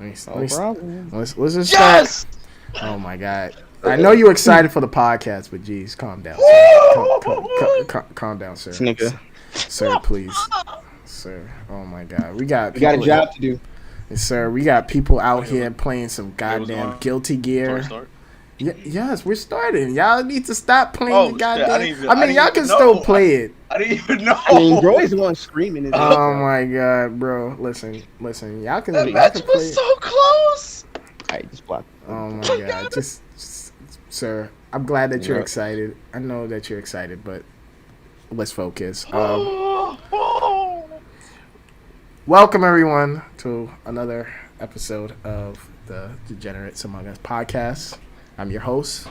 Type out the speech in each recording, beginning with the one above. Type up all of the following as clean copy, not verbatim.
Let's just start. Oh my god. I know you're excited for the podcast, but geez, calm down, sir. Calm down, sir. Sir, please. Sir. Oh my god. We got a job to do. Sir, we got people out here playing some goddamn Guilty Gear. Yes, we're starting. Y'all need to stop playing the goddamn. I mean, y'all can still play it. I didn't even know. I mean, Roy's the one screaming. Oh my god, bro! Listen. Y'all can. That match was so close. Alright, just block. Oh my god, just, sir. I'm glad that you're excited. I know that you're excited, but let's focus. Welcome everyone to another episode of the Degenerates Among Us podcast. I'm your host,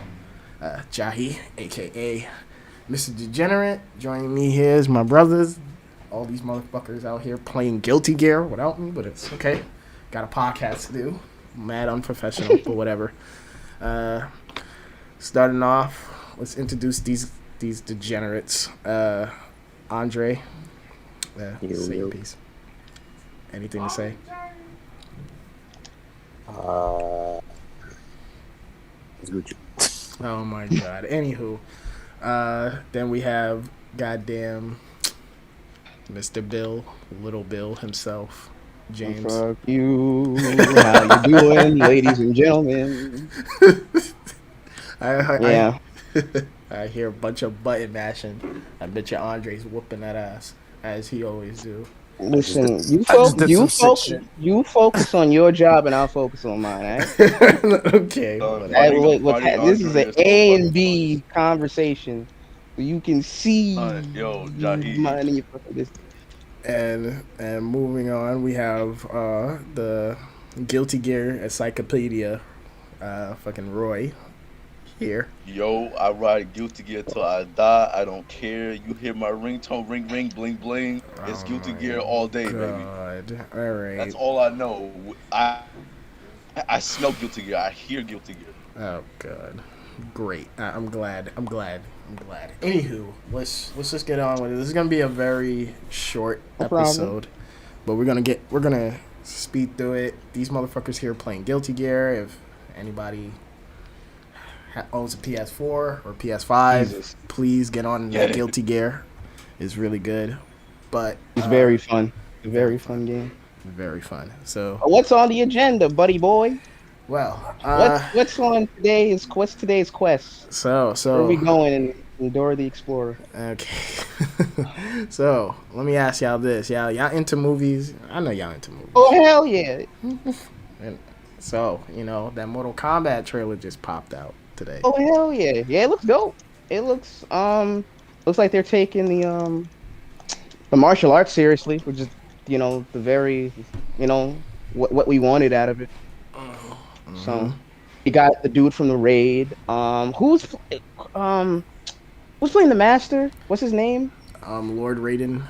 Jahi, aka Mr. Degenerate. Joining me here is my brothers. All these motherfuckers out here playing Guilty Gear without me, but it's okay. Got a podcast to do. Mad unprofessional, but whatever. Starting off, let's introduce these degenerates. Andre, say your piece. Anything to say? It's Gucci. Oh my god. Anywho, then we have goddamn Mr. Bill, Little Bill himself, James. Fuck you. How you doing, ladies and gentlemen? I hear a bunch of button mashing. I bet you Andre's whooping that ass as he always do. Listen, you focus on your job and I'll focus on mine, right? Okay. This is an A and B conversation. So you can see minding your fucking business. And moving on, we have the Guilty Gear Encyclopedia, fucking Roy here. Yo, I ride Guilty Gear till I die. I don't care. You hear my ringtone, ring, ring, bling, bling. It's Guilty Gear all day, baby. All right. That's all I know. I smell Guilty Gear. I hear Guilty Gear. Oh god, great. I'm glad. Anywho, let's just get on with it. This is gonna be a very short episode, but we're gonna speed through it. These motherfuckers here playing Guilty Gear. If anybody owns a PS4 or PS5, please get on that Guilty Gear. It's really good, but it's very fun. A very fun game. Very fun. So what's on the agenda, buddy boy? Well, what's on today's quest? So where are we going in Dora the Explorer? Okay. So let me ask y'all this: y'all into movies? I know y'all into movies. Oh hell yeah! And so that Mortal Kombat trailer just popped out today. Oh hell yeah! Yeah, it looks dope. It looks like they're taking the martial arts seriously, which is the very what we wanted out of it. Mm-hmm. So you got the dude from the raid. Who's playing the master? What's his name? Lord Raiden.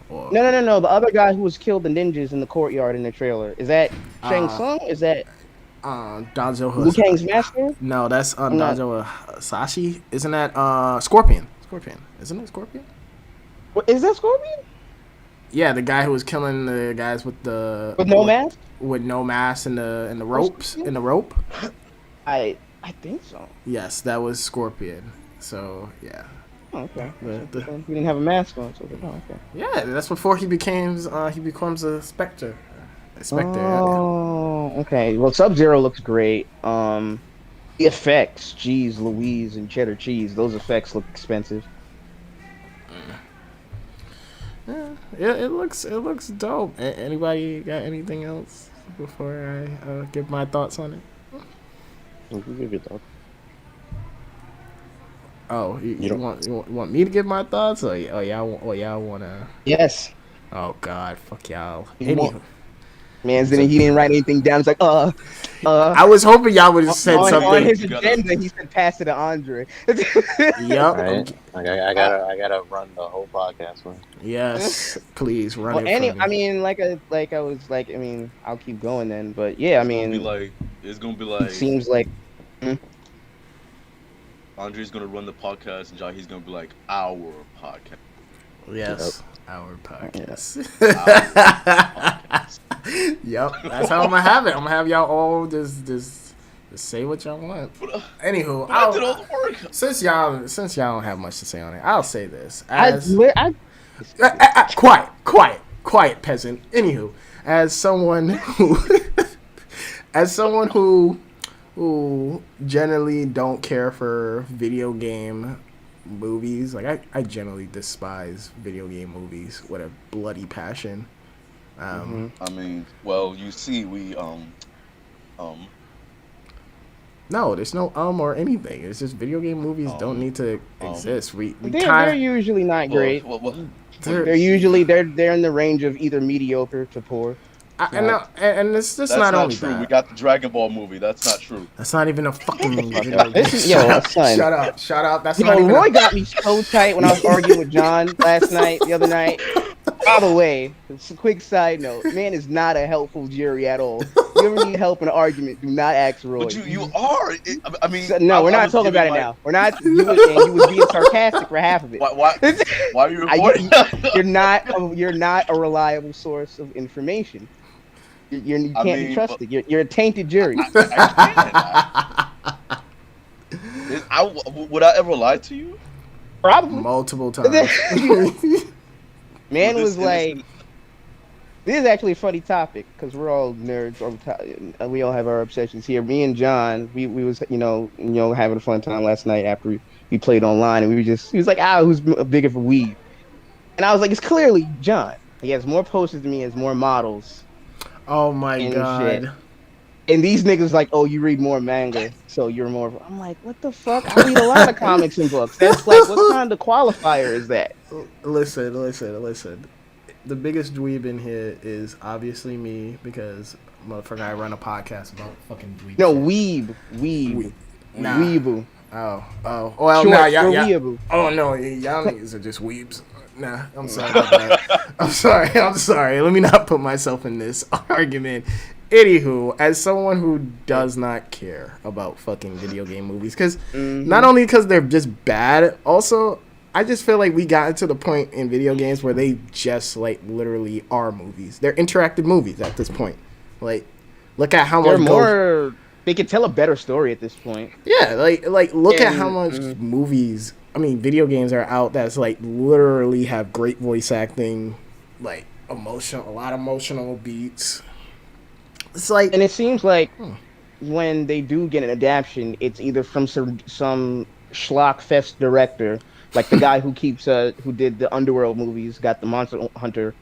No. The other guy who was killed the ninjas in the courtyard in the trailer. Is that Shang Tsung? Is that Danzo Liu Kang's master? No, that's Danzo Sashi. Isn't that Scorpion? Isn't it Scorpion? What, is that Scorpion? Yeah, the guy who was killing the guys with no mask. With no mask and the ropes in the rope. I think so. Yes, that was Scorpion. So yeah. Oh, okay. He didn't have a mask on, so okay. Yeah, that's before he becomes a Spectre. Oh, okay. Well, Sub-Zero looks great. The effects, geez, Louise and cheddar cheese, those effects look expensive. Yeah, it looks dope. Anybody got anything else before I give my thoughts on it? You can give your thoughts. Oh, you want me to give my thoughts? Or y'all wanna? Yes. Oh God, fuck y'all. Man, he didn't write anything down. It's like, I was hoping y'all would have said something. On his agenda, he said, "Pass it to Andre." Yep. Right. I gotta run the whole podcast, man. Yes, please run it. I mean, I'll keep going then. But yeah, I mean, it's gonna be like. It seems like. Andre's gonna run the podcast, and Jahi's gonna be like our podcast. Yes, our podcast. Our podcast. Yep, that's how I'm gonna have it. I'm gonna have y'all all just say what y'all want. Anywho, I did all the work. Since y'all don't have much to say on it, I'll say this. Quiet, peasant. Anywho, as someone who generally don't care for video game movies, like I generally despise video game movies with a bloody passion. I mean, well, you see, we No, there's no or anything. It's just video game movies don't need to exist. They're usually not great. They're usually they're in the range of either mediocre to poor. And it's just not only true. that. We got the Dragon Ball movie. That's not true. That's not even a fucking video game. Shut up. That's not even. Roy got me so tight when I was arguing with John the other night. By the way, it's a quick side note. Man is not a helpful jury at all. If you ever need help in an argument, do not ask Roy. But you are. I mean, no, we're not talking about it now. We're not. You was being sarcastic for half of it. Why are you recording? You're not a reliable source of information. You can't be trusted. You're a tainted jury. Would I ever lie to you? Probably multiple times. Man was like, this is actually a funny topic because we're all nerds. We all have our obsessions here. Me and John, we was having a fun time last night after we played online, and he was like, who's bigger for weed? And I was like, it's clearly John. He has more posters than me, has more models. Oh my god. Shit. And these niggas like, oh, you read more manga, so you're more. I'm like, what the fuck? I read a lot of comics and books. That's like, what kind of qualifier is that? Listen. The biggest dweeb in here is obviously me because motherfucker, I run a podcast about fucking dweeb. No, weeb. Nah. Weeaboo. Oh. Well, nah, y'all. Oh no, y'all niggas are just weebs. Nah, I'm sorry about that. I'm sorry. Let me not put myself in this argument. Anywho, as someone who does not care about fucking video game movies, because not only because they're just bad, also I just feel like we got to the point in video games where they just like literally are movies. They're interactive movies at this point. Like, look at how much they can tell a better story at this point. Yeah, like look at how much movies. I mean, video games are out that's like literally have great voice acting, like a lot of emotional beats. It's like, and it seems like when they do get an adaptation, it's either from some schlock fest director, like the guy who did the Underworld movies, got the Monster Hunter.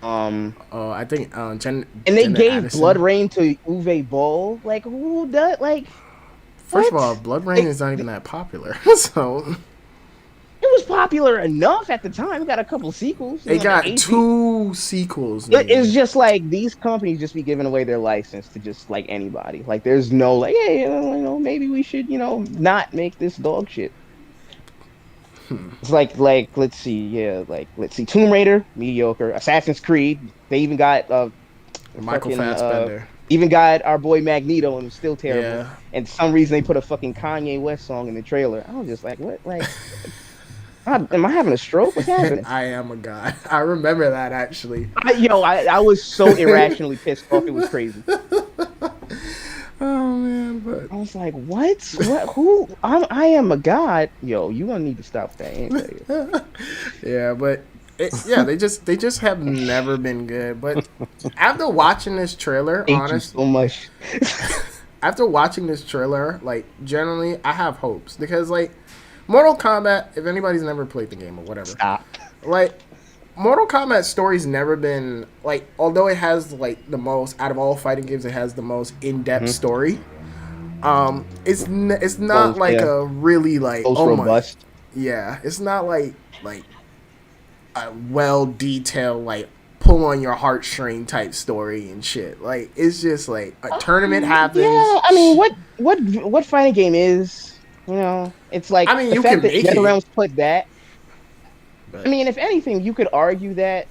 I think and they gave Blood Rain to Uwe Boll. Like, who does like? First of all, Blood Rain is not even that popular, so. It was popular enough at the time. It got a couple sequels. It got 2 sequels. It's just like these companies just be giving away their license to just like anybody. Like there's no like, hey, maybe we should, not make this dog shit. It's like let's see, Tomb Raider, mediocre. Assassin's Creed, they even got Michael Fassbender. Even got our boy Magneto, and it was still terrible. Yeah. And for some reason they put a fucking Kanye West song in the trailer. I was just like, what, like. Am I having a stroke? What's happening? I am a god. I remember that actually. I was so irrationally pissed off. It was crazy. Oh man, but I was like, what? Who? I am a god. Yo, you gonna need to stop that. Yeah, but they just have never been good. But after watching this trailer, honestly, so much. After watching this trailer, like generally, I have hopes because like. Mortal Kombat, if anybody's never played the game or whatever. Stop. Like, Mortal Kombat story's never been, like, although it has, like, the most, out of all fighting games, it has the most in-depth story. It's not, like, a really, like, most robust. Yeah, it's not, like a well-detailed, like, pull on your heartstring type story and shit. Like, it's just, like, a tournament happens. Yeah, I mean, what fighting game is... it's like you can make it. NetherRealms put that. But, I mean, if anything, you could argue that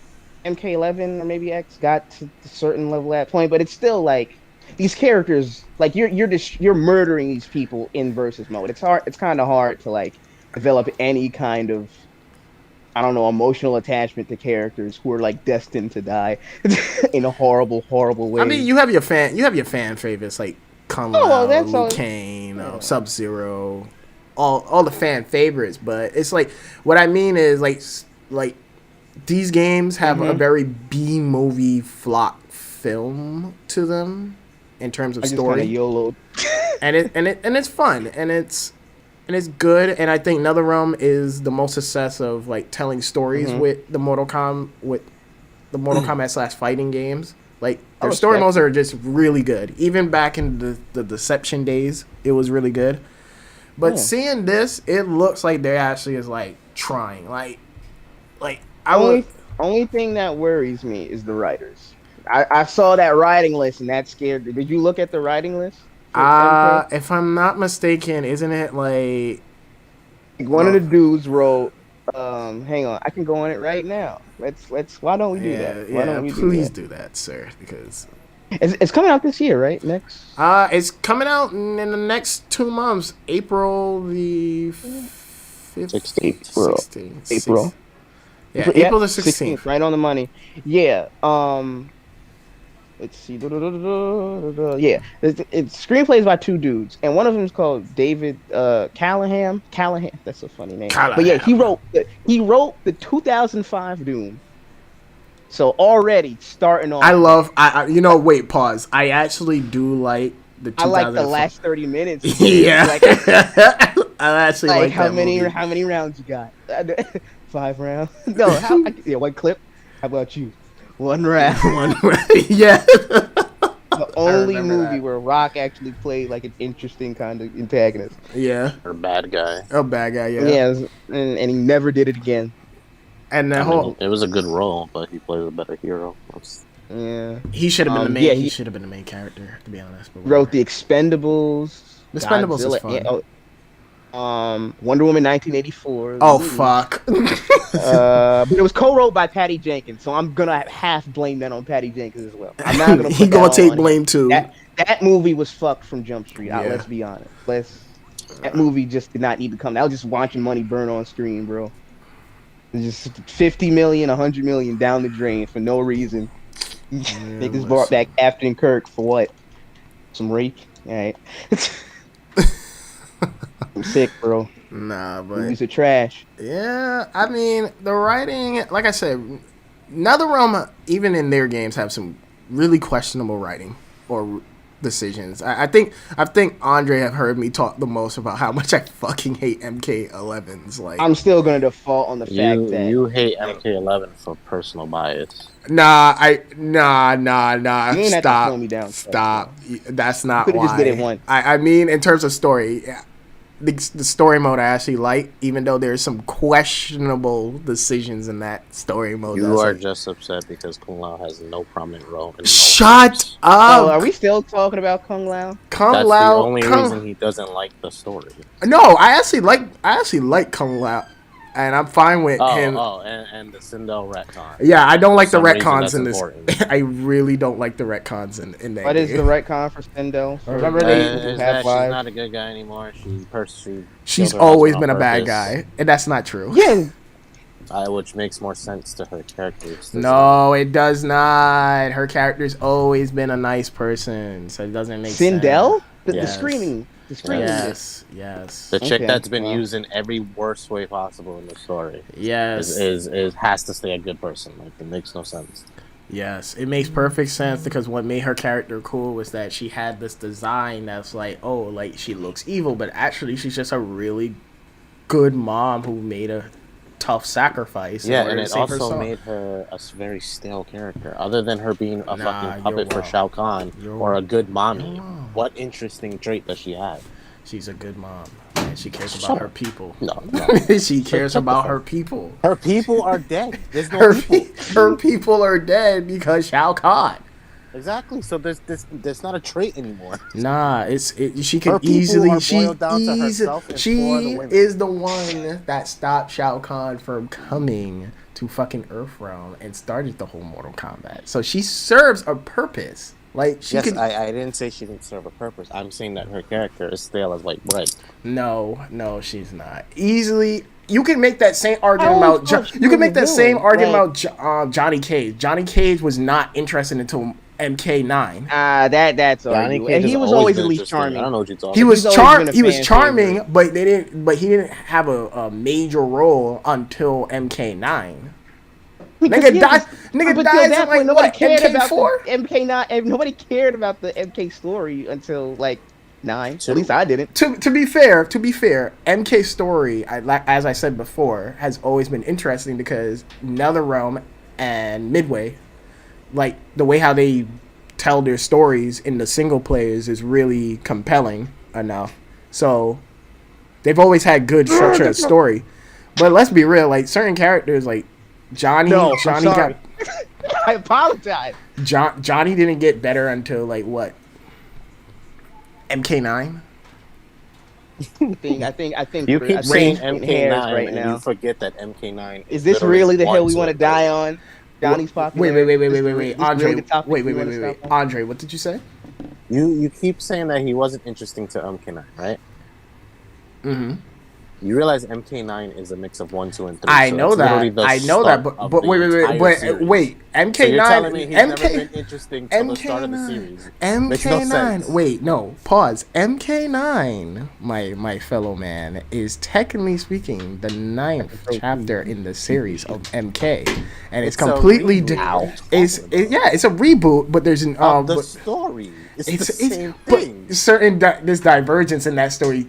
MK11 or maybe X got to a certain level at that point, but it's still like these characters, like you're murdering these people in versus mode. It's hard. It's kind of hard to like develop any kind of I don't know, emotional attachment to characters who are like destined to die in a horrible, horrible I mean, way. you have your fan favorites like Kung Oh well, Lao, that's Liu all. Kang, Yeah. Sub Zero, all the fan favorites. But it's like what I mean is like these games have a very B movie flock film to them in terms of I just kind of story, YOLO. and it's fun and it's good. And I think NetherRealm is the most success of like telling stories with the Mortal Kombat slash fighting games. Like their story modes are just really good. Even back in the Deception days, it was really good. But seeing this, it looks like they actually is like trying. Like Only thing that worries me is the writers. I saw that writing list and that scared me. Did you look at the writing list? For MK? If I'm not mistaken, isn't it like One of the dudes wrote, hang on, I can go on it right now. Why don't we do that? Why don't we please do that, sir, because it's coming out this year, right? Next. it's coming out in the next 2 months, April the 16th, bro. 16th. April. Yeah, April the 16th. Right on the money. Yeah. Let's see. Yeah, it's screenplays by two dudes, and one of them is called David Callahan. Callahan, that's a funny name. Callahan. But yeah, he wrote the 2005 Doom. So already starting off. I you know, wait, pause. I actually do like the 2005. I like the last 30 minutes. Yeah. Like, I actually like how that many movie. how many rounds you got? 5 rounds. No, yeah, one clip. How about you? One round. Yeah. The only remember movie that. where Rock actually played like an interesting kind of antagonist. Yeah. Or bad guy. A bad guy, yeah. Yeah, and he never did it again. And the I whole mean, it was a good role, but he plays a better hero. Yeah. he should have been the main. yeah, he he should have been the main character, to be honest. But wrote The Expendables. The Expendables is Godzilla, fun. Wonder Woman 1984. Oh fuck. But it was co-wrote by Patty Jenkins, so I'm gonna half blame that on Patty Jenkins as well. I'm not gonna. He put gonna that take on blame him. too. That movie was fucked from Jump Street. Yeah. Let's be honest. That movie just did not need to come. That was just watching money burn on screen, bro. Just 50 million, 100 million down the drain for no reason. Niggas brought back Captain Kirk for what? Some rape? Alright. I'm sick, bro. Nah, but Movies are trash. yeah, I mean the writing, like I said, NetherRealm, even in their games, have some really questionable writing or decisions. I think Andre have heard me talk the most about how much I fucking hate MK11s. Like, I'm still gonna default on the fact that You hate MK11 for personal bias. nah. You ain't have to Stop. slow me down. Stop. That's not could've why. just did it once. I mean, in terms of story, the story mode I actually like, even though there's some questionable decisions in that story mode. You that's are like, just upset because Kung Lao has no prominent role. In shut Oh, are up, we still talking about Kung Lao? Kung That's Lao. the only reason he doesn't like the story. No, I actually like Kung Lao, and I'm fine with him. And the Sindel retcon. Yeah, I don't like the For some reason, retcons that's in this. important. I really don't like the retcons in that. What is game. the retcon for Stendhal? Remember Is they that have she's wives? not a good guy anymore. She's killed her always husband been on a bad purpose, guy, and that's not true. Yeah, which makes more sense to her character. No, it does not. Her character's always been a nice person, so it doesn't make Sindel? sense. The Yes. screaming. The screaming. Yes. The chick Okay, that's been well. used in every worst way possible in the story Yes. is has to stay a good person. Like, it makes no sense. Yes. It makes perfect sense because what made her character cool was that she had this design that's like, oh, like she looks evil, but actually she's just a really good mom who made a tough sacrifice. Yeah, in order and to it save her also son. made her a very stale character. Other than her being a Nah, fucking you're puppet for wrong. Shao Kahn You're or a wrong. good mommy, You're wrong. what interesting trait does she have? She's a good mom, and she cares about her people. No. She cares Shut the about fuck her up. people. Her people are dead. There's no Her, people. her people are dead because Shao Kahn. Exactly. So there's not a trait anymore. Nah, she Her can people easily are boiled down to herself and four she other women. is the one that stopped Shao Kahn from coming to fucking Earthrealm and started the whole Mortal Kombat. So she serves a purpose. Like she Yes, could. I didn't say she didn't serve a purpose. I'm saying that her character is stale as white bread. No, she's not. Easily, You can make that same argument always about thought you can make that same villain. argument about Johnny Cage. Johnny Cage was not interested until MK9. That's Johnny arguable. Cage And has he was always always been at least interesting. I charming. don't know what you're talking He about. was He's always been a He was fan charming, favorite. but he didn't have a major role until MK9. Nigga dies. Nigga But dies till in that point, like nobody what? cared about the MK4. MK9. And nobody cared about the MK story until like 9. At least I didn't. To be fair, MK story, as I said before, has always been interesting because NetherRealm and Midway, like the way how they tell their stories in the single players is really compelling enough. So they've always had good structured story. But let's be real, like certain characters like Johnny No, I'm got sorry. I apologize. Johnny didn't get better until like what? MK9? I think You keep I saying think hairs MK9 right and now. you forget that MK9 Is this really the hill we want to die on? on? Johnny's popularity. Wait, Andre. Really the topic we Wait. wanna stop on? Andre, what did you say? You keep saying that he wasn't interesting to MK9, right? Mm-hmm. You realize MK9 is a mix of 1, 2, and 3. I so know it's that. literally the I know that. start But of but the wait. entire series. MK9. So you're telling me he's MK. never been interesting till the start of the series? Makes no MK9. sense. Wait, no. Pause. MK9, my fellow man, is technically speaking the 9th chapter in the series of MK, and it's completely it's a reboot, but there's an the story. It's the same thing. But there's divergence in that story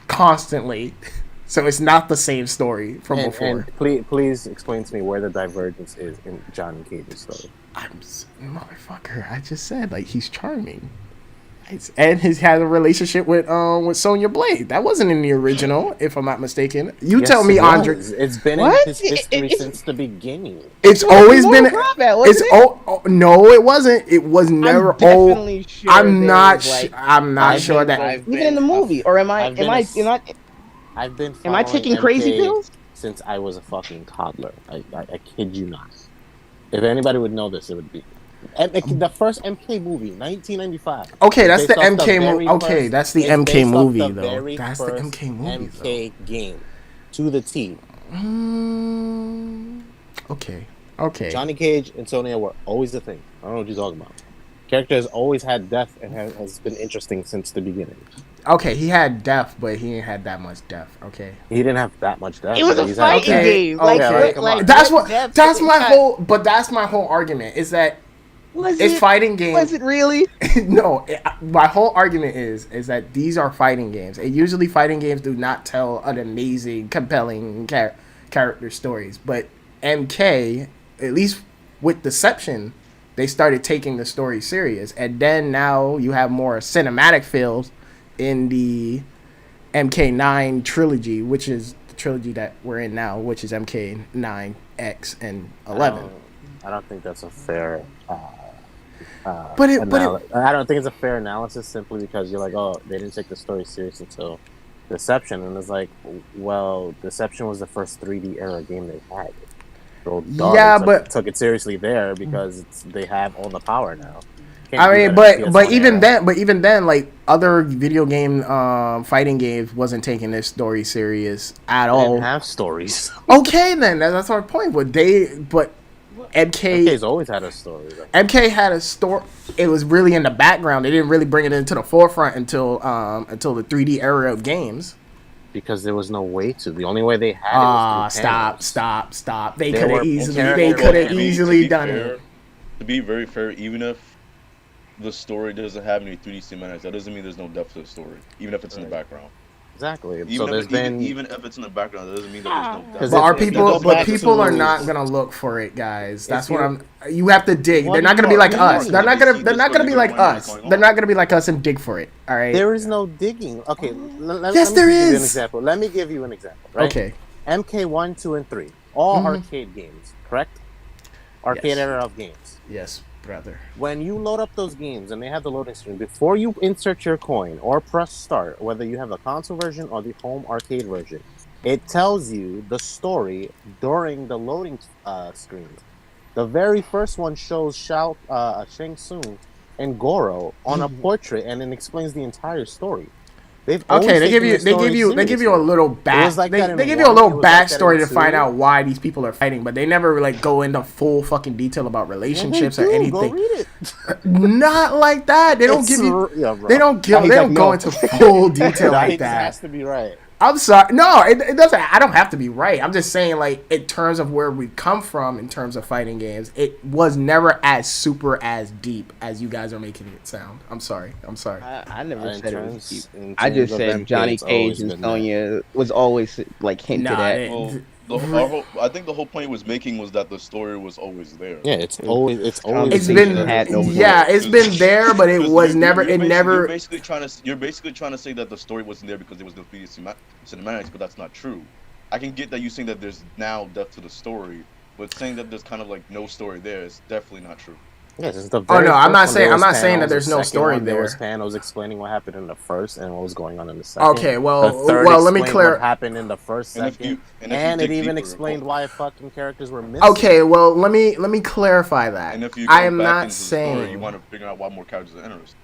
constantly. So it's not the same story from before. And please explain to me where the divergence is in Johnny Cage's story. Motherfucker, I just said like he's charming, and he's had a relationship with Sonya Blade. That wasn't in the original, if I'm not mistaken. Yes, tell me, Andre. It's been in his history since the beginning. It's always been. Kombat, no, it wasn't. It was never. Sure I'm not sure that even in the movie, or am I taking crazy pills? Since I was a fucking toddler. I kid you not. If anybody would know this, it would be the first MK movie, 1995. Okay, that's the MK movie. Okay, that's the MK movie though. That's the MK movie. MK game to the T. Okay. Johnny Cage and Sonya were always a thing. I don't know what you're talking about. Character has always had depth and has been interesting since the beginning. Okay, he had depth, but he ain't had that much depth. Okay, he didn't have that much depth. It was a fighting game. That's my whole argument. Is that it's fighting games? Was it really? No, my whole argument is that these are fighting games, and usually fighting games do not tell an amazing, compelling character stories. But MK, at least with Deception, they started taking the story serious, and then now you have more cinematic feels in the MK9 trilogy, which is the trilogy that we're in now, which is MK9, X, and 11. I don't think that's a fair. I don't think it's a fair analysis simply because you're like, oh, they didn't take the story serious until Deception, and it's like, well, Deception was the first 3D era game they had. So took it seriously there because they have all the power now. But even then, like other video game fighting games wasn't taking this story serious at all. They didn't have stories. Okay, then that's our point. MK's always had a story. Though. MK had a story. It was really in the background. They didn't really bring it into the forefront until the 3D era of games. Because there was no way to. The only way they had it was through panels. Stop. They could have easily done it. To be very fair, even if the story doesn't have any 3D cinematics, that doesn't mean there's no depth to the story, even if it's in the background. Exactly. Even if it's in the background, that doesn't mean that there's no depth. But people are not gonna look for it, guys. That's what I'm. You have to dig. They're not gonna be like us. They're not gonna be like us. They're not gonna be like us and dig for it. All right. There is no digging. Okay. There is. Let me give you an example. Right? Okay. MK1, 2, and 3, all arcade games, correct? Arcade era of games. Yes, brother. When you load up those games and they have the loading screen, before you insert your coin or press start, whether you have the console version or the home arcade version, it tells you the story during the loading screens. The very first one shows Shang Tsung and Goro on a portrait, and it explains the entire story. They've Okay, always they give taken you the they give story you they give you a seriously. little It back was like that in they give you a one, little it was like that in backstory to find two. out why these people are fighting, but they never like go into full fucking detail about Yeah, they relationships or do. Go anything. read it. Not like that. They don't It's give you. yeah, They bro. don't Now give. he's They like, don't go no. into full detail Nah, like he just that. has to be right. I'm sorry. No, it doesn't. I don't have to be right. I'm just saying, like, in terms of where we come from, in terms of fighting games, it was never as super as deep as you guys are making it sound. I'm sorry. I never said it was deep. In I terms just of said MP, Johnny it's Cage always and been there. Sonya was always like hinted Nah, at. Well, re- I think the whole point it was making was that the story was always there. Yeah, it's always it's been Conversation been there. had no yeah, point. it's been there, but it Because was never. It you're never. basically trying to say that the story wasn't there because it was the cinematics, but that's not true. I can get that you saying that there's now depth to the story, but saying that there's kind of like no story there is definitely not true. Yes, it's the Oh very no, I'm first not one, saying. there I'm was not saying that panels. The there's no second story one, there was there. panels explaining what happened in the first and what was going on in the second. Okay, The well, third let me explained clear. what happened in the first, And if second, you and it dig even deeper, explained why fucking characters were missing. Okay, well, let me clarify that. and if you I go am back not into the story, you saying. want to figure out why more characters are interesting.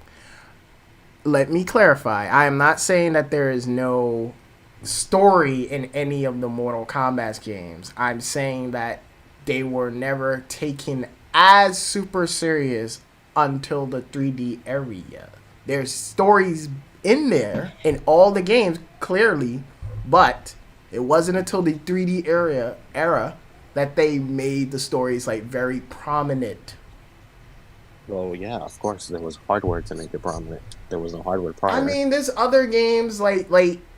Let me clarify. I am not saying that there is no story in any of the Mortal Kombat games. I'm saying that they were never taken as super serious until the 3D area. There's stories in there in all the games, clearly, but it wasn't until the 3D era that they made the stories like very prominent. Well, yeah, of course, there was hardware to make it prominent. There was no hardware prior. I mean, there's other games like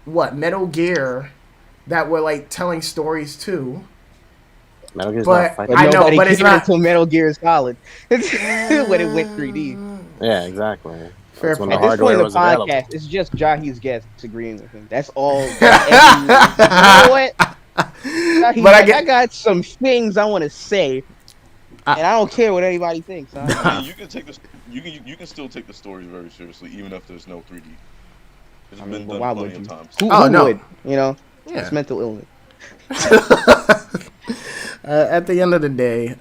what Metal Gear that were like telling stories too. Metal Gear's but not fighting. But I know, nobody but it's cared not. until Metal Gear Solid when it went 3D. Yeah, exactly. Fair That's when the At this point hardware in the was available. podcast, it's just Jahi's guest agreeing with him. That's all. That's everyone. You know what? Jahi's But I like, get. I got some things I want to say, and I don't care what anybody thinks. Huh? I mean, you can take this. You can still take the stories very seriously, even if there's no 3D. It's I been mean, but done why plenty would of you? times. Oh, Who no. would? You know, Yeah. it's mental illness. At the end of the day,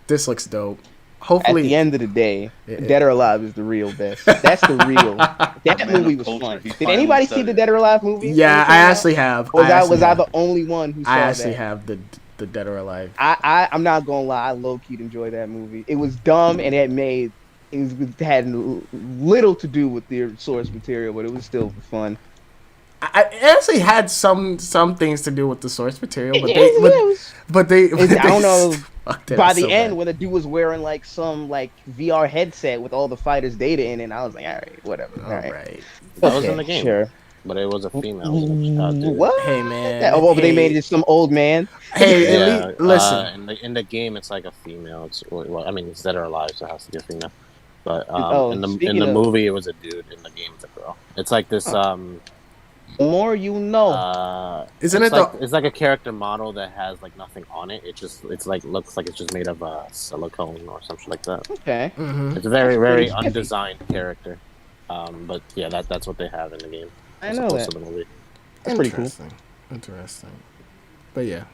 this looks dope. At Hopefully, the end of the day, It- Dead or Alive is the real best. That's the real. That Man movie of was culture, fun. he Did finally anybody said see the it. Dead or Alive movie? when yeah, it came I out? actually have. Or was actually I have. the only one who saw I actually that? have the Dead or Alive. I'm not gonna lie, I low key enjoyed that movie. It was dumb and it had little to do with the source material, but it was still fun. It actually had some things to do with the source material, but It they was- but they I don't know. fucked it By up the so end, bad. when the dude was wearing like some like VR headset with all the fighters' data in it, I was like, all right, whatever. All right. That was Okay, in the game. sure. But it was a female. What? Hey man, Oh, but they made hey, it some old man. hey, at Yeah, least, listen. in the game, it's like a female. It's well, I mean, it's Dead or Alive, so it has to be a female. But Oh, in the speaking of- movie, it was a dude. In the game, it's a girl. It's like this. The more you know. Isn't it's it like the- it's like a character model that has like nothing on it. It's like looks like it's just made of silicone or something like that. Okay. Mm-hmm. It's a very very pretty spiffy. undesigned character. But yeah, that's what they have in the game. I as know opposed that. to the movie. That's pretty cool. Interesting. But yeah.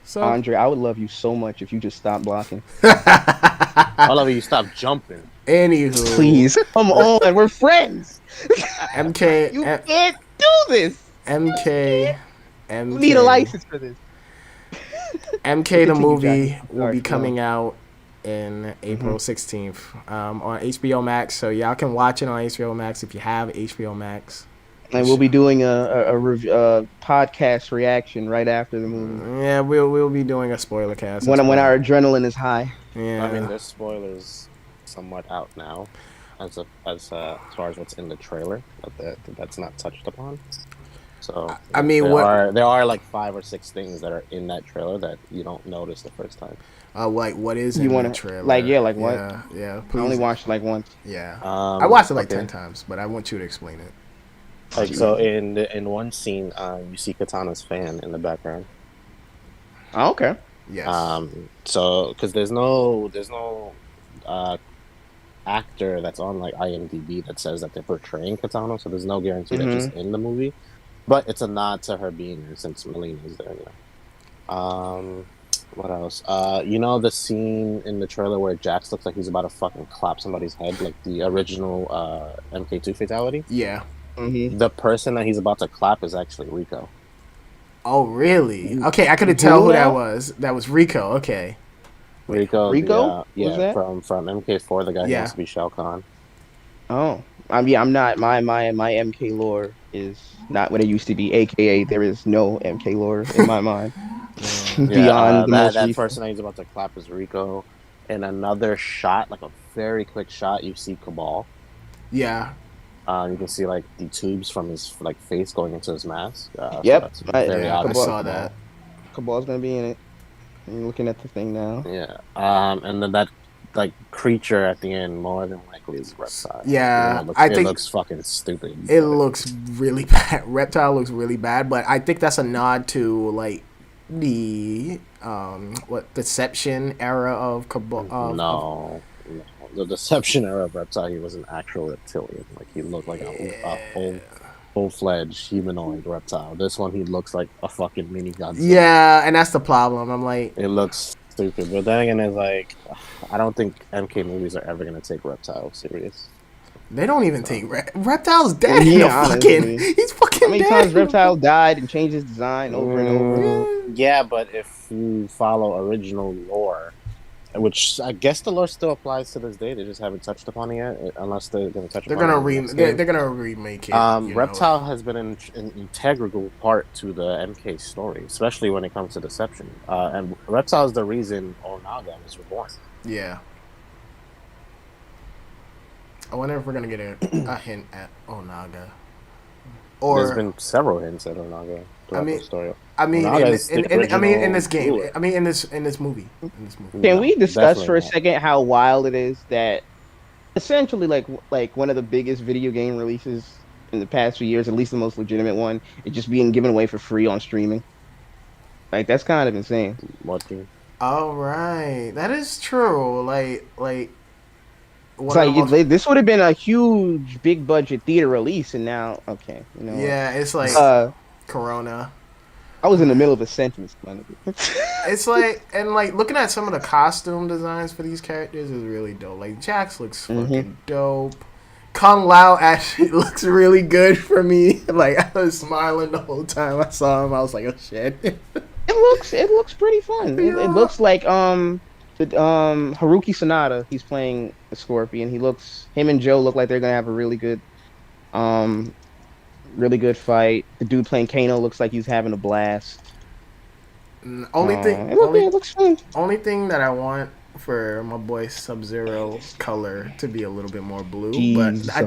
So Andre, I would love you so much if you just stopped blocking. I love you. Stop jumping. anywho, Please. Come on, we're friends. MK You can't do this. MK You need a license for this. MK the Continue, movie Johnny. will Sorry, be go coming out in April 16th on HBO Max. So y'all can watch it on HBO Max if you have HBO Max. And we'll be doing a podcast reaction right after the movie. Yeah, we'll be doing a spoiler cast. When our adrenaline is high. yeah. I mean, there's spoilers somewhat out now, as far as what's in the trailer, but that's not touched upon. So I mean, there are like 5 or 6 things that are in that trailer that you don't notice the first time. like what is You in wanna- the trailer? like, yeah, like what? Yeah, I please. only watched it like once. Yeah, I watched it like 10 times, but I want you to explain it. Like so, in one scene, you see Katana's fan in the background. Oh, okay. Yes. So because there's no actor that's on like IMDb that says that they're portraying Katana, so there's no guarantee that she's in the movie. But it's a nod to her being there since Melina is there. What else? You know the scene in the trailer where Jax looks like he's about to fucking clap somebody's head, like the original MK2 fatality. yeah. the person that he's about to clap is actually Rico. Oh, really? Okay, I couldn't tell who that now? was. That was Rico. Okay. Wait. Rico, Rico? Was that? from MK4, the guy who Yeah. wants to be Shao Kahn. Oh, I mean, I'm not. My MK lore is not what it used to be. AKA, there is no MK lore in my mind Yeah, beyond the most that recent. person that he's about to clap is Rico. In another shot, like a very quick shot, you see Cabal. Yeah. You can see like the tubes from his like face going into his mask. So Yep, that's very Yeah, I obvious. saw that. Cabal's gonna be in it. I'm looking at the thing now. Yeah. And then that like creature at the end more than likely is Reptile. Yeah, It looks fucking stupid. it looks really bad. Reptile looks really bad, but I think that's a nod to like the what Deception era of Cabal. No. The Deception era of Reptile, he was an actual reptilian. Like he looked like a full-fledged humanoid reptile. This one, he looks like a fucking mini Godzilla. Yeah, and that's the problem. I'm like, it looks stupid. But then again, it's like, I don't think MK movies are ever gonna take Reptile serious. they don't even take Reptile's dead. Honestly. He's fucking How many dead. times Reptile died and changed his design over and over? Yeah, but if you follow original lore, which I guess the lore still applies to this day, they just haven't touched upon it yet, unless they're gonna touch. They're upon gonna it they're gonna remake it. Reptile has been an integral part to the MK story, especially when it comes to Deception. And Reptile is the reason Onaga was reborn. Yeah. I wonder if we're gonna get a hint at Onaga. Or there's been several hints at Onaga throughout the story. I mean, in this game. ruler. I mean, in this movie. Can we discuss for a second how wild it is that essentially, like one of the biggest video game releases in the past few years, at least the most legitimate one, is just being given away for free on streaming. Like that's kind of insane. What game? All right, that is true. Like. It's like this would have been a huge, big budget theater release, and now, okay, you know. Yeah, it's like Corona. I was in the middle of a sentence. It's like, and like looking at some of the costume designs for these characters is really dope. Like Jax looks fucking dope. Kung Lao actually looks really good for me. Like I was smiling the whole time I saw him. I was like, oh shit. It looks pretty fun. It looks like Haruki Sanada. He's playing a Scorpion. Him and Joe look like they're gonna have a really good fight. The dude playing Kano looks like he's having a blast. It looks fun. Only thing that I want for my boy Sub-Zero color to be a little bit more blue, but I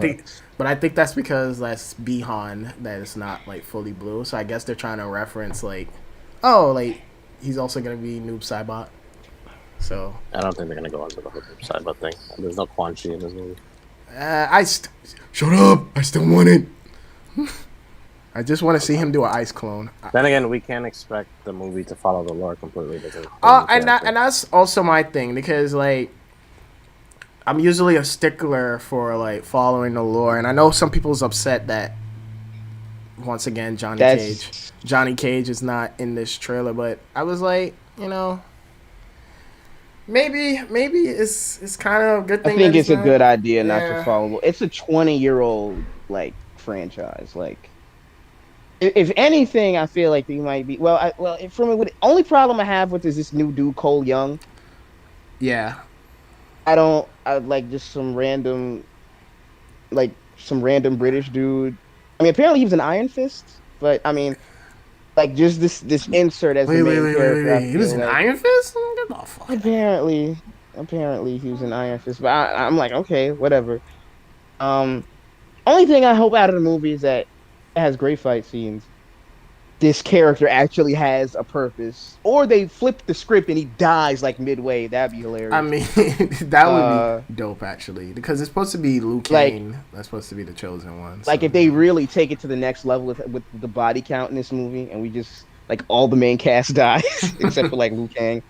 think that's because that's Bihan that it's not like fully blue. So I guess they're trying to reference like, oh, like he's also gonna be Noob Saibot. So I don't think they're gonna go into the whole Saibot thing. There's no Quan Chi in this movie. Shut up! I still want it. I just want to see him do an ice clone. Then again, we can't expect the movie to follow the lore completely. And that's also my thing because like I'm usually a stickler for like following the lore, and I know some people's upset that once again Johnny Cage is not in this trailer, but I was like, you know, maybe it's kind of a good thing. I think it's a good idea not to follow. It's a 20-year-old like franchise, like. If anything, I feel like they might be. The only problem I have with is this new dude Cole Young. Yeah, I like just some random British dude. I mean, apparently he was an Iron Fist, but I mean, like just this insert as the main character. He was an Iron Fist. Get the fuck. Apparently he was an Iron Fist, but I'm like, okay, whatever. Only thing I hope out of the movie is that it has great fight scenes. This character actually has a purpose, or they flip the script and he dies like midway. That'd be hilarious. I mean, that would be dope actually, because it's supposed to be Liu Kang. That's supposed to be the chosen one. Like if they really take it to the next level with the body count in this movie, and we just like all the main cast dies except for like Liu Kang.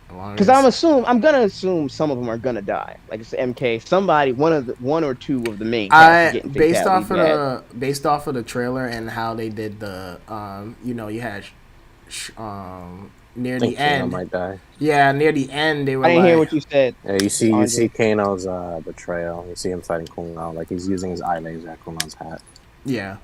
Because I'm gonna assume some of them are gonna die. Like it's MK, somebody, one or two of the main cast based off of the trailer and how they did the you had near I the think Kano end. might die. Yeah, near the end they were I didn't hear what like, you said. Yeah, you see Andre. Kano's betrayal. You see him fighting Kung Lao, like he's using his eye laser at Kung Lao's hat. yeah,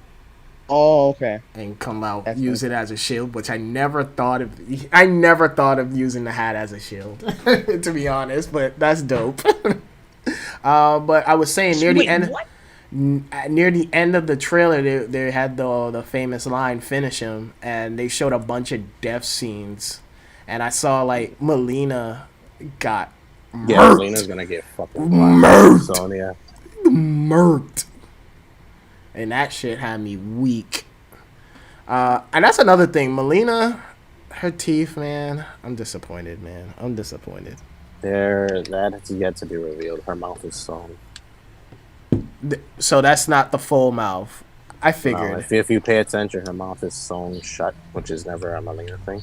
Oh, okay. and come out That's use nice. it as a shield, which I never thought of. I never thought of using the hat as a shield, to be honest. But that's dope. But I was saying near the end. Near the end of the trailer, they had the famous line "finish him," and they showed a bunch of death scenes, and I saw like Melina got Yeah, Lena's gonna get fucking murked, Sonya. murked, and that shit had me weak. And that's another thing, Melina, her teeth, man. I'm disappointed, man. I'm disappointed. That has yet to be revealed. Her mouth is sewn. So that's not the full mouth. I No, figured. if you pay attention, her mouth is sewn shut, which is never a Melina thing.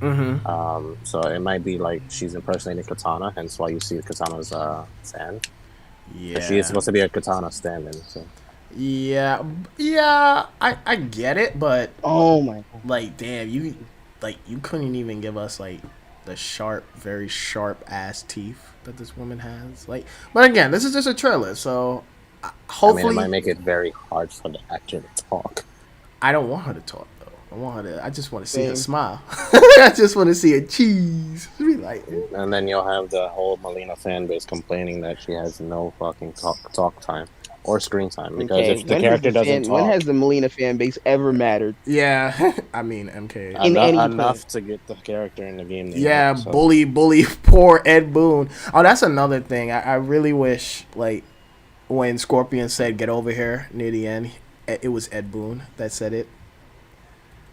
Mm-hmm. So it might be like she's impersonating Katana, hence why you see Katana's stand. Yeah. She is supposed to be a Katana stand-in. So. Yeah, I get it, but Oh my god. like, damn, you couldn't even give us like the sharp, very sharp ass teeth that this woman has. Like, but again, this is just a trailer, so hopefully, I mean, it might make it very hard for the actor to talk. I don't want her to talk though. I want her to. I just want to see her Same. smile. I just want to see her cheese. Be like, And then you'll have the whole Melina fan base complaining that she has no fucking talk time or screen time. Because Okay, if the character doesn't talk when has the Melina fan base ever mattered? yeah. I mean, MK. In any enough play. to get the character in the game. Yeah, so. bully, poor Ed Boon. Oh, that's another thing. I really wish, like, when Scorpion said, "Get over here," near the end, it was Ed Boon that said it.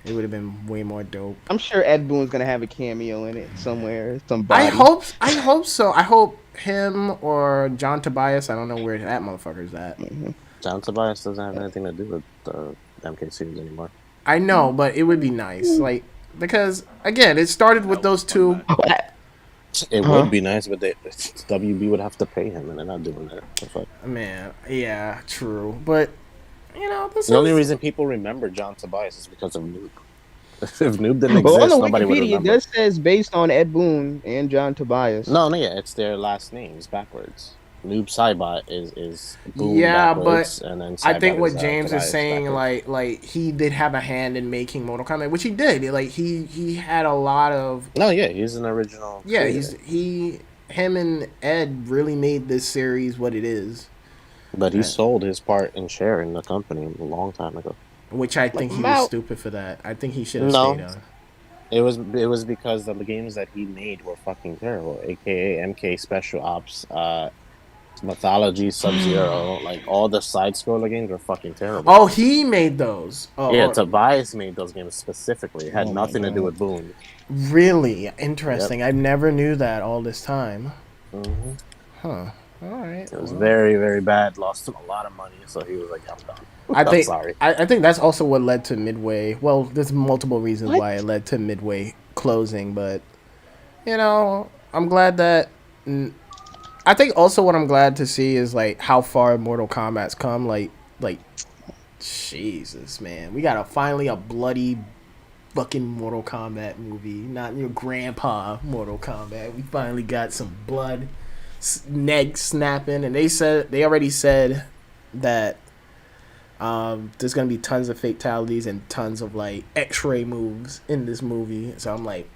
It would have been way more dope. I'm sure Ed Boon's gonna have a cameo in it somewhere. Somebody. I hope so. I hope him or John Tobias. I don't know where that motherfucker's at. John Tobias doesn't have anything to do with the MK series anymore. I know, but it would be nice, like, because again, it started with those two. It would be nice, but WB would have to pay him, and they're not doing that. The fuck? Man, yeah, true, but you know, this The only is- reason people remember John Tobias is because of Noob. If Noob didn't Well, on exist, the nobody would Wikipedia, it remember. does says based on Ed Boon and John Tobias. No, it's their last names backwards. Noob Saibot is Boom Yeah, backwards, and then I think Saibot what is, James is Tobias saying, backwards. like he did have a hand in making Mortal Kombat, which he did. Like he had a lot of No, yeah, he's an original. yeah. creator. Him and Ed really made this series what it is, But he sold his part and share in the company a long time ago. which I think he was Mount. stupid for that. I think he should have No. stayed on. It was because the games that he made were fucking terrible, aka MK Special Ops, Mythology, Sub-Zero, like all the side scroller games were fucking terrible. Oh, he made those. Oh, Yeah, Tobias made those games specifically. It had Oh my nothing to do God. with Boone. really interesting. I never knew that all this time. Mm-hmm. Huh. All right. It was well. very, very bad. Lost him a lot of money, so he was like, "I'm done." I think sorry. I think that's also what led to Midway. Well, there's multiple reasons What? why it led to Midway closing, but you know, I'm glad that. I think also what I'm glad to see is like how far Mortal Kombat's come. Like, Jesus, man, we got finally a bloody fucking Mortal Kombat movie, not your grandpa Mortal Kombat. We finally got some blood, neck snapping, and they already said that there's gonna be tons of fatalities and tons of like X-ray moves in this movie. So I'm like,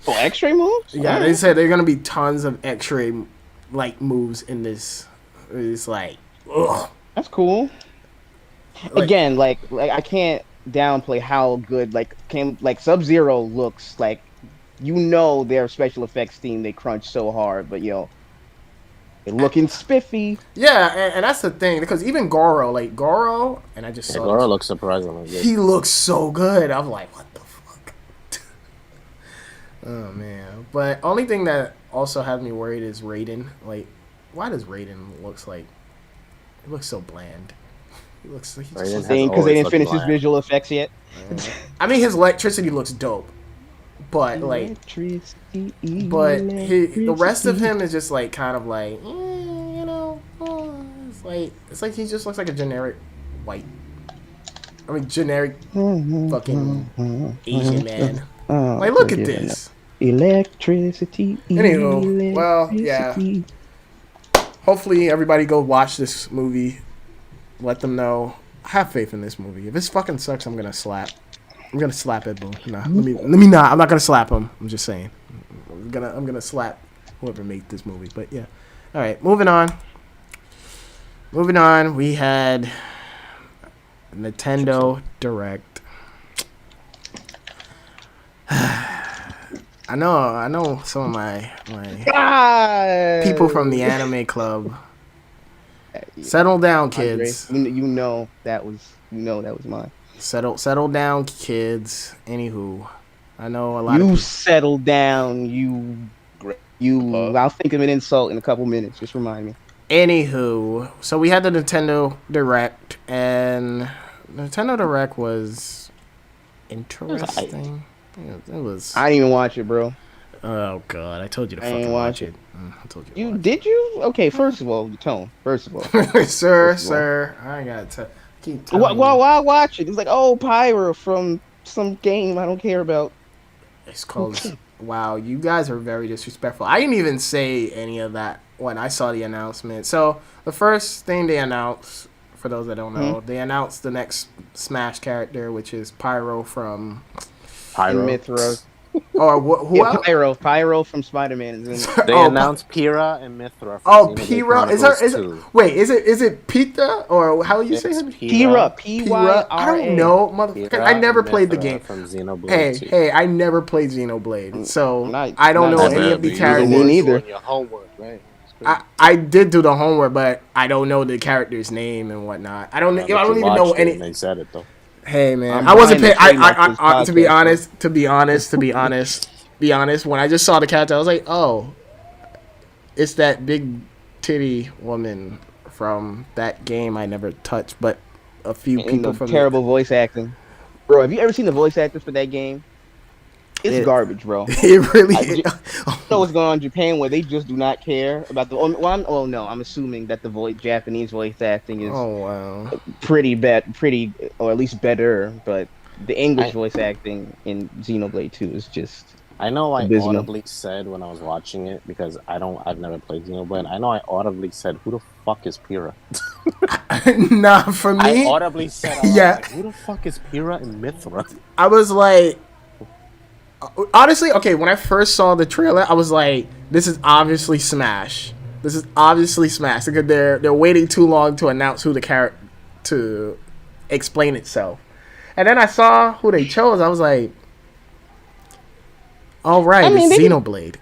Oh, X-ray moves? yeah, they said there're gonna be tons of X-ray like moves in this. It's like, ugh. That's cool. Like- Again, like I can't downplay how good like Sub-Zero looks. Like, you know, their special effects team, they crunch so hard, but they're looking spiffy. Yeah, and that's the thing because even Goro, and I just Yeah, saw Goro this, looks surprisingly good. he looks so good. I'm like, what the fuck? Oh man! But only thing that also has me worried is Raiden. Like, why does Raiden looks like? He looks so bland. He looks. He just Raiden looks- has Because they always didn't looked finish his bland. visual effects yet. I mean, his electricity looks dope, but like, the rest of him is just like kind of like, you know, it's like he just looks like a generic white. I mean, generic fucking Asian man. Like, look at this. Electricity. Anywho, well, yeah. Hopefully everybody go watch this movie. Let them know. I have faith in this movie. If this fucking sucks, I'm gonna slap Ed Boon. Nah, let me not. I'm not gonna slap him. I'm just saying. I'm gonna slap whoever made this movie. But yeah. All right, moving on. We had Nintendo Direct. I know some of my people from the anime club. Settle down, kids. Andre, you know that was mine. Settle down, kids. Anywho, I know a lot of You people. settle down, I'll think of an insult in a couple minutes. Just remind me. Anywho, so we had the Nintendo Direct, and Nintendo Direct was interesting. It was. I didn't even watch it, bro. Oh god, I told you to fucking watch it. I told you. Did you? Okay, first of all, the tone. First of all, sir, I gotta keep telling why watch it? It's like, oh, Pyro from some game I don't care about. It's called. Wow, you guys are very disrespectful. I didn't even say any of that when I saw the announcement. So the first thing they announced, for those that don't know, they announced the next Smash character, which is Pyro from Mithra. Or who else? Pyro from Spider-Man. They announced Pyrrha and Mithra. From Pyrrha. Is it Pita or how you say it? Pyrrha. P-Y-R-A. I don't know, motherfucker. I never played the game. From Xenoblade. Hey, I never played Xenoblade, so I don't know any of the characters. Me neither. Your homework, right? I did do the homework, but I don't know the character's name and whatnot. I don't even know any. They said it though. Hey man, I wasn't paying. I to be honest, when I just saw the character, I was like, oh, it's that big titty woman from that game I never touched, but a few people from terrible voice acting. Bro, have you ever seen the voice actors for that game? It's garbage, bro. It really is. I know what's going on in Japan where they just do not care about the. I'm assuming that the Japanese voice acting is pretty bad, or at least better. But the English voice acting in Xenoblade 2 is just. I know I abysmal. audibly said when I was watching it because I've never played Xenoblade. I know I audibly said, "Who the fuck is Pyrrha?" Nah, for me, I audibly said, like, "Who the fuck is Pyrrha and Mithra?" I was like. Honestly, okay, when I first saw the trailer, I was like, this is obviously Smash. Because they're waiting too long to announce who the character, to explain itself. And then I saw who they chose, I was like, all right, it's Xenoblade.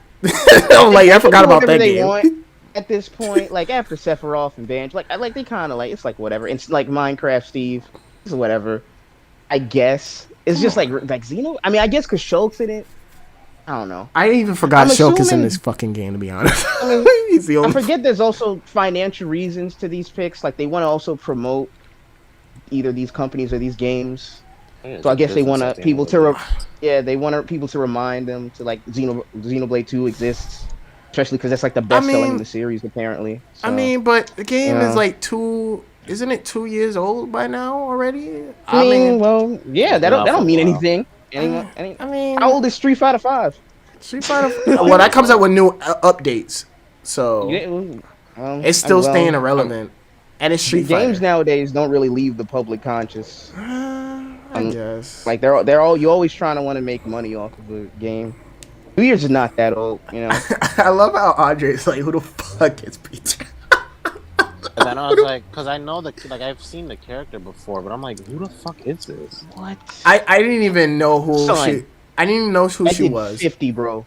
I'm like, I forgot about that game. At this point, like, after Sephiroth and Banjo, like they kind of, like, it's like, whatever. It's like Minecraft Steve. It's whatever. I guess. It's just like Xeno. I mean, I guess because Shulk's in it. I don't know. I even forgot Shulk is in this fucking game, to be honest. I mean, He's the only. I forget there's also financial reasons to these picks. Like, they want to also promote either these companies or these games. So I guess they want people to, they want people to remind them to, like, Xenoblade 2 exists, especially because that's like the best selling in the series apparently. So, I mean, but the game is like isn't it 2 years old by now already? I mean, well, yeah, that don't mean anything. I mean, how old is Street Fighter 5? Well, that comes out with new updates, so it's still staying irrelevant. And it's Street Fighter. Games nowadays don't really leave the public conscious. I guess. Like they're all you always trying to want to make money off of a game. 2 years is not that old, you know. I love how Andre's like, who the fuck is Peter? And then I was like, because I know I've seen the character before, but I'm like, who the fuck is this? What? I didn't even know who she. I didn't even know who she was. 50, bro.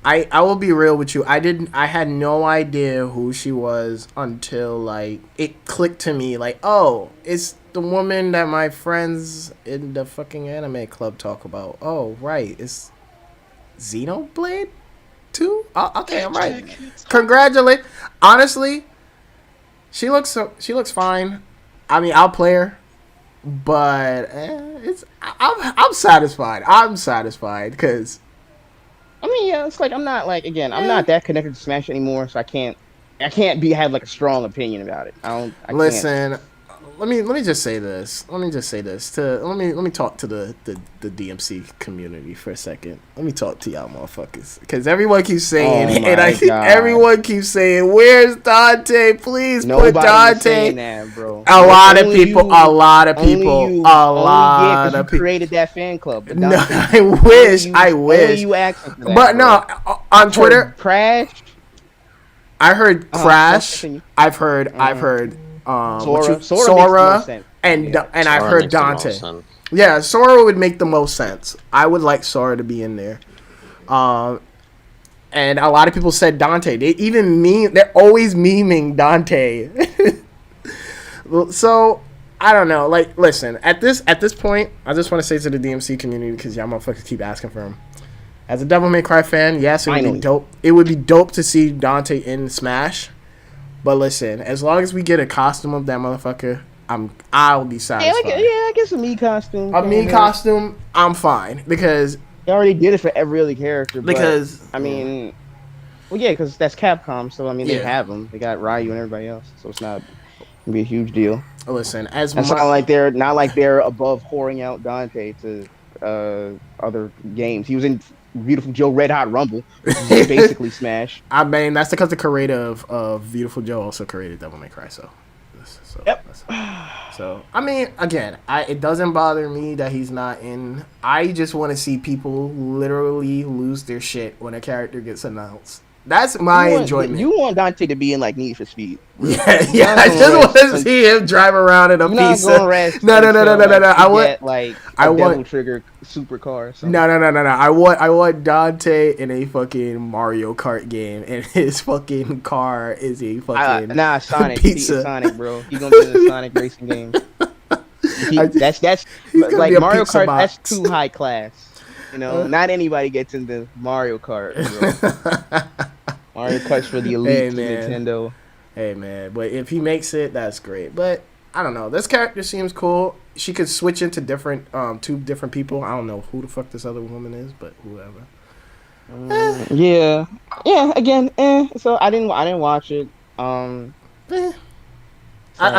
I will be real with you. I had no idea who she was until like it clicked to me. Like, oh, it's the woman that my friends in the fucking anime club talk about. Oh, right, it's Xenoblade 2. Okay, I'm right. Congratulate. Honestly. She looks fine. I mean, I'll play her, but I'm satisfied. I'm satisfied because. I mean, yeah, it's like I'm not not that connected to Smash anymore, so I can't have like a strong opinion about it. Listen, let me just say this. Let me talk to the DMC community for a second. Let me talk to y'all motherfuckers, because everyone keeps saying, everyone keeps saying, "Where's Dante? Please put Dante." Saying that, bro. A lot of people created that fan club. But No, Dante, I wish. Only you asking for that, but bro. no, on Twitter, Crash. I heard Crash. I've heard Sora, and I've heard Dante. Yeah, Sora would make the most sense. I would like Sora to be in there. And a lot of people said Dante. They're always memeing Dante. So I don't know. Like, listen, at this point, I just want to say to the DMC community, because y'all motherfuckers keep asking for him. As a Devil May Cry fan, yes, it would be dope. It would be dope to see Dante in Smash. But listen, as long as we get a costume of that motherfucker, I'll be satisfied. I guess a me costume. A me costume, I'm fine, because they already did it for every other character. Because because that's Capcom. So they have them. They got Ryu and everybody else. So it's not gonna be a huge deal. Listen, it's not like they're above whoring out Dante to other games. He was in Beautiful Joe Red Hot Rumble, which is basically Smash. I mean, that's because the creator of Beautiful Joe also created Devil May Cry. So I mean, again, it doesn't bother me that he's not in. I just want to see people literally lose their shit when a character gets announced. That's my enjoyment. You want Dante to be in like Need for Speed. Yeah. I just want to see him drive around in a piece of. No. I want Devil Trigger supercar. No. I want Dante in a fucking Mario Kart game, and his fucking car is a fucking Sonic pizza. Sonic, bro. He's gonna be in a Sonic racing game. That's like Mario Kart. Box. That's too high class. Not anybody gets into Mario Kart. Mario Kart's for the elite Nintendo. Hey, man. But if he makes it, that's great. But I don't know. This character seems cool. She could switch into two different people. I don't know who the fuck this other woman is, but whoever. Yeah. Again, So I didn't watch it. I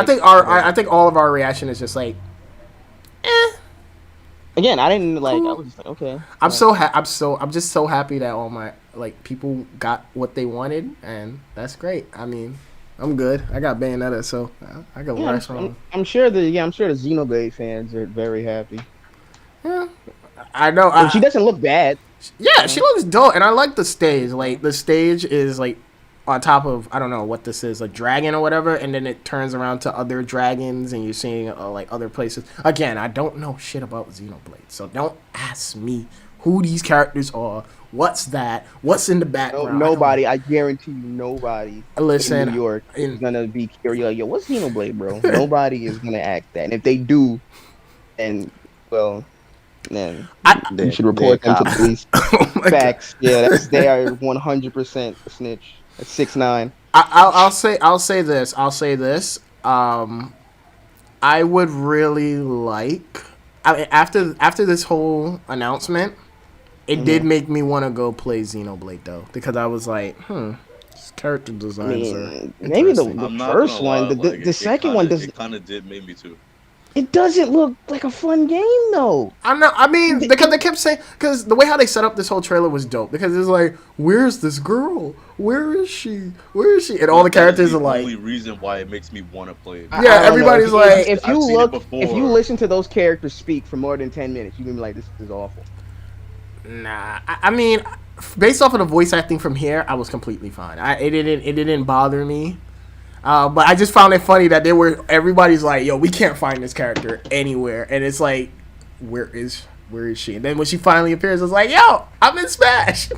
think all of our reaction is just like, Again, I didn't like. Cool. I was just like, okay. I'm just so happy that all my people got what they wanted, and that's great. I mean, I'm good. I got Bayonetta, so I got watch on. I'm sure the Xenoblade fans are very happy. Yeah, I know. She doesn't look bad. Yeah, she looks dope, and I like the stage. Like, the stage is like on top of, I don't know what this is, a dragon or whatever, and then it turns around to other dragons, and you're seeing other places. Again, I don't know shit about Xenoblade, so don't ask me who these characters are. What's that? What's in the background? Nobody. I guarantee you, nobody. Listen, in New York is gonna be curious. Like, yo, what's Xenoblade, bro? Nobody is gonna act that, and if they do, then you should report them to the police. Facts. God. Yeah, they are 100% a snitch. 6ix9ine. I'll say this. I would really like. I mean, after this whole announcement, it did make me want to go play Xenoblade though, because I was like, this character designs are maybe the first one, the second one does. It kind of did make me too. It doesn't look like a fun game though. I know. I mean, because they kept saying, because the way how they set up this whole trailer was dope. Because it's like, where's this girl? Where is she? Where is she? And all the characters are like. The only reason why it makes me want to play it. Yeah, everybody's like. If you listen to those characters speak for more than 10 minutes, you can be like, this is awful. Nah, I mean, based off of the voice acting from here, I was completely fine. It didn't bother me. But I just found it funny that everybody's like, yo, we can't find this character anywhere, and it's like, where is she? And then when she finally appears, it's like, yo, I'm in Smash.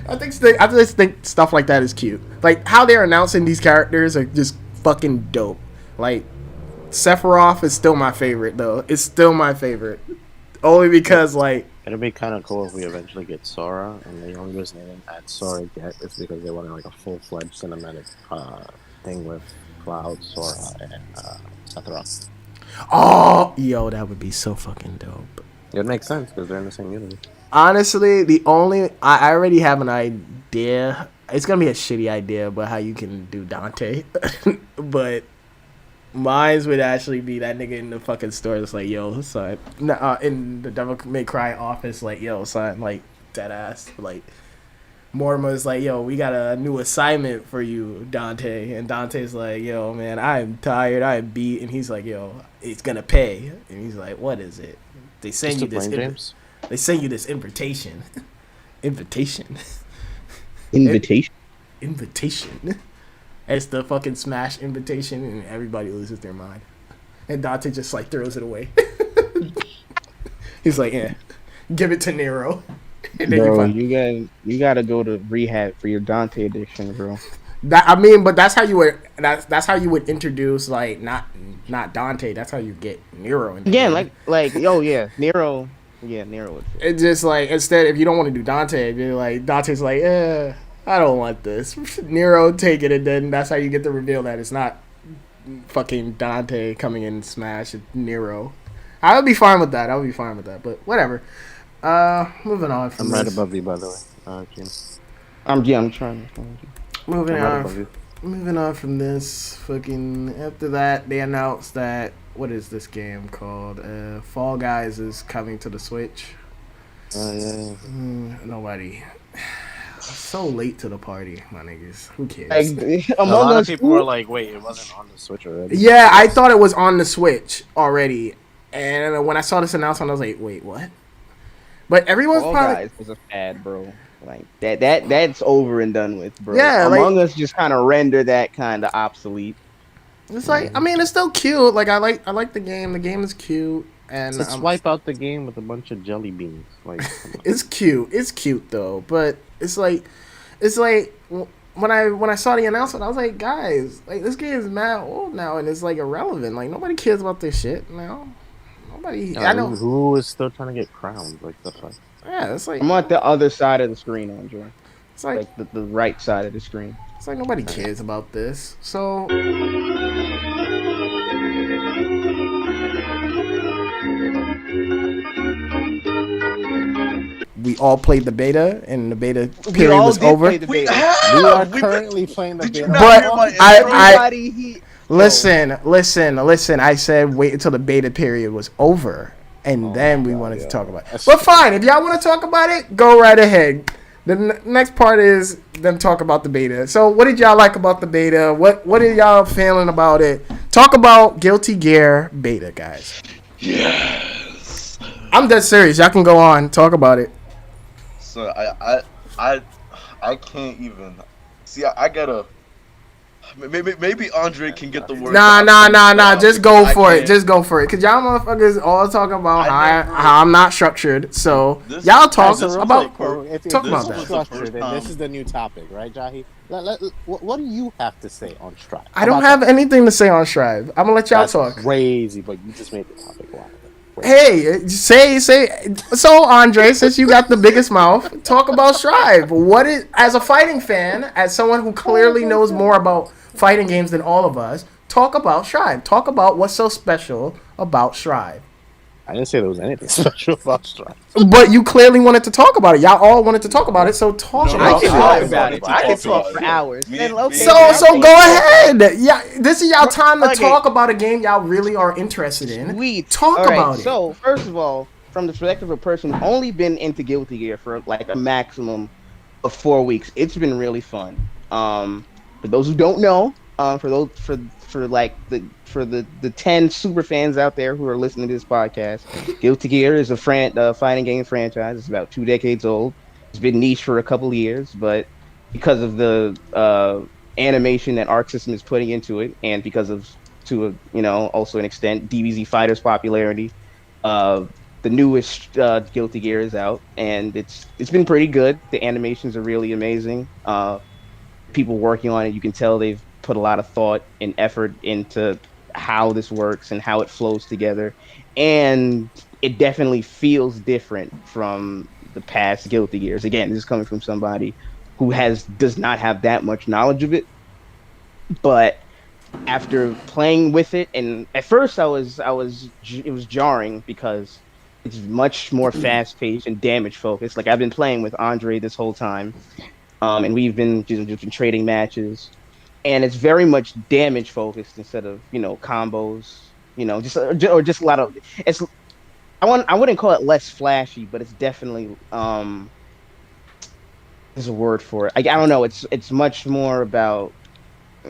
I just think stuff like that is cute. Like, how they're announcing these characters are just fucking dope. Like, Sephiroth is still my favorite though. It's still my favorite, only because like. It'd be kind of cool if we eventually get Sora, and the only reason they didn't add Sora yet is because they wanted like a full-fledged cinematic thing with Cloud, Sora, and Sephiroth. Oh, yo, that would be so fucking dope. It makes sense because they're in the same universe. Honestly, I already have an idea. It's gonna be a shitty idea, but how you can do Dante, but Mine would actually be that nigga in the fucking store that's like, yo, son. In the Devil May Cry office, like, yo, son, like, dead ass. Like, Mortimer's like, yo, we got a new assignment for you, Dante. And Dante's like, yo, man, I'm tired, I'm beat. And he's like, yo, it's gonna pay. And he's like, what is it? They send you this. They send you this invitation. Invitation. Invitation. It's the fucking Smash invitation, and everybody loses their mind. And Dante just like throws it away. He's like, yeah, give it to Nero. And then bro, you gotta go to rehab for your Dante addiction, bro. But that's how you would introduce like not Dante. That's how you get Nero. Again, Nero. Yeah, Nero. It's just like instead, if you don't want to do Dante, be like Dante's like, I don't want this. Nero, take it, and then that's how you get the reveal that it's not fucking Dante coming in and smash. It's Nero. I would be fine with that. But whatever. Moving on. I'm right above you, by the way. I'm trying to find you. Moving on from this. Fucking after that, they announced that what is this game called? Fall Guys is coming to the Switch. Yeah. Nobody. So late to the party, my niggas. Who cares? A lot of people were like, "Wait, it wasn't on the Switch already." Yeah, I thought it was on the Switch already, and when I saw this announcement, I was like, "Wait, what?" But everyone's Fall probably Guys was a fad, bro. Like that's over and done with, bro. Yeah, Among Us just kind of render that kind of obsolete. It's like, I mean, it's still cute. Like I like the game. The game is cute, and let's wipe out the game with a bunch of jelly beans. Like it's cute. It's cute though, but it's like when I saw the announcement, I was like, guys, like this game is mad old now, and it's like irrelevant. Like nobody cares about this shit now. Nobody. I know who is still trying to get crowned. Like the fuck. Yeah, it's like I'm on the other side of the screen, Andre. It's like the right side of the screen. It's like nobody cares about this. So we all played the beta, and the beta period was over. We are currently playing the beta. But listen. I said wait until the beta period was over, and then we wanted to talk about it. But fine, if y'all want to talk about it, go right ahead. The next part is them talk about the beta. So what did y'all like about the beta? What are y'all feeling about it? Talk about Guilty Gear beta, guys. Yes. I'm dead serious. Y'all can go on. Talk about it. So I can't even see. I gotta. Maybe Andre can get the word. Nah. Just go for it. Cause y'all motherfuckers all talking about how I'm not structured. So y'all talk about that. This is the new topic, right, Jahi? What do you have to say on Strive? I don't have anything to say on Strive. I'm gonna let y'all talk. Crazy, but you just made the topic wild. Hey, say. So, Andre, since you got the biggest mouth, talk about Strive. What is, as a fighting fan, as someone who clearly knows more about fighting games than all of us, talk about Strive. Talk about what's so special about Strive. I didn't say there was anything special about Strive. But you clearly wanted to talk about it. Y'all all wanted to talk about it, so talk about it. I can talk for hours. So go ahead. Yeah, this is y'all time to talk about a game y'all really are interested in. Talk about it. So, first of all, from the perspective of a person who's only been into Guilty Gear for like a maximum of 4 weeks, it's been really fun. For those who don't know, for the 10 super fans out there who are listening to this podcast, Guilty Gear is a fighting game franchise. It's about 2 decades old. It's been niche for a couple of years, but because of the animation that Arc System is putting into it, and because of also an extent DBZ Fighter's popularity, the newest Guilty Gear is out, and it's been pretty good. The animations are really amazing. People working on it, you can tell they've put a lot of thought and effort into how this works and how it flows together, and it definitely feels different from the past Guilty Gears. Again, this is coming from somebody who does not have that much knowledge of it, but after playing with it, and at first it was jarring because it's much more fast-paced and damage-focused. Like, I've been playing with Andre this whole time, and we've been trading matches. and it's very much damage focused instead of combos. Just a lot of it's. I wouldn't call it less flashy, but it's definitely there's a word for it. I don't know. It's much more about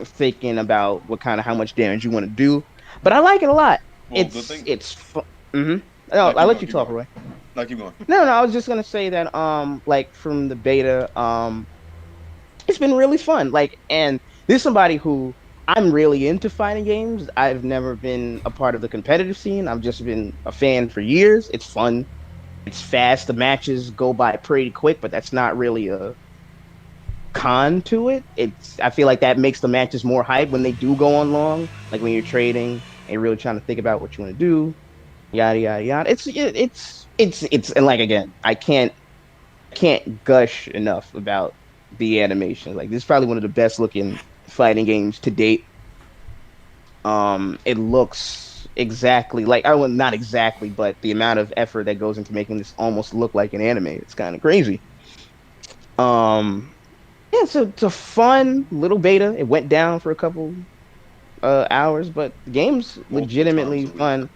thinking about what kind of how much damage you want to do. But I like it a lot. Well, the thing. It's fun. No, No, I'll keep let going. you Keep talk, going. Roy. No, keep going. No, I was just gonna say that like from the beta it's been really fun. Like, and this is somebody who I'm really into fighting games. I've never been a part of the competitive scene. I've just been a fan for years. It's fun. It's fast. The matches go by pretty quick, but that's not really a con to it. I feel like that makes the matches more hype when they do go on long, like when you're trading and you're really trying to think about what you want to do, yada yada yada. It's and like again, I can't gush enough about the animation. Like this is probably one of the best looking fighting games to date. It looks exactly like I well, not exactly, but the amount of effort that goes into making this almost look like an anime, it's kind of crazy. Um, yeah, it's a fun little beta. It went down for a couple hours, but the game's Multiple times legitimately a week. fun.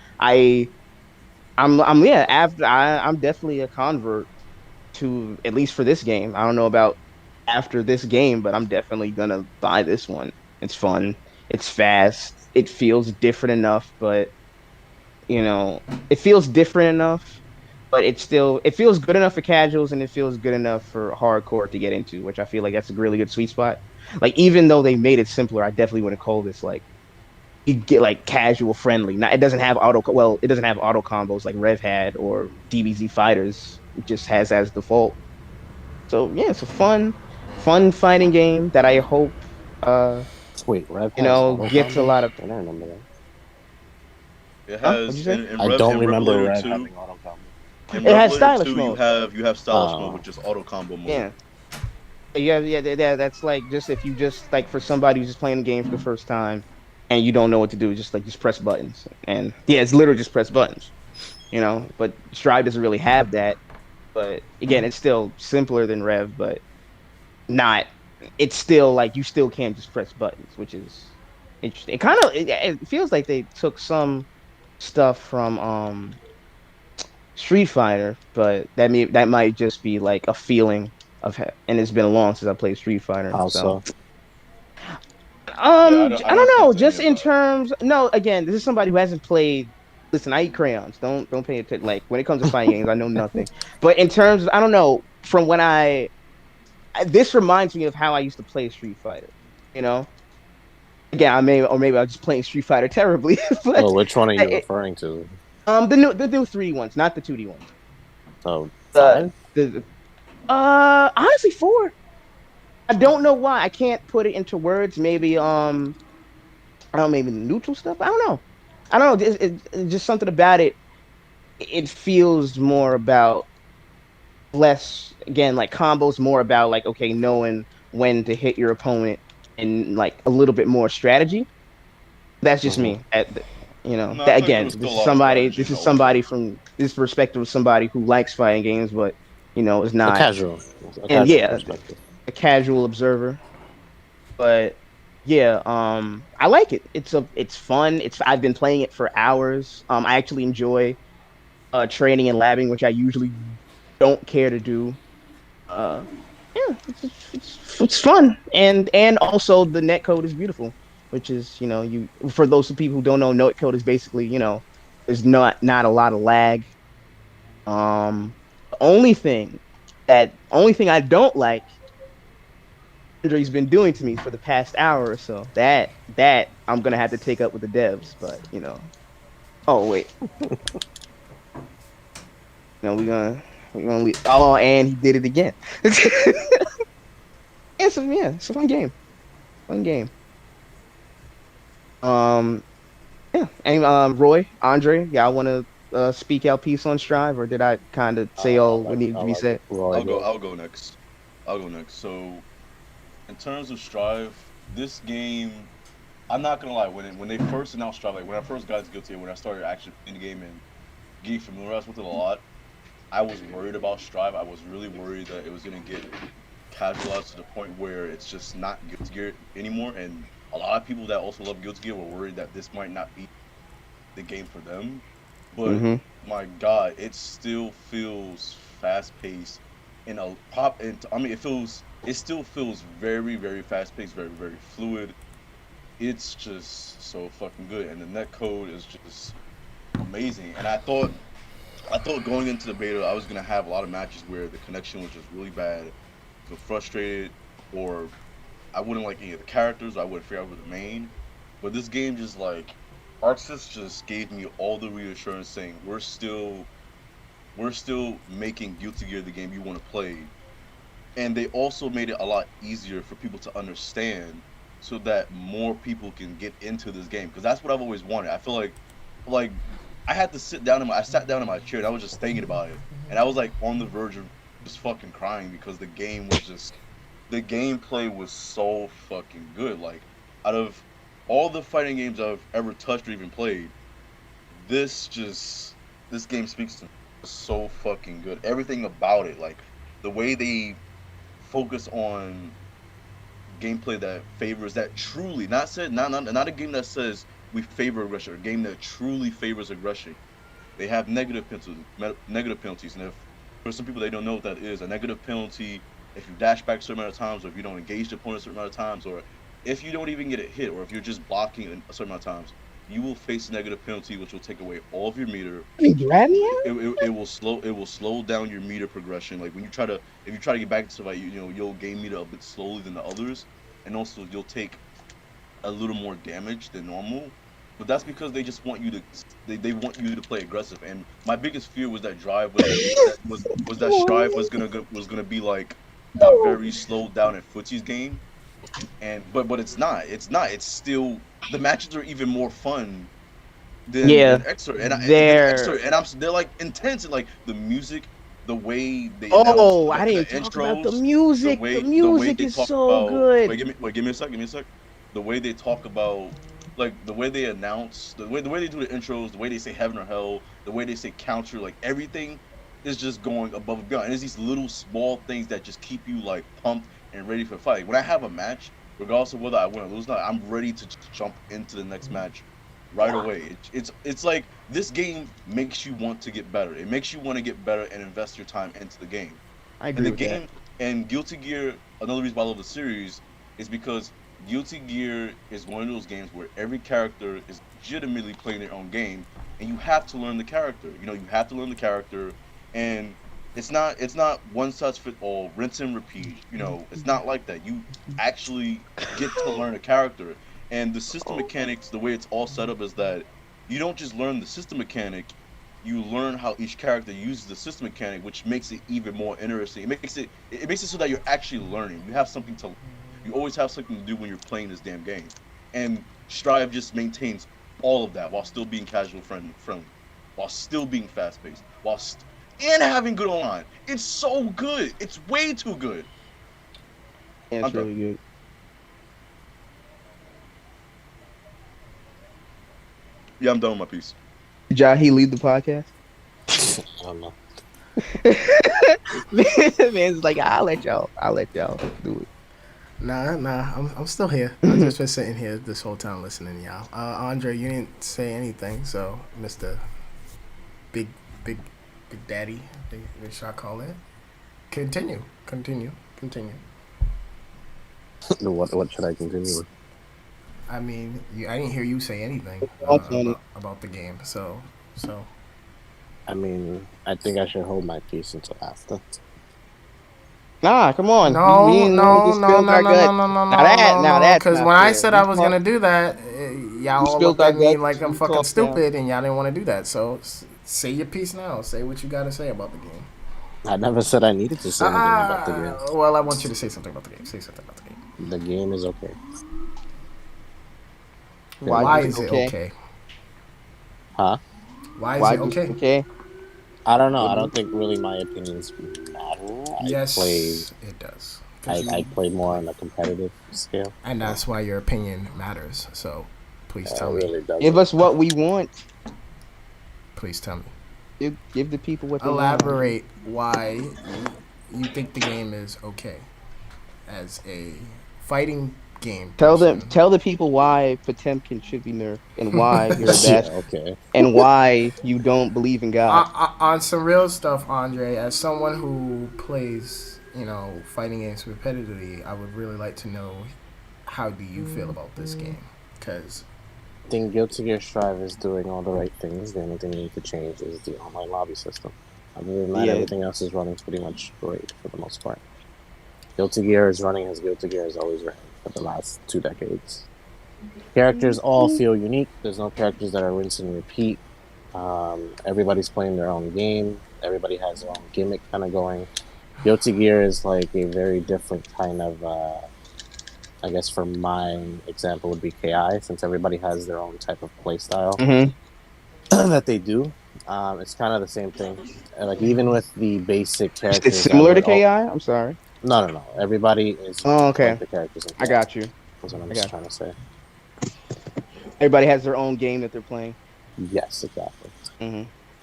I'm yeah, I'm definitely a convert to at least for this game. I don't know about after this game, but I'm definitely gonna buy this one. It's fun. It's fast. It feels different enough, but it feels different enough, but it feels good enough for casuals and it feels good enough for hardcore to get into, which I feel like that's a really good sweet spot. Like even though they made it simpler, I definitely want to call this like you get like casual friendly. Not it doesn't have it doesn't have auto combos like Rev had or DBZ Fighters. It just has as default. So yeah, it's a fun fighting game that I hope Wait, Rev has auto gets a lot combos? of I don't remember that. It What'd you has say? in I Rev don't in remember Revelator Rev 2. having auto combos. In It has Revelator stylish 2, mode. you have stylish mode, which is auto combo mode. Yeah. Yeah. That's like just if you just like for somebody who's just playing the game for the first time and you don't know what to do, just press buttons. And yeah, it's literally just press buttons, But Strive doesn't really have that. But again, it's still simpler than Rev, but not. It's still like you still can't just press buttons, which is interesting. It feels like they took some stuff from Street Fighter, but that might just be like a feeling and it's been long since I played Street Fighter, How so. so? Yeah, I I don't don't know. sense any Just of in that. terms, no. Again, this is somebody who hasn't played. Listen, I eat crayons. Don't pay attention. Like when it comes to fighting games, I know nothing. But in terms, I don't know. From when this reminds me of how I used to play Street Fighter. You know, again, maybe I was just playing Street Fighter terribly. But Well, which one are you it, referring to? the new 3D ones, not the 2D ones. So The 5? honestly 4. I don't know why. I can't put it into words. Maybe I don't know, maybe neutral stuff. I don't know. I don't know. It's just something about it. It feels more about less again like combos, more about like okay, knowing when to hit your opponent and like a little bit more strategy. That's just Mm-hmm. me. No, I That feel like there again, was still a lot of strategy This in is old somebody school. from this perspective of somebody who likes fighting games, but is A not. casual, a And casual yeah, perspective. a casual observer. But yeah, I like it. It's fun. I've been playing it for hours. I actually enjoy training and labbing, which I usually don't care to do. Uh, yeah, it's fun, and also the net code is beautiful, which is you for those people who don't know, net code is basically there's not a lot of lag. The only thing I don't like Andre's been doing to me for the past hour or so. That I'm gonna have to take up with the devs, but Oh wait, we're gonna leave. Oh, and he did it again. It's a fun game. Fun game. Um, yeah. And Roy, Andre, y'all want to speak out piece on Strive, or did I kind of say all what needed to I'll be let said? Roy go. I'll go next. I'll go next. So in terms of Strive, this game, I'm not gonna lie. When they first announced Strive, like when I first got into Guilty, when I started actually playing the game and getting familiarized with it a lot, I was worried about Strive. I was really worried that it was gonna get casualized to the point where it's just not Guilty Gear anymore. And a lot of people that also love Guilty Gear were worried that this might not be the game for them. But Mm-hmm. my God, it still feels fast paced and a pop. And I mean, it still feels very, very fast paced, very, very fluid. It's just so fucking good, and the net code is just amazing. And I thought going into the beta, I was gonna have a lot of matches where the connection was just really bad, feel frustrated, or I wouldn't like any of the characters. I wouldn't figure out who the main. But this game just like Arxis just gave me all the reassurance saying we're still making Guilty Gear the game you want to play, and they also made it a lot easier for people to understand, so that more people can get into this game. Because that's what I've always wanted. I feel like I sat down in my chair and I was just thinking about it, and I was like on the verge of just fucking crying because the gameplay was so fucking good. Like, out of all the fighting games I've ever touched or even played, this game speaks to me. It's so fucking good. Everything about it, like the way they focus on gameplay that favors that truly not a game that says we favor aggression, a game that truly favors aggression. They have negative penalties, and if for some people they don't know what that is, a negative penalty if you dash back a certain amount of times, or if you don't engage the opponent a certain amount of times, or if you don't even get a hit, or if you're just blocking a certain amount of times, you will face a negative penalty, which will take away all of your meter. You grab me It will slow down your meter progression. Like when you try to if you try to get back to fight, you'll gain meter a bit slowly than the others, and also you'll take a little more damage than normal. But that's because they just want you to they want you to play aggressive. And my biggest fear was that drive was that strive was gonna be like a very slowed down and footsies game. And but it's not. It's not. It's still the matches are even more fun Yeah, than Extra. And than they're. Extra. And they're like intense, and like the music, the way they announce Oh, I the didn't talk about the intros, music. The the way music they is talk so about good. give me a sec, give me a sec. The way they talk about like the way they announce the way they do the intros, the way they say heaven or hell, the way they say counter, like everything is just going above and beyond. And it's these little small things that just keep you like pumped and ready for a fight. When I have a match, regardless of whether I win or lose, not I'm ready to just jump into the next match right away. It's like this game makes you want to get better. It makes you want to get better and invest your time into the game. I And agree the with that. game and Guilty Gear, another reason why I love the series is because Guilty Gear is one of those games where every character is legitimately playing their own game, and you have to learn the character. You have to learn the character, and it's not one size fit all, rinse and repeat. It's not like that. You actually get to learn a character, and the system mechanics, the way it's all set up is that you don't just learn the system mechanic, you learn how each character uses the system mechanic, which makes it even more interesting. It makes it so that you're actually learning. You always have something to do when you're playing this damn game. And Strive just maintains all of that while still being casual friendly, while still being fast paced, and having good online. It's so good. It's way too good. Yeah, I'm it's done. really good. Yeah, I'm done with my piece. Did y'all he lead the podcast? I don't know. Man's like, I'll let y'all do it. Nah, I'm still here. I've just been sitting here this whole time listening to y'all. Andre, you didn't say anything, so Mr. Big, Big, Big Daddy, what should I call it? Continue. What should I continue with? I mean, I didn't hear you say anything Funny. about the game, so. I mean, I think I should hold my peace until after. Nah, come on. No, We didn't no, just no, spilled no, our no, guts. no, no, no, Now no, that's because not when I fair. said I was gonna do that, y'all all spilled looked our at me guts, like I'm we fucking talked now. stupid, and y'all didn't want to do that. So say your piece now. Say what you gotta say about the game. I never said I needed to say anything about the game. Well, I want you to say something about the game. Say something about the game. The game is okay. Why is it okay? Huh? Why Why is it is okay? it okay? I don't know. I don't think really my opinions matter. Yes, it does. I play more on a competitive scale. And that's why your opinion matters. So please tell me. Really doesn't. Give us what we want. Please tell me. Give the people what they want. Elaborate why you think the game is okay. as a fighting game Tell person. the people why Potemkin should be nerfed and why you're the Yeah, best okay. and why you don't believe in God. On some real stuff, Andre, as someone who plays, fighting games repetitively, I would really like to know, how do you feel about this game? Because I think Guilty Gear Strive is doing all the right things. The only thing you need to change is the online lobby system. Other than that, Yeah. everything else is running pretty much great for the most part. Guilty Gear is running as Guilty Gear has always ran for the last 2 decades. Characters all feel unique. There's no characters that are rinse and repeat. Everybody's playing their own game. Everybody has their own gimmick kind of going. Guilty Gear is like a very different kind of, I guess for my example would be KI, since everybody has their own type of play style that they do. It's kind of the same thing. Like even with the basic characters. It's similar to KI? I'm sorry. No. Everybody is okay. like the characters in KI. I got you. That's what I'm just trying to say. Everybody has their own game that they're playing. Yes, exactly.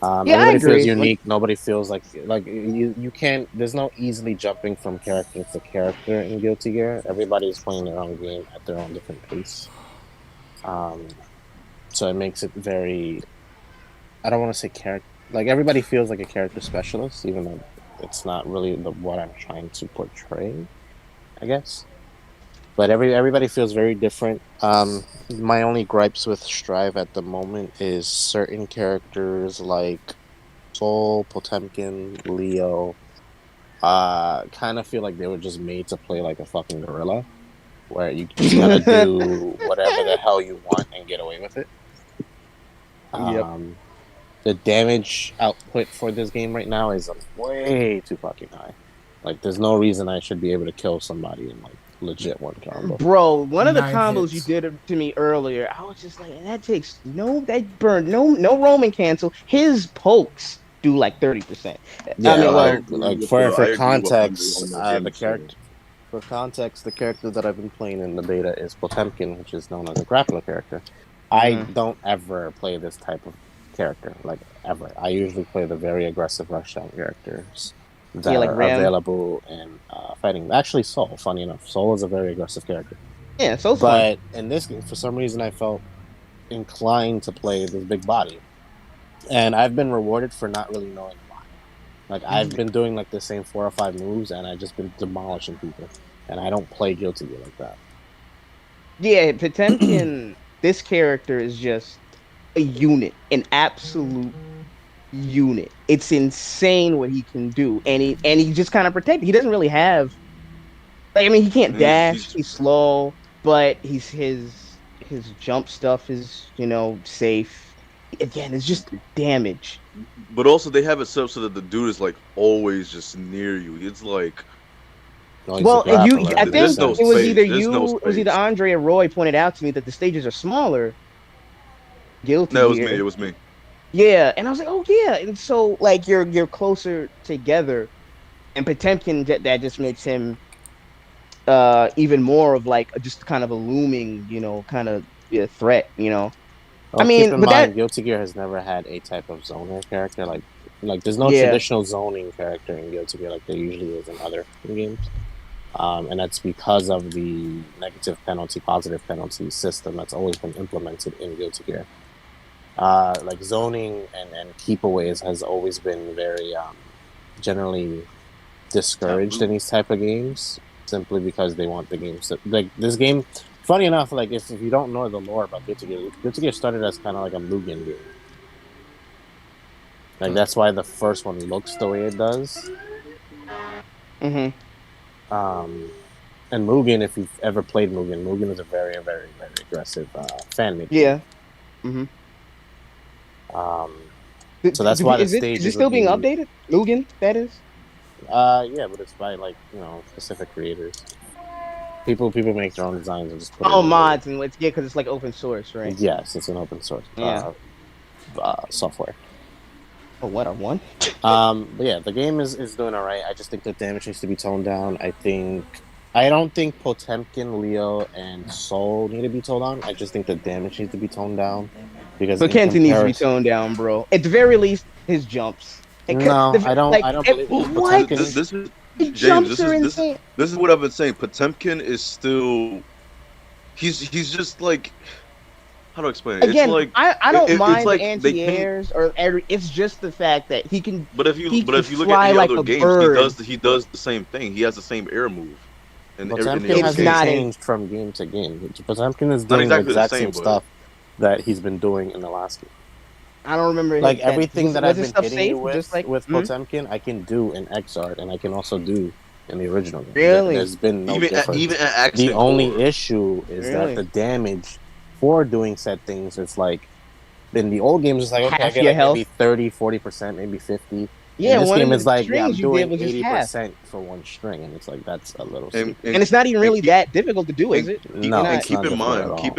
Everybody feels unique. Nobody feels like you can't. There's no easily jumping from character to character in Guilty Gear. Everybody's playing their own game at their own different pace. So it makes it very. I don't want to say character. Like everybody feels like a character specialist, even though it's not really what I'm trying to portray, I guess. But everybody feels very different. My only gripes with Strive at the moment is certain characters like Sol, Potemkin, Leo, kind of feel like they were just made to play like a fucking gorilla, where you just gotta do whatever the hell you want and get away with it. The damage output for this game right now is way too fucking high. Like, there's no reason I should be able to kill somebody in like legit one combo. Bro, one of the 9 combos hits. you did to me earlier, I was just like, that burned no Roman cancel. His pokes do like 30%. Yeah, I mean, for context, the character that I've been playing in the beta is Potemkin, which is known as a grappler character. I don't ever play this type of character, like ever. I usually play the very aggressive rushdown characters that are available in fighting. Actually, Sol, funny enough, Sol is a very aggressive character. Yeah, Sol's fun. But in this game, for some reason, I felt inclined to play this big body, and I've been rewarded for not really knowing why. Like I've been doing like the same 4 or 5 moves, and I've just been demolishing people, and I don't play Guilty Gear like that. Yeah, Potemkin. This character is just a unit, an absolute unit. It's insane what he can do, and he just kind of protected. He doesn't really have, like, I mean, he can't dash. He's slow, but his jump stuff is safe. Again, it's just damage. But also, they have it set up so that the dude is like always just near you. It's like. Well, and I think it was either Andre or Roy pointed out to me that the stages are smaller. Guilty No, Gear. it was me. Yeah, and I was like, oh yeah, and so like you're closer together, and Potemkin that just makes him even more of like just kind of a looming, kind of threat, Well, I mean, keep in mind, Guilty Gear has never had a type of zoner character like there's no traditional zoning character in Guilty Gear like there usually is in other games. And that's because of the negative penalty, positive penalty system that's always been implemented in Guilty Gear. Like zoning and keepaways has always been very generally discouraged in these type of games, simply because they want the games to, like this game. Funny enough, like if you don't know the lore about Guilty Gear started as kind of like a Mugen game. Like that's why the first one looks the way it does. And Mugen, if you've ever played Mugen is a very, very, very aggressive fan-made game. Yeah. So that's why the stage is it still being updated? Mugen, that is. Yeah, but it's by specific creators. People make their own designs and just put mods and it's because it's like open source, right? Yes, it's an open source software. Oh, what a one! But yeah, the game is doing alright. I just think the damage needs to be toned down. I don't think Potemkin, Leo, and Sol need to be toned down. I just think the damage needs to be toned down because Kenzie needs to be toned down, bro. At the very least, his jumps. No, I don't. I don't believe what? The James, jumps are insane. this is what I've been saying. Potemkin is still he's just like, how do I explain it? It's Again, like I don't it's mind the like they can. anti-airs or it's just the fact that he But can if you look at fly any like other a games, bird. he does the same thing. He has the same air move, in the Potemkin other It's hasn't not games. as changed from game to game. Potemkin is Not doing the exactly the exact same same, but stuff that he's been doing in the last game. I don't remember Like that everything that was I've his been stuff hitting you safe just like Potemkin, I can do in Xrd, and I can also do in the original game. really There's been no even difference. at The accent only core. issue is that really the damage for doing said things is like in the old games it's like okay, I half get your like maybe health. 30-40%, maybe 50. In Yeah, this one of game the it's like yeah, I'm strings you did doing was just half, 80% for one string, and it's like that's a little And stupid. and and it's not even and really that difficult to do, is it? You're No, not. it's not difficult at all.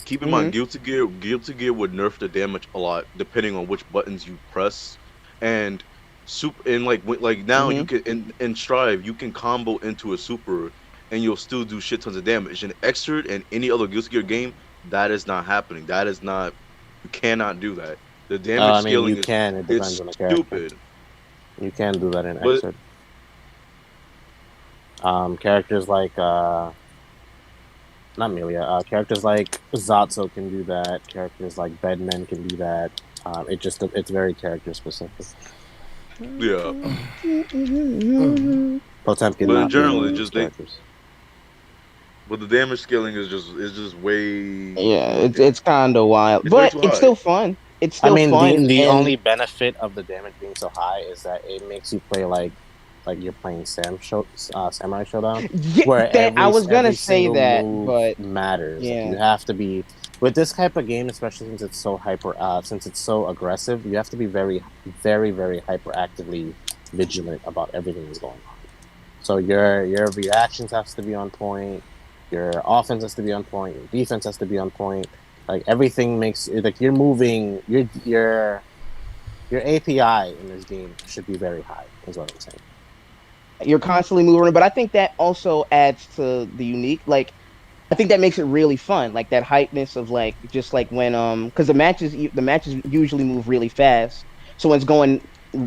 keep in mind Hmm. Guilty Gear would nerf the damage a lot depending on which buttons you press, and like now you Hmm. can in Strive you can combo into a super and you'll still do shit tons of damage. In Xrd and any other Guilty Gear game, that is not happening. That is not, you cannot do that. The damage I mean, you scaling can. It depends is on the character. stupid. You can do that in But Xrd. Characters like not Melia. Characters like Zatsu can do that. Characters like Bedmen can do that. It's very character specific. yeah, Potemkin but in not being general, one it of those just they characters. but the damage scaling is just Yeah, it's kind of wild, it's way but too it's high. still fun. It's I still mean, fun, the and only benefit of the damage being so high is that it makes you play like you're playing Samurai Showdown, yeah, where that I was gonna every say single that, move but matters. Like you yeah, have to be with this type of game, especially since it's so aggressive. You have to be very hyperactively vigilant about everything that's going on. So your reactions has to be on point. Your offense has to be on point. Your defense has to be on point. Like everything makes like you're moving. Your API in this game should be very high. Is what I'm saying. you're constantly moving. But I think that also adds to the unique. Like I think that makes it really fun. Like that hypeness of like just like when because the matches usually move really fast. So when it's going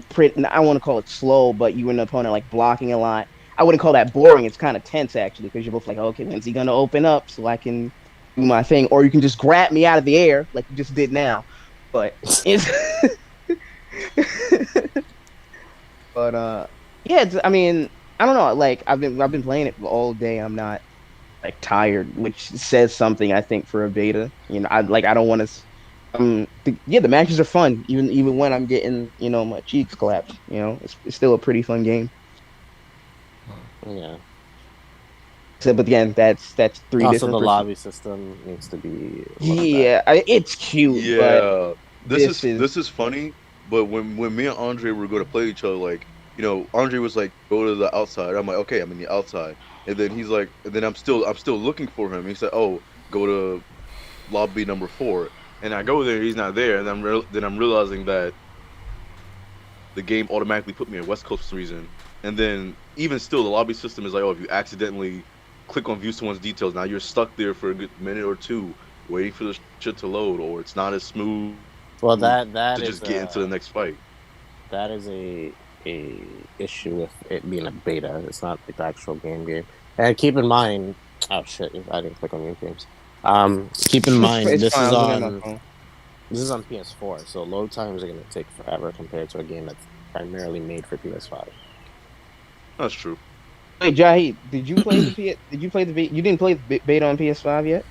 pretty, I don't want to call it slow, but you and the opponent like blocking a lot. I wouldn't call that boring. It's kind of tense actually because you're both like, okay, when's he gonna open up so I can do my thing, or you can just grab me out of the air like you just did now. But it's but yeah, I mean, I don't know. Like I've been playing it all day. I'm not like tired, which says something I think for a beta. I don't want to. Yeah, the matches are fun, even when I'm getting my cheeks clapped. It's still a pretty fun game. Yeah. So, but again, that's three Also, different. the lobby system needs to be a little better. Yeah, it's cute, but Yeah, this is this is funny. But when me and Andre were going to play each other, like Andre was like, "Go to the outside." I'm like, "Okay, I'm in the outside." And then he's like, and then I'm still looking for him. He said, "Oh, go to lobby number 4." And I go there, he's not there, and then I'm realizing that the game automatically put me in West Coast for some reason. And then even still, the lobby system is like, "Oh, if you accidentally click on view someone's details, now you're stuck there for a good minute or two, waiting for the shit to load, or it's not as smooth Well, to that just is get into the next fight." that is a issue with it being a beta. It's not like the actual game. And keep in mind, oh shit, I didn't click on new games. Keep in mind it's fine. I was looking at my phone. this is on PS4, so load times are gonna take forever compared to a game that's primarily made for PS5. That's true. Wait, Jahid, did you play the P? Did you play the beta? You didn't play the beta on PS5 yet?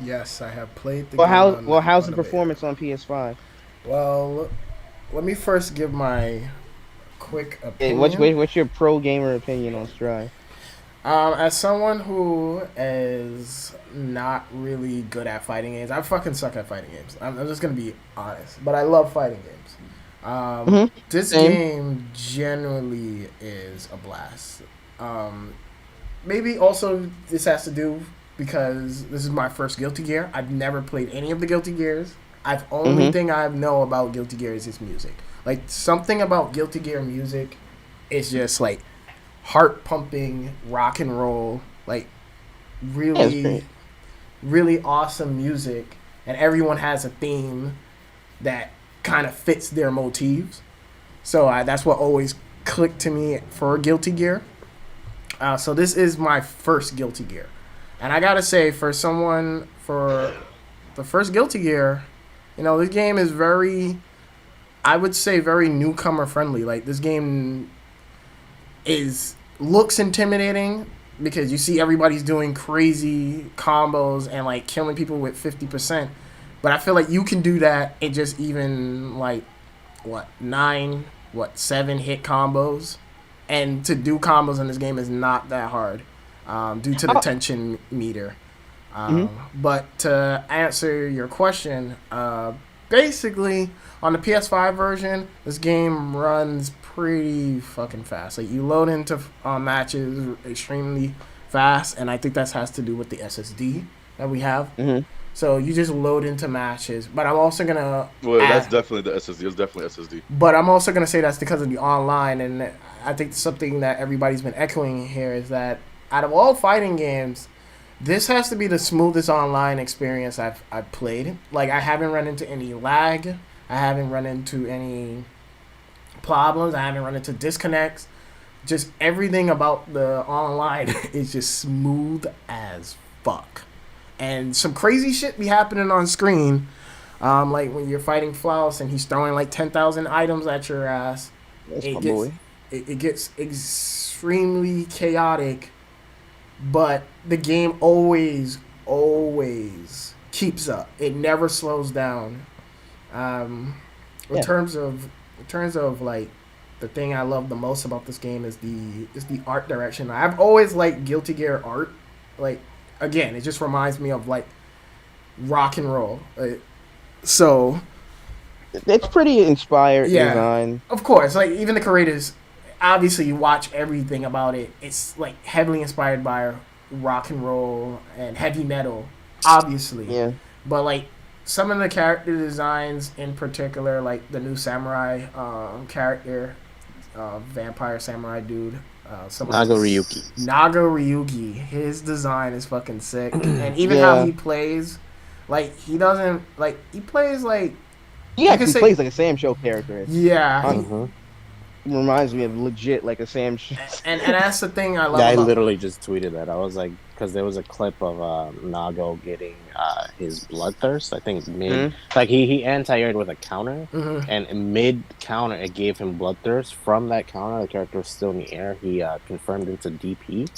Yes, I have played the Well, game how's on the a beta. performance on PS5? Well, let me first give my quick Hey, opinion. what's your pro gamer opinion on Strive? As someone who is not really good at fighting games, I fucking suck at fighting games. I'm just gonna be honest, but I love fighting games. This Same. game generally is a blast. Maybe also this has to do because this is my first Guilty Gear. I've never played any of the Guilty Gears. I've only thing I know about Guilty Gear is its music. Like something about Guilty Gear music is just like heart pumping rock and roll, like Yeah, it's really great. really awesome music, and everyone has a theme that kind of fits their motifs. So that's what always clicked to me for Guilty Gear. So this is my first Guilty Gear, and I gotta say, for the first Guilty Gear, this game is very, I would say, very newcomer friendly. Like, this game looks intimidating because you see everybody's doing crazy combos and like killing people with 50%. But I feel like you can do that in just even like 7 hit combos. And to do combos in this game is not that hard due to the tension meter. But to answer your question, basically on the PS5 version, this game runs pretty fucking fast. Like, you load into matches extremely fast, and I think that has to do with the SSD that we have. So you just load into matches. But I'm also gonna. Well, that's definitely the SSD. It's definitely SSD. But I'm also gonna say that's because of the online, and I think something that everybody's been echoing here is that out of all fighting games, this has to be the smoothest online experience I've played. Like, I haven't run into any lag. I haven't run into any problems. I haven't run into disconnects. Just everything about the online is just smooth as fuck. And some crazy shit be happening on screen. Like when you're fighting Flaus and he's throwing like 10,000 items at your ass. That's my boy. It gets extremely chaotic. But the game always keeps up. It never slows down. In terms of like the thing I love the most about this game is the art direction. I've always liked Guilty Gear art. Like, again, it just reminds me of like rock and roll. So it's pretty inspired design. Of course, like even the creators, obviously you watch everything about it. It's like heavily inspired by rock and roll and heavy metal, obviously. Yeah. But like some of the character designs in particular, like the new samurai character, vampire samurai dude. Naga Ryuki. His design is fucking sick. And even how he plays, like, he doesn't, like, he plays like... He actually plays like a Sam Show character. Yeah. He reminds me of legit like a Sam Show. And that's the thing I love I about... literally just tweeted that. I was like, because there was a clip of Nago getting his bloodthirst. I think like he anti-aired with a counter, and mid-counter it gave him bloodthirst. From that counter, the character was still in the air. He confirmed into DP,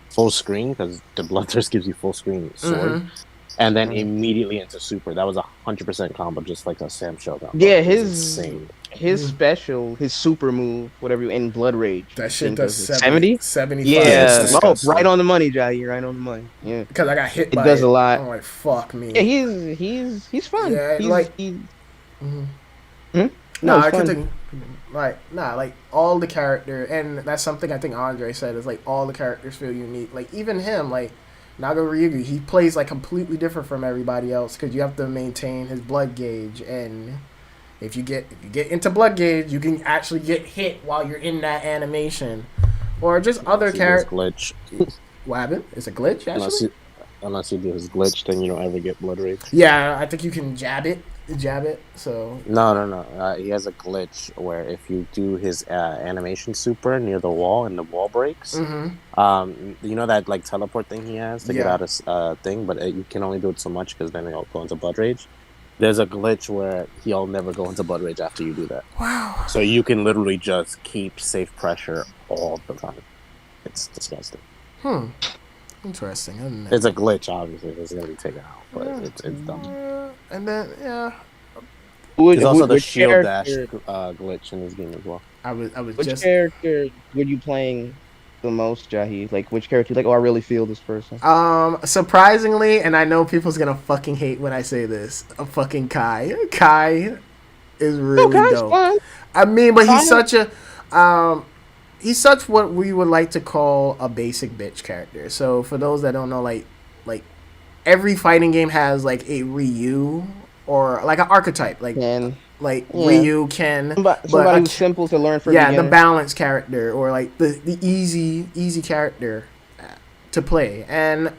full screen, because the bloodthirst gives you full screen sword. And then immediately into super. That was 100% combo, just like a Sam Show combo. Yeah, his special, his super move, whatever, in Blood Rage. That shit does 70? 75. Yeah, right on the money, Jai. Right on the money. Yeah, because I got hit by it. It does a lot. I'm like, fuck me. Yeah, he's fun. Yeah, I continue. Like all the character, and that's something I think Andre said, is like all the characters feel unique. Like even him, like Naga Ryugi, he plays like completely different from everybody else because you have to maintain his blood gauge, and if you get into blood gauge, you can actually get hit while you're in that animation, or just other characters. Glitch. What happened? It's a glitch actually. Unless you do his glitch, then you don't ever get blood rage. Yeah, I think you can jab it. So no. He has a glitch where if you do his animation super near the wall and the wall breaks, you know that like teleport thing he has to get out of thing, but you can only do it so much because then he'll go into blood rage. There's a glitch where he'll never go into blood rage after you do that. Wow. So you can literally just keep safe pressure all the time. It's disgusting. Interesting. It's a glitch, obviously. It's gonna be taken out, but it's dumb. And then There's also the shield dash glitch in this game as well. Which character were you playing the most, Jahi? Like, which character? Like, I really feel this person. Surprisingly, and I know people's gonna fucking hate when I say this, fucking Kai. Kai is really dope. Fun. I mean, but he's such a he's such what we would like to call a basic bitch character. So for those that don't know, like every fighting game has like a Ryu or like an archetype, Ryu, Ken, somebody who's simple to learn from. Yeah, the balanced character or like the easy character to play. And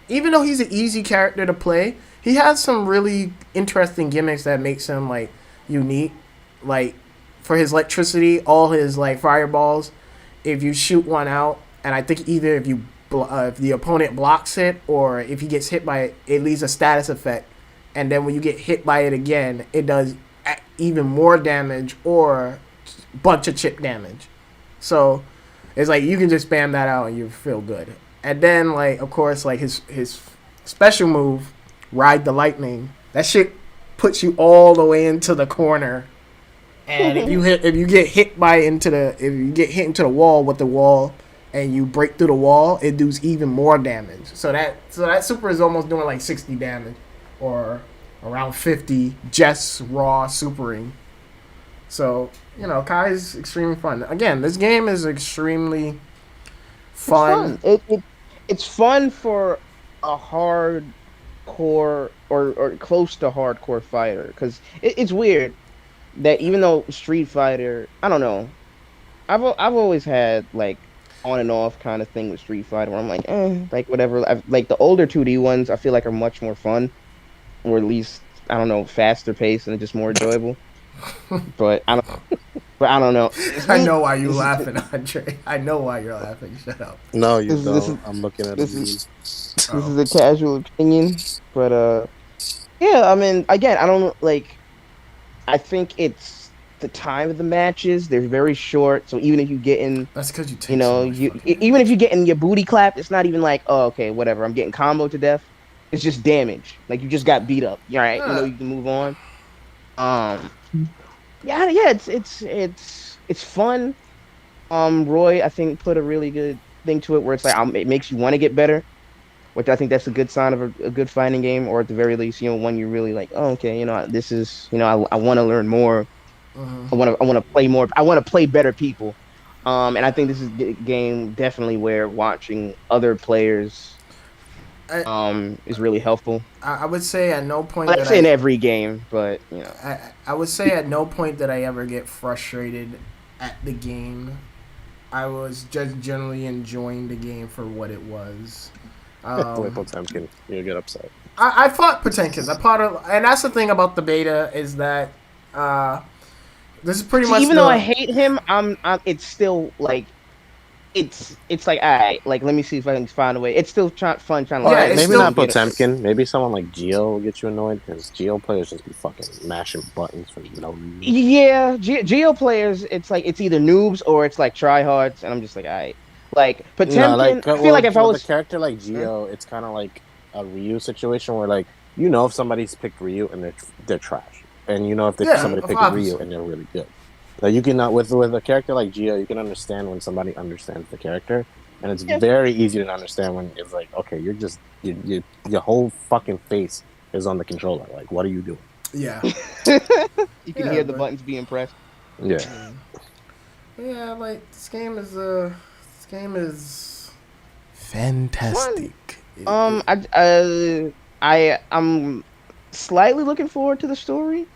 even though he's an easy character to play, he has some really interesting gimmicks that makes him like unique. Like for his electricity, all his like fireballs. If you shoot one out, and I think either if the opponent blocks it or if he gets hit by it, it leaves a status effect, and then when you get hit by it again, it does even more damage or bunch of chip damage. So it's like you can just spam that out and you feel good. And then like of course like his special move, Ride the Lightning. That shit puts you all the way into the corner. And if you get hit into the wall with the wall and you break through the wall, it does even more damage. So that super is almost doing like 60 damage or around 50 just raw supering. So, Kai's extremely fun. Again, this game is extremely fun. It's fun for a hardcore or close to hardcore fighter, because it's weird that even though Street Fighter, I don't know, I've always had like on and off kind of thing with Street Fighter where I'm like whatever. Like the older 2D ones I feel like are much more fun, or at least I don't know, faster paced and just more enjoyable. But I don't know. I know why you're laughing, Andre. I know why you're laughing. Shut up. No, you don't. I'm looking at this. This is a casual opinion, but yeah. I mean, again, I don't know. Like, I think it's the time of the matches. They're very short, so even if you get in, that's because you take even if you get in your booty clap, it's not even like, oh, okay, whatever. I'm getting combo to death. It's just damage. Like you just got beat up. All right, you can move on. Yeah, it's fun. Roy, I think, put a really good thing to it where it's like it makes you want to get better, which I think that's a good sign of a good fighting game, or at the very least, one you really like. Oh, okay, this is, I want to learn more. I want to play more. I want to play better people. And I think this is a game definitely where watching other players is really helpful. I would say at no point. That's in every game, but I would say at no point did I ever get frustrated at the game. I was just generally enjoying the game for what it was. Potemkin, you get upset. I fought Potemkin. And that's the thing about the beta is that this is pretty much. Even though I hate him, it's still like. It's like, all right, like let me see if I can find a way. It's still fun trying to. Yeah, maybe still, not Potemkin. Maybe someone like Geo will get you annoyed because Geo players just be fucking mashing buttons for no reason. Yeah, Geo players, it's like it's either noobs or it's like tryhards, and I'm just like, all right, like Potemkin. I feel like if I was a character like Geo, it's kind of like a Ryu situation where like if somebody's picked Ryu and they're trash, and if somebody picked Ryu and they're really good. Like you can with a character like Geo, you can understand when somebody understands the character, and it's very easy to understand when it's like, okay, you're just your whole fucking face is on the controller. Like, what are you doing? Yeah, you can hear the buttons being pressed. Yeah, yeah. Like this game is fantastic. I'm slightly looking forward to the story.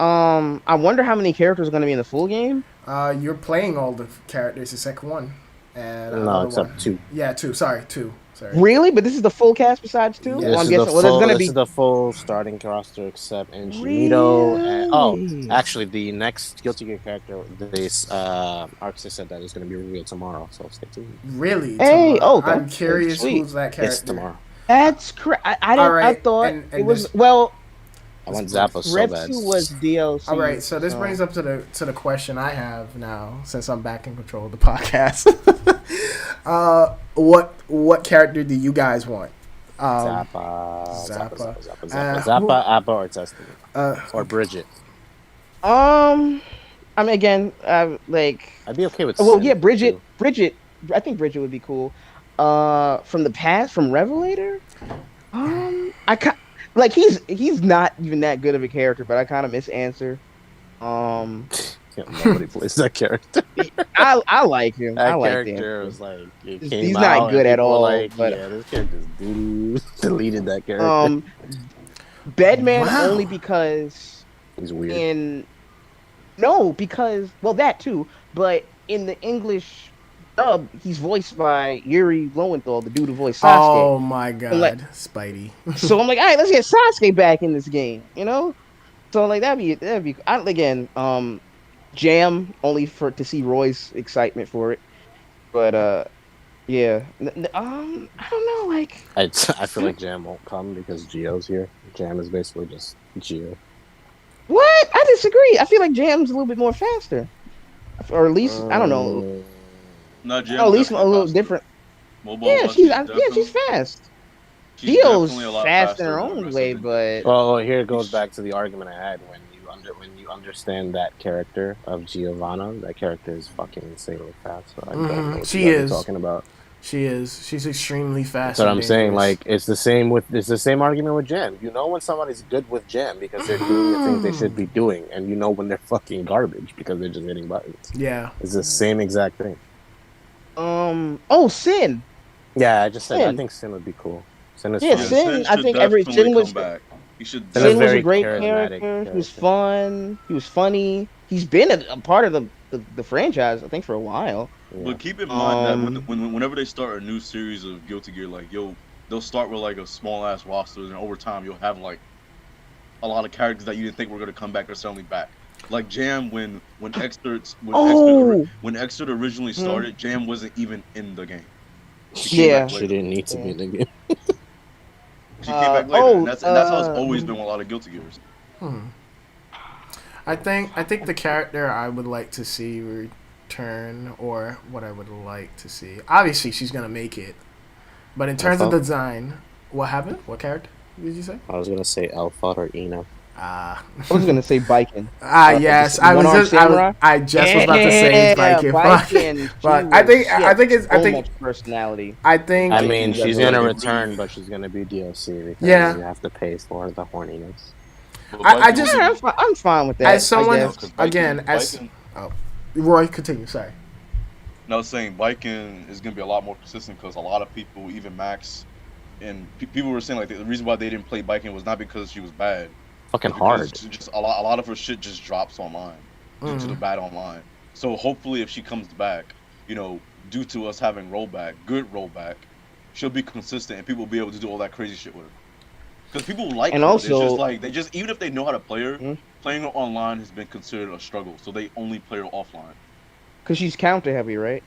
I wonder how many characters are going to be in the full game. You're playing all the characters except one. And no, except two. Yeah, two. Sorry, two. Sorry. Really? But this is the full cast besides two? Yeah, I'm guessing. This is the full starting roster except Ingenito. Really? Actually, the next Guilty Gear character, Arxis said that is going to be revealed tomorrow. So stay tuned. Really? Hey, okay. I'm curious who's that character. Yes, tomorrow. That's correct. I thought it was I want Zappa so Rev bad. 2 was DLC. All right, so this brings up to the question I have now, since I'm back in control of the podcast. What character do you guys want? Zappa, Appa, or Testament, or Bridget. I mean, again, like I'd be okay with. Well, yeah, Bridget. I think Bridget would be cool. From the past, from Revelator. Like he's not even that good of a character, but I kind of miss Answer. Nobody plays that character. I like him. That I like character was like he's not good at all. Like, but this character's doo-doo. Deleted that character. Bedman only because he's weird. Because that too, but in the English dub, he's voiced by Yuri Lowenthal, the dude who voiced Sasuke. Oh my god, Spidey. So I'm like, all right, let's get Sasuke back in this game, So like that'd be again. Jam only to see Roy's excitement for it. But yeah, I don't know, like I feel like Jam won't come because Geo's here. Jam is basically just Geo. what? I disagree. I feel like Jam's a little bit more faster, or at least I don't know, Um, No, at GM's least a definitely little faster. different. Mobile Yeah, wise, she's she's definitely fast. she's Dio's definitely a lot fast in faster her and own aggressive way, than Jam. but well, here it goes back to the argument I had when you understand that character of Giovanna. That character is fucking insanely fast. So I don't know what She you guys are is. talking about. She is. She's extremely That's fast what and I'm saying. dangerous. Like it's the same argument with Jam. You know when somebody's good with Jam because they're doing the things they should be doing, and you know when they're fucking garbage because they're just hitting buttons. Yeah. It's the same exact thing. oh, Sin. Yeah, I just said I Sin. think Sin would be cool. Sin is Yeah, Yeah, fun. Sin Sin. I should think definitely Sin come was back. He should Sin is Sin was a very definitely come great back. charismatic character. He was character. fun. He was funny. He's been a part of the franchise, I think, for a while. Yeah. But keep in mind that Um, whenever they start a new series of Guilty Gear, like they'll start with like a small ass roster, and over time you'll have like a lot of characters that you didn't think were gonna come back are suddenly back. Like Jam, oh, when Exert originally hmm, started, Jam wasn't even in the game. She came yeah, back She later. didn't need to be in the game. She came back later, and oh, that's how it's always been with a lot of Guilty Gears. I think the character I would like to see return, or what I would like to see. Obviously, she's gonna make it, but in terms of Alpha? design, what happened? What character did you say? I was gonna say Alpha or Ina. Ah, I was gonna say Biking. yes. The one-armed samurai. I just was about to say it's Yeah, Viking. Biking. But She had so much personality. I think. I Like, mean, yeah, she's but gonna it return, really- but she's gonna be DLC because Yeah. you have to pay for the horniness. but I Viking just- was- I'm fine with that. As someone, I guess. 'cause Viking- again, as Viking- Roy, continue. Sorry. No, I was saying Viking is going to be a lot more consistent because a lot of people, even Max, and people were saying like the reason why they didn't play Viking was not because she was bad, Fucking but because hard. just a lot of her shit just drops online due to the bad online. So hopefully, if she comes back, due to us having good rollback, she'll be consistent and people will be able to do all that crazy shit with her. Because people like And her. also- they just even if they know how to play her, Mhm. playing her online has been considered a struggle. So they only play her offline. Because she's counter heavy, right?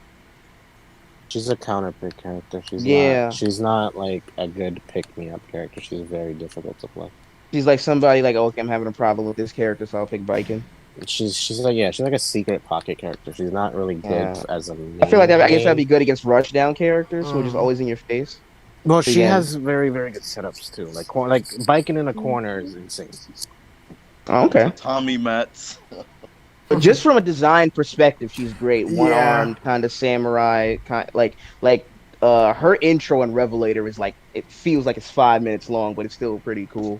She's a counter pick character. Yeah. She's not like a good pick me up character. She's very difficult to play. She's like somebody like, okay, I'm having a problem with this character, so I'll pick Biking. She's like a secret pocket character. She's not really good Yeah. as a I feel like I guess that'd main. be good against rushdown characters who are just always in your face. Well, she Again. has very very good setups too. Like biking in a corner is insane. Oh, okay. Tommy Mats. But just from a design perspective, she's great. Yeah. One-armed, kind of samurai, her intro and Revelator is like, it feels like it's 5 minutes long, but it's still pretty cool.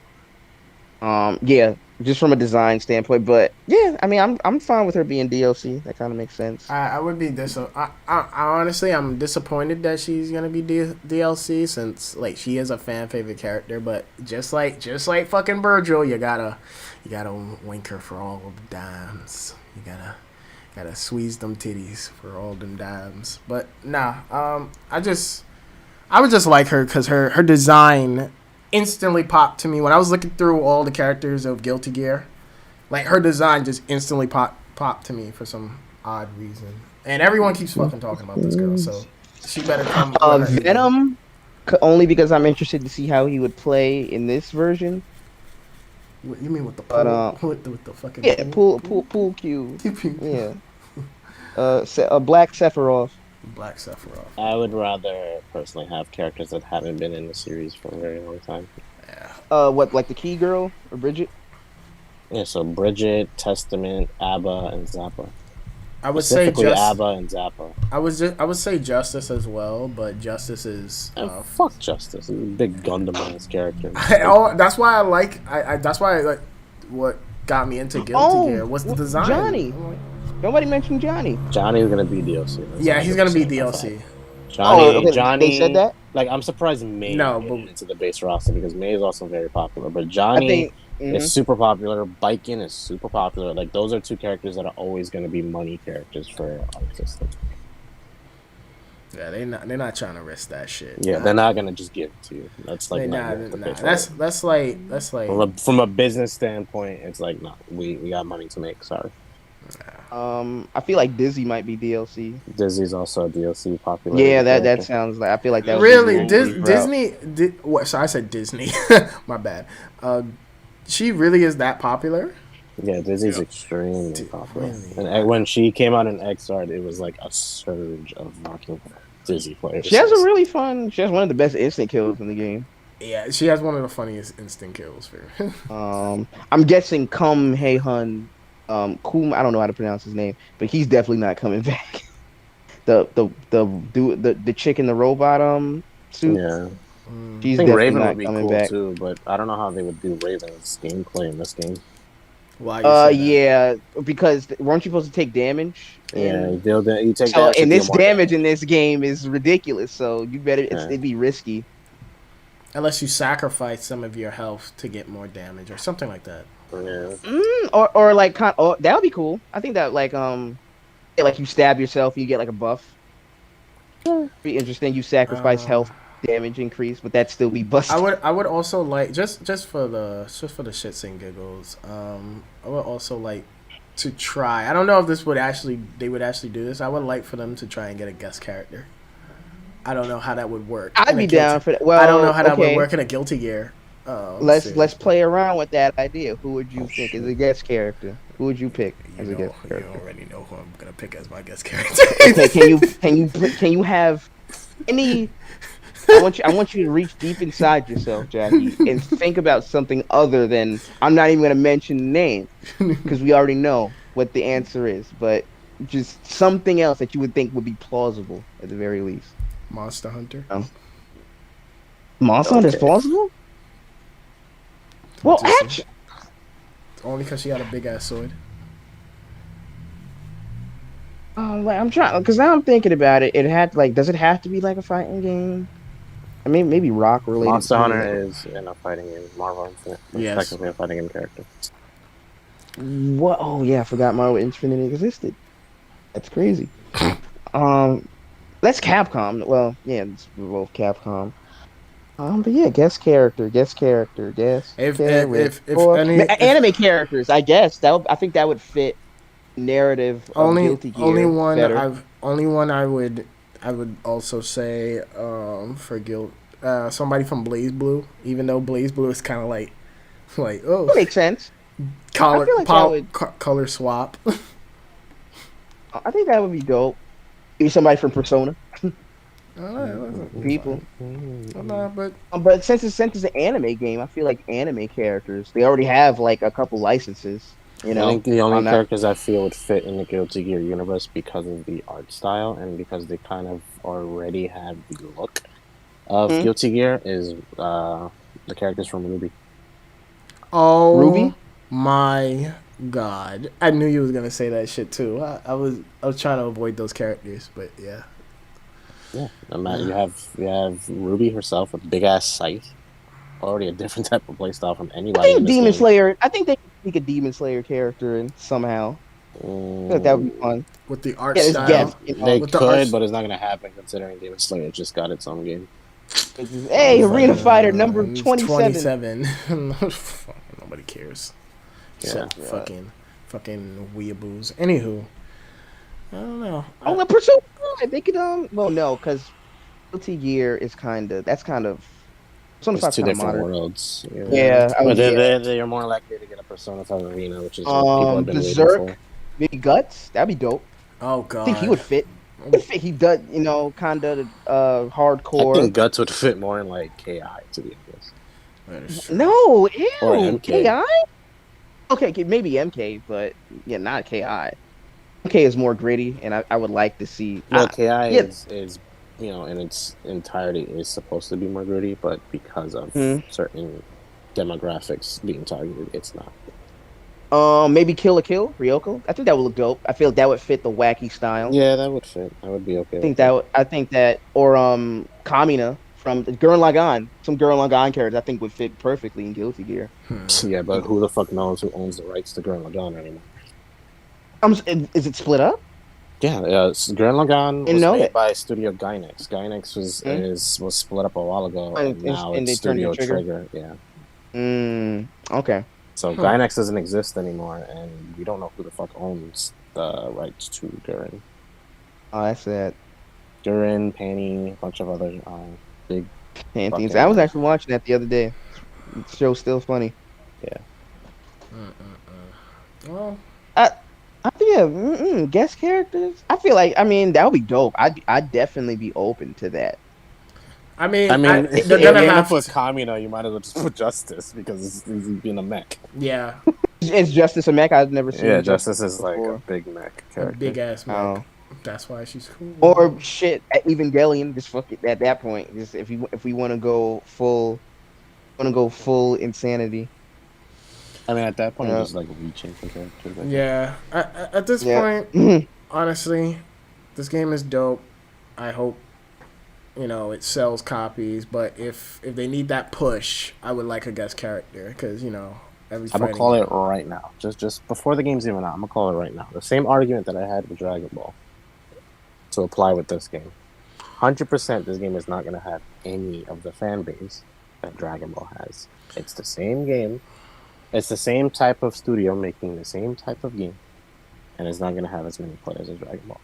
Yeah, just from a design standpoint. But yeah, I mean, I'm fine with her being DLC. That kind of makes sense. I would be I honestly, I'm disappointed that she's gonna be DLC since like she is a fan favorite character. But just like fucking Virgil, you gotta wink her for all of the dimes. You gotta squeeze them titties for all them dimes. But nah, I would just like her because her design instantly popped to me when I was looking through all the characters of Guilty Gear. Like her design just instantly popped to me for some odd reason, and everyone keeps fucking talking about this girl, so she better come. with her. Venom, only because I'm interested to see how he would play in this version. What, you mean with the pool? But, with the fucking Yeah, pool cue. yeah. Yeah. Black Sephiroth. Black Sephiroth. I would rather personally have characters that haven't been in the series for a very long time. Yeah. What, like the Key Girl or Bridget? Yeah, so Bridget, Testament, Abba, and Zappa. I would say Specifically Abba and Zappa. I would say Justice as well, but Justice is. Fuck Justice. He's a big Gundam-ass character. That's why I like. That's why I like what got me into Guilty Gear was the design. Johnny. Nobody mentioned Johnny. Johnny's gonna be DLC. Yeah, he's gonna be DLC. Johnny. They said that? Like, I'm surprised May No, didn't but- get into the base roster because May is also very popular. But Johnny I think. is super popular. Bikin is super popular. Like, those are two characters that are always going to be money characters for our system. Yeah, they're not trying to risk that shit. Yeah, they're not going to just give it to you. That's like They not not, worth nah. it for That's like from a business standpoint. It's like, no, we got money to make. Sorry. Nah. I feel like Dizzy might be DLC. Dizzy's also a DLC popularity Yeah, that character. sounds like I feel like that would be Really, the safe route. Disney? What? So I said Disney. My bad. She really is that popular? Yeah, Dizzy's Yeah. extremely popular. Really? And when she came out in Xrd, it was like a surge of fucking Dizzy players. She has a really fun. She has one of the best instant kills in the game. Yeah, she has one of the funniest instant kills. For I'm guessing Kum Hey Hun, Kum. I don't know how to pronounce his name, but he's definitely not coming back. The chick in the robot suit. Yeah. She's I think definitely Raven not would be coming cool back. too, but I don't know how they would do Raven's gameplay in this game. Why you say that? Yeah, because weren't you supposed to take damage? Yeah, you take So, damage to and deal this more damage in this game is ridiculous. So you better it'd be risky. Unless you sacrifice some of your health to get more damage or something like that. Yeah. Or like that would be cool. I think that like you stab yourself, you get like a buff. Be interesting. You sacrifice health damage increase, but that still be busted. I would also like just for the shits and giggles. I would also like to try. I don't know if they would actually do this. I would like for them to try and get a guest character. I don't know how that would work. I'd be down for that. Well, I don't know how that would okay. work in a Guilty Gear. Let's play around with that idea. Who would you think is a guest character? Who would you pick as a guest You character? already know who I'm gonna pick as my guest character. Okay, can you have any? I want you to reach deep inside yourself, Jackie, and think about something other than I'm not even gonna mention the name because we already know what the answer is, but just something else that you would think would be plausible at the very least. Monster Hunter. Monster Hunter is plausible? Well, Just- actually, Only because she got a big ass sword. I'm trying because now I'm thinking about it. Does it have to be like a fighting game? I mean, maybe rock related. Monster Hunter is in a fighting game. Marvel Infinite. It's Yes. technically a fighting game character. What? Oh yeah, I forgot Marvel Infinite existed. That's crazy. That's Capcom. Well, yeah, it's both Capcom. But yeah, guest character. If Or any anime characters, I guess I think that would fit narrative of only Guilty Gear only one better. I would also say for guilt somebody from Blaze Blue, even though Blaze Blue is kind of like That makes sense. color I feel like that would- color swap. I think that would be dope. Maybe somebody from Persona. People. But since it's an anime game, I feel like anime characters they already have like a couple licenses. You know, I think the only on that. characters I feel would fit in the Guilty Gear universe because of the art style and because they kind of already have the look of Guilty Gear is the characters from Ruby. Oh, Ruby? My God, I knew you was gonna say that shit too. I was trying to avoid those characters, but yeah. Yeah, you have Ruby herself with big ass scythe. Already a different type of playstyle from anybody. I think in this Demon game. Slayer. I think they could make a Demon Slayer character in somehow. I feel like that would be fun. With the art Yeah, it's style. guess, you know, They with the could, art- but it's not going to happen considering Demon Slayer just got its own game. Hey, Arena Fighter number It's 27. 27. Nobody cares. Yeah. Yeah. Fucking weeaboos. Anywho, I don't know. Oh, well, Persona 5. They could well, no, because Guilty Gear is kind of Persona It's 5 two kind of different modern. worlds. Yeah, But they're more likely to get a Persona 5 Arena, which is what people have been waiting Berserk, for. maybe Guts. That'd be dope. Oh I God. think he would fit. He does, kind of I hardcore. think Guts would fit more in like KI, to be honest. That is true. No, ew. Or MK. KI? Okay, maybe MK, but yeah, not KI. MK is more gritty, and I would like to see. Well, KI yeah. is in its entirety is supposed to be more gritty, but because of certain demographics being targeted, it's not. Maybe Kill la Kill, Ryoko. I think that would look dope. I feel like that would fit the wacky style. Yeah, that would fit. I would be okay. I think that, or Kamina from Gurren Lagann. Some Gurren Lagann characters I think would fit perfectly in Guilty Gear. Yeah, but who the fuck knows who owns the rights to Gurren Lagann anymore? Is it split up? Yeah, Gurren Lagann was know made that. by Studio Gainax. Gainax was split up a while ago, and now and it's they turned to Studio Trigger? Trigger. Yeah. Okay. So Gainax doesn't exist anymore, and we don't know who the fuck owns the rights to Gurren. Oh, that's sad. Gurren, Penny, a bunch of other big Paintings. fucking I was actually watching that the other day. The show's still funny. yeah. Well, I, I think guest characters. I feel like that would be dope. I'd definitely be open to that. I mean, I mean, if they're you're gonna gonna have put to, Kamino, you might as well just put Justice because he's being a mech. yeah, Is Justice a mech? I've never seen. Yeah, Justice Justice is like a before. big mech a character. big ass mech. Oh. That's why she's cool. Or shit, Evangelion. Just fuck it at that point. Just if we want to go full insanity. I mean, at that point, you're just like reaching for characters. Yeah, at this point, honestly, this game is dope. I hope it sells copies. But if they need that push, I would like a guest character because every. I'm gonna call it right now. Just before the game's even out, I'm gonna call it right now. The same argument that I had with Dragon Ball to apply with this game. 100%, this game is not gonna have any of the fan base that Dragon Ball has. It's the same game. It's the same type of studio making the same type of game, and it's not going to have as many players as Dragon Ball.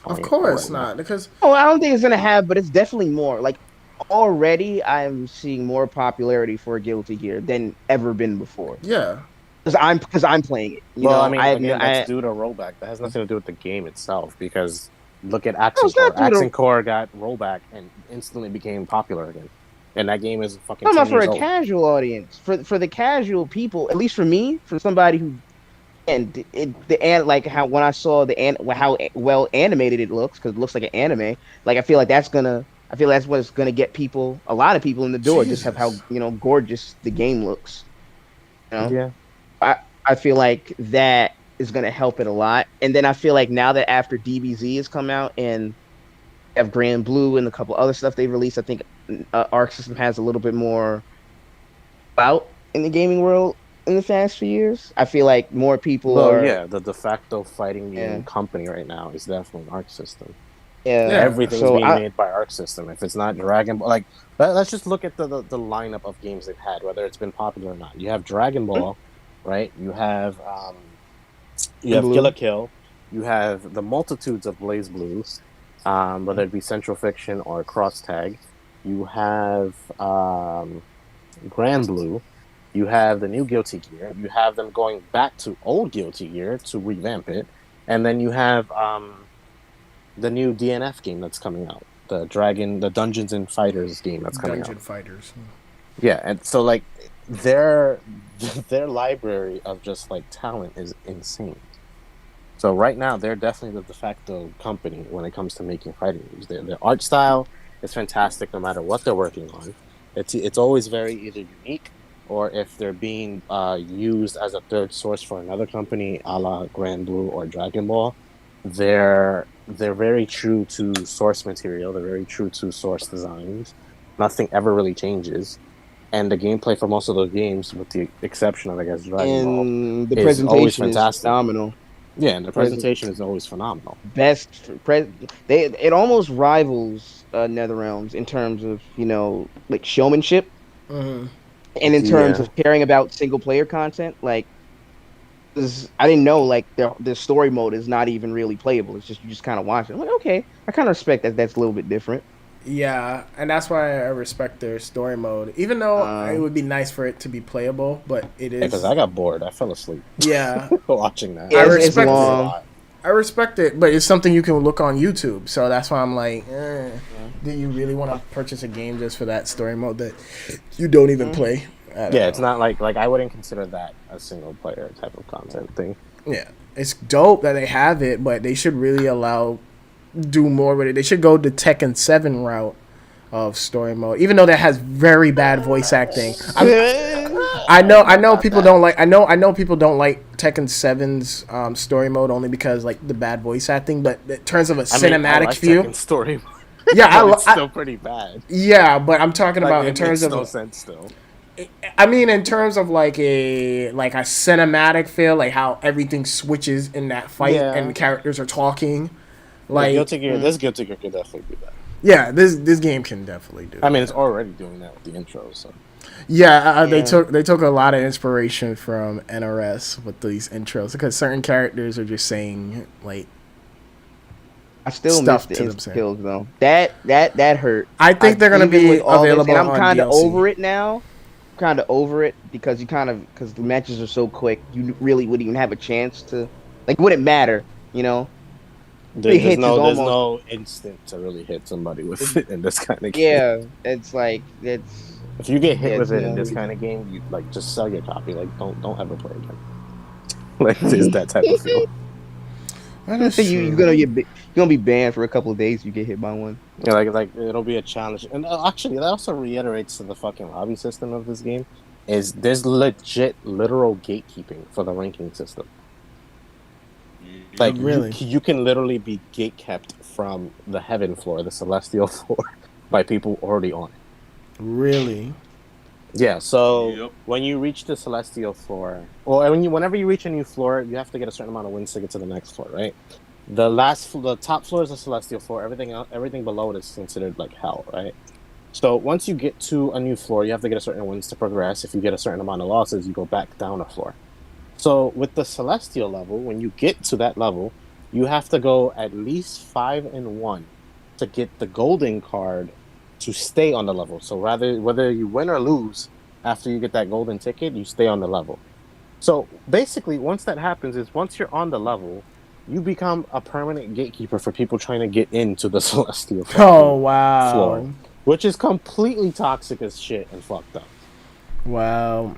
Of course not, because I don't think it's gonna have, but it's definitely more. Like already, I'm seeing more popularity for Guilty Gear than ever been before. Yeah, because I'm playing it. That's due to rollback. That has nothing to do with the game itself. Because look at Accent Core. Accent Core got rollback and instantly became popular again. And that game is fucking. I'm not for a casual audience. For the casual people, at least for me, for somebody who, how when I saw how well animated it looks, because it looks like an anime. Like I feel like that's what's gonna get a lot of people in the door. Jesus. Just have how gorgeous the game looks. Yeah. I feel like that is gonna help it a lot. And then I feel like now that after DBZ has come out and have Grand Blue and a couple other stuff they released, I think Arc System has a little bit more clout in the gaming world in the past few years. I feel like more people are. Yeah, the de facto fighting game company right now is definitely Arc System. Yeah, everything's being made by Arc System. If it's not Dragon Ball, let's just look at the lineup of games they've had, whether it's been popular or not. You have Dragon Ball, right? You have Kill la Kill. You have the multitudes of Blaze Blues, whether it be Central Fiction or Cross Tag. You have Grand Blue. You have the new Guilty Gear. You have them going back to old Guilty Gear to revamp it. And then you have the new DNF game that's coming out. The Dungeons and Fighters game that's coming out. Dungeon Fighters. Yeah, and so their library of just talent is insane. So right now they're definitely the de facto company when it comes to making fighting games. Their art style is fantastic no matter what they're working on. It's always very either unique or if they're being used as a third source for another company, a la Grand Blue or Dragon Ball, they're very true to source material. They're very true to source designs. Nothing ever really changes. And the gameplay for most of those games, with the exception of, I guess, Dragon Ball, the presentation is phenomenal. Yeah, and the presentation is always phenomenal. It almost rivals NetherRealms in terms of showmanship, and in terms of caring about single player content. I didn't know the story mode is not even really playable. It's just you just kind of watch it. I'm like, okay, I kind of respect that. That's a little bit different. Yeah, and that's why I respect their story mode. Even though it would be nice for it to be playable, but it is. Because I got bored. I fell asleep. Yeah, watching that. I respect it. I respect it, but it's something you can look on YouTube. So that's why I'm like, do you really want to purchase a game just for that story mode that you don't even play? Yeah, it's not like I wouldn't consider that a single player type of content thing. Yeah, it's dope that they have it, but they should really do more with it. They should go the Tekken 7 route of story mode, even though that has very bad voice acting. I know people don't like. I know people don't like Tekken 7's story mode only because the bad voice acting. But in terms of a cinematic view, Tekken story mode. Yeah, it's still pretty bad. Yeah, but I'm talking about in terms of no sense still. I mean, in terms of a cinematic feel, how everything switches in that fight and the characters are talking. Guilty Gear, this Guilty Gear could definitely do that. Yeah, this game can definitely do. I mean, it's already doing that with the intro. So Yeah, they Yeah. took a lot of inspiration from NRS with these intros because certain characters are just saying like I still miss stuff the to instant themselves. kills though. That hurt. I think they're gonna Even with be all this, available and I'm on kind of DLC. over it now. Kind of over it because because the matches are so quick, you really wouldn't even have a chance to like. It wouldn't matter, you know. Three hits is There's almost no instant to really hit somebody with it's, it in this kind of game. yeah. It's like it's If you get hit yeah. with It's it in no this reason. kind of game, you like just sell your copy. Like don't ever play again. Like it's that type of feel. That is You're true. gonna you're gonna be banned for a couple of days. If you get hit by one. Yeah, like it'll be a challenge. And actually, that also reiterates to the fucking lobby system of this game. Is there's legit literal gatekeeping for the ranking system. Like Yep. Really, you can literally be gate kept from the heaven floor, the celestial floor, by people already on it. really. Yeah, so Yep. when you reach the celestial floor, or whenever you reach a new floor, you have to get a certain amount of wins to get to the next floor, right? The top floor is the celestial floor. Everything below it is considered like hell, right? So once you get to a new floor, you have to get a certain wins to progress. If you get a certain amount of losses, you go back down a floor. So with the celestial level, when you get to that level, you have to go at least 5-1 to get the golden card to stay on the level. So whether you win or lose after you get that golden ticket, you stay on the level. So basically, once that happens, is once you're on the level, you become a permanent gatekeeper for people trying to get into the celestial Oh fucking floor, wow, which is completely toxic as shit and fucked up. wow.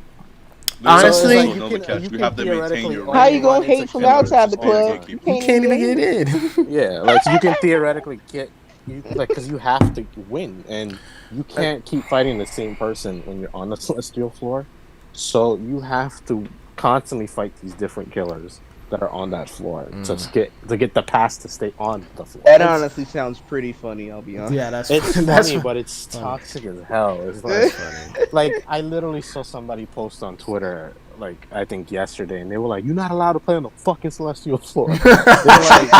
There's So it's Honestly, also like another catch. you You can have to maintain theoretically your How only you rank gonna run into hate from in order outside to the stay a club? you You gatekeeper. can't can't even even get get in. in. yeah, like so you can theoretically get you like because you have to win and you can't keep fighting the same person when you're on the celestial floor. So you have to constantly fight these different killers that are on that floor to get the pass to stay on the floor. That It's honestly sounds pretty funny. I'll be honest. yeah, that's It's that's funny, but it's funny. toxic as hell. It's That's funny. like I literally saw somebody post on Twitter like I think yesterday, and they were like, "You're not allowed to play on the fucking celestial floor." They were like,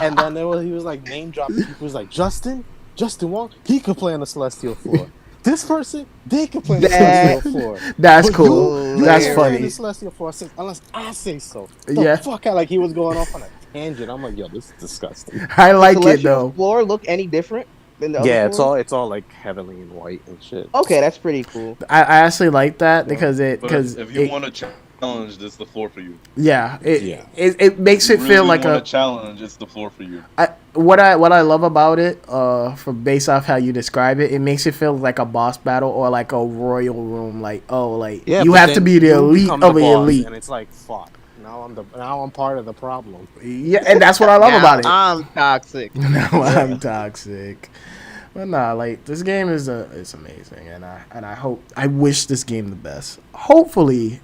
and then he was like name dropping people. He was like Justin Wong, he could play on the celestial floor. This person, they could play on the celestial That floor. That's But cool. you That's can't play on the funny. hilarious. celestial floor unless I say so. The Yeah, fuck out! Like he was going off on a tangent. I'm like, yo, this is disgusting. I The like it celestial though. floor look any different than the other Yeah, floors? it's all like heavily in white and shit. Okay, that's pretty cool. I actually like that So, But if you want a challenge, this is the floor for you. yeah Yeah. it makes You it feel really like want a a challenge, it's the floor for you. what I love about it from based off how you describe it, it makes it feel like a boss battle or like a royal room, like like Yeah, you but have to then be the you elite become of the the boss, elite. and it's like fuck. Now I'm part of the problem. Yeah, and that's what I love now about it. I'm toxic. Now Yeah. I'm toxic. But nah, like this game is amazing, and I wish this game the best. Hopefully,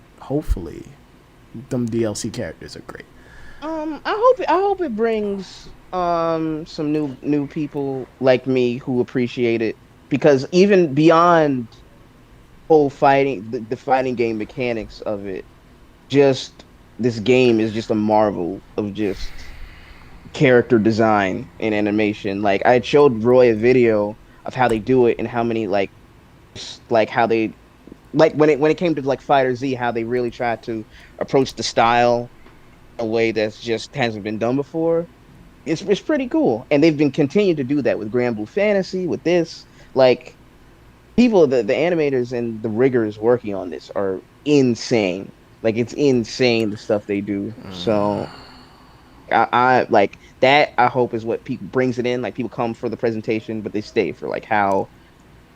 them DLC characters are great. I hope it brings some new people like me who appreciate it because even beyond whole fighting the fighting game mechanics of it, just this game is just a marvel of just character design and animation. Like I showed Roy a video of how they do it and how many like how they like when it came to like Fighter Z, how they really tried to approach the style a way that's just hasn't been done before. It's pretty cool, and they've been continuing to do that with Grand Blue Fantasy. With this, like the animators and the riggers working on this are insane. Like it's insane the stuff they do. So I like that. I hope is what people brings it in. Like people come for the presentation, but they stay for like how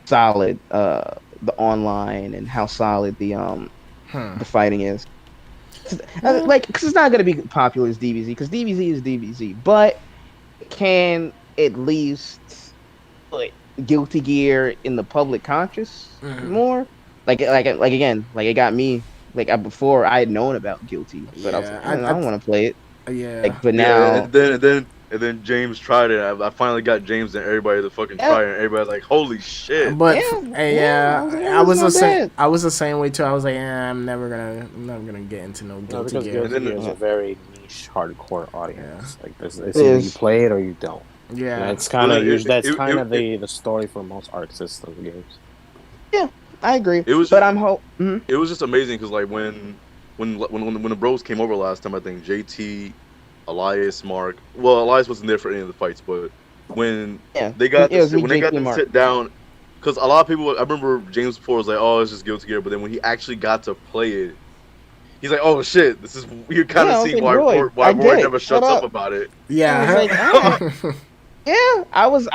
solid the online and how solid the fighting is. Like because it's not going to be popular as DBZ because DBZ is DBZ, but it can at least put Guilty Gear in the public conscious more. Like again, like it got me. Like before I had known about Guilty, but I was Yeah, like, I don't want to play it. yeah. Like, but Yeah, now, and then James tried it. I finally got James and everybody to fucking yeah, try it. And everybody's like, "Holy shit!" But yeah, I was like, I oh, this was is the not same. bad. I was the same way too. I was like, I'm never gonna get into no No, Guilty because Gear. Guilty Gear is then a very niche, hardcore Yeah, audience. Like, it's It either you is. play it or you don't. And yeah. it's kind Well, of usually that's it, kind it, of it, the story for most Arc System games. Yeah, I agree. It was But just, mhm. it was just amazing because like when the bros came over last time, I think JT, Elias, Mark. Well, Elias wasn't there for any of the fights, but when Yeah, they got it was me, when they got JT, to and Mark. sit down, because a lot of people, I remember James before was like, "Oh, it's just Guilty Gear," but then when he actually got to play it, he's like, "Oh shit, this is." You kind Yeah, of I was see like, why I get Roy it. never Shut shuts up up. about it. I was like, all right. Yeah. Yeah, I was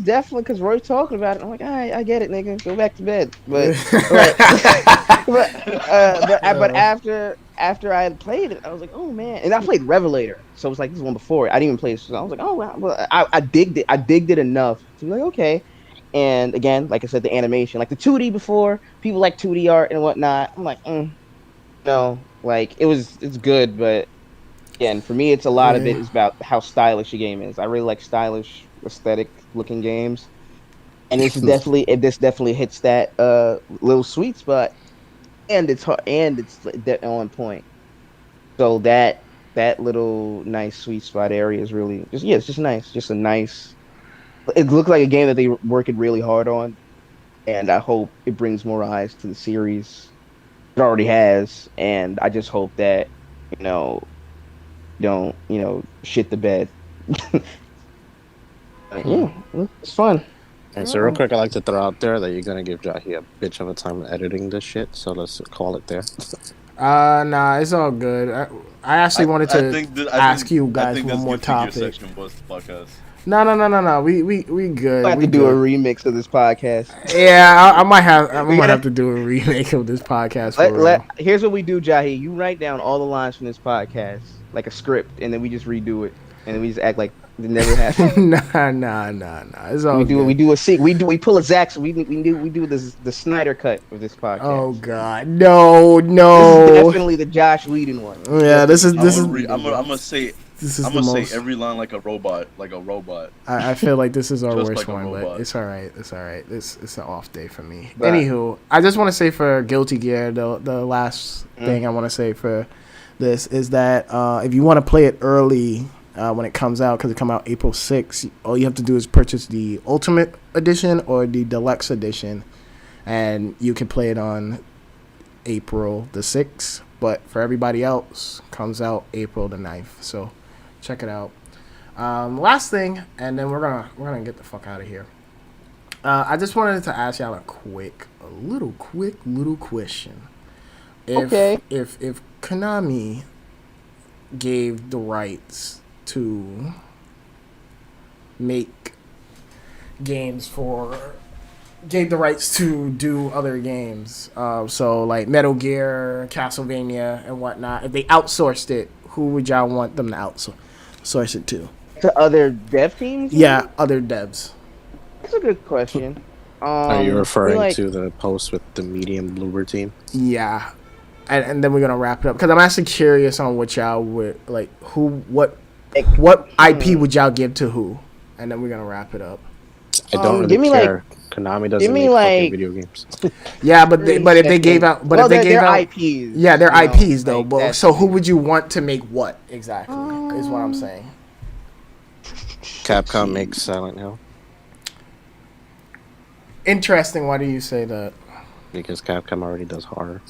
definitely because Roy talking about it. I'm like, all right, I get it, nigga. Go back to bed. But like, but after I had played it, I was like, oh man. And I played Revelator, so it was like this one before. I didn't even play this. So I was like, oh wow. Well, I digged it. I digged it enough to be like, okay. And again, like I said, the animation, like the 2D before, people like 2D art and whatnot. I'm like, no, like it's good, but again, for me, it's a lot of Yeah. it is about how stylish a game is. I really like stylish, aesthetic looking games, and this definitely hits that little sweet spot, and it's hard, and it's on point. So that little nice sweet spot area is really just it's just nice, just a nice. It looks like a game that they working really hard on, and I hope it brings more eyes to the series. It already has, and I just hope that you know don't shit the bed. Yeah, it's fun. And so real quick, I'd like to throw out there that you're gonna give Jahi a bitch of a time editing this shit. So let's call it there. Nah, it's all good. I actually wanted to ask you guys one more topic. Section was the podcast. No. We good. I have we to do a good. remix of this podcast. Yeah, I might have to do a remake of this podcast for real. Here's what we do, Jahi. You write down all the lines from this podcast like a script, and then we just redo it, and then we just act like it never happened. Nah. It's all good. We pull a Zach. We do the Snyder cut of this podcast. Oh God, no. This is definitely the Josh Whedon one. Yeah, this is. I'm gonna say. I'm gonna say every line like a robot, I feel like this is our Just worst like a one, but robot. it's all right. It's an off day for me. Right. Anywho, I just want to say for Guilty Gear, the last thing I want to say for this is that if you want to play it early when it comes out, because it come out April 6th, all you have to do is purchase the Ultimate Edition or the Deluxe Edition, and you can play it on April the 6th. But for everybody else, comes out April the 9th. So check it out. Last thing, and then we're gonna get the fuck out of here. I just wanted to ask y'all a little question. If Konami gave the rights to make gave the rights to do other games, so like Metal Gear, Castlevania, and whatnot, if they outsourced it, who would y'all want them to outsource it to? To other dev teams? Yeah, other devs. That's a good question. Are you referring to the post with the medium bloober team? Yeah, and then we're gonna wrap it up because I'm actually curious on what y'all would like. What IP would y'all give to who? And then we're gonna wrap it up. I don't really care. Konami doesn't make fucking video games. Yeah, but if they gave out, IPs. Yeah, they're IPs though. But so who would you want to make what exactly? Is what I'm saying. Capcom makes Silent Hill. Interesting. Why do you say that? Because Capcom already does horror.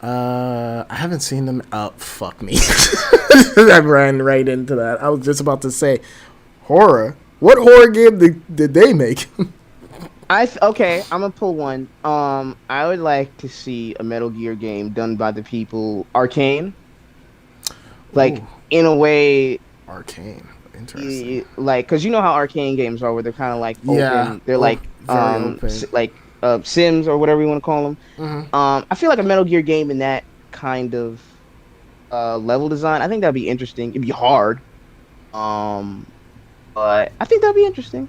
I haven't seen them. Oh, fuck me. I ran right into that. I was just about to say horror. What horror game did they make? Okay, I'm gonna pull one. I would like to see a Metal Gear game done by the people Arcane. Like in a way, Arcane. Interesting. Like, cause you know how Arcane games are, where they're kind of like open. Yeah, they're like Sims or whatever you want to call them. Mm-hmm. I feel like a Metal Gear game in that kind of level design. I think that'd be interesting. It'd be hard. But I think that'd be interesting.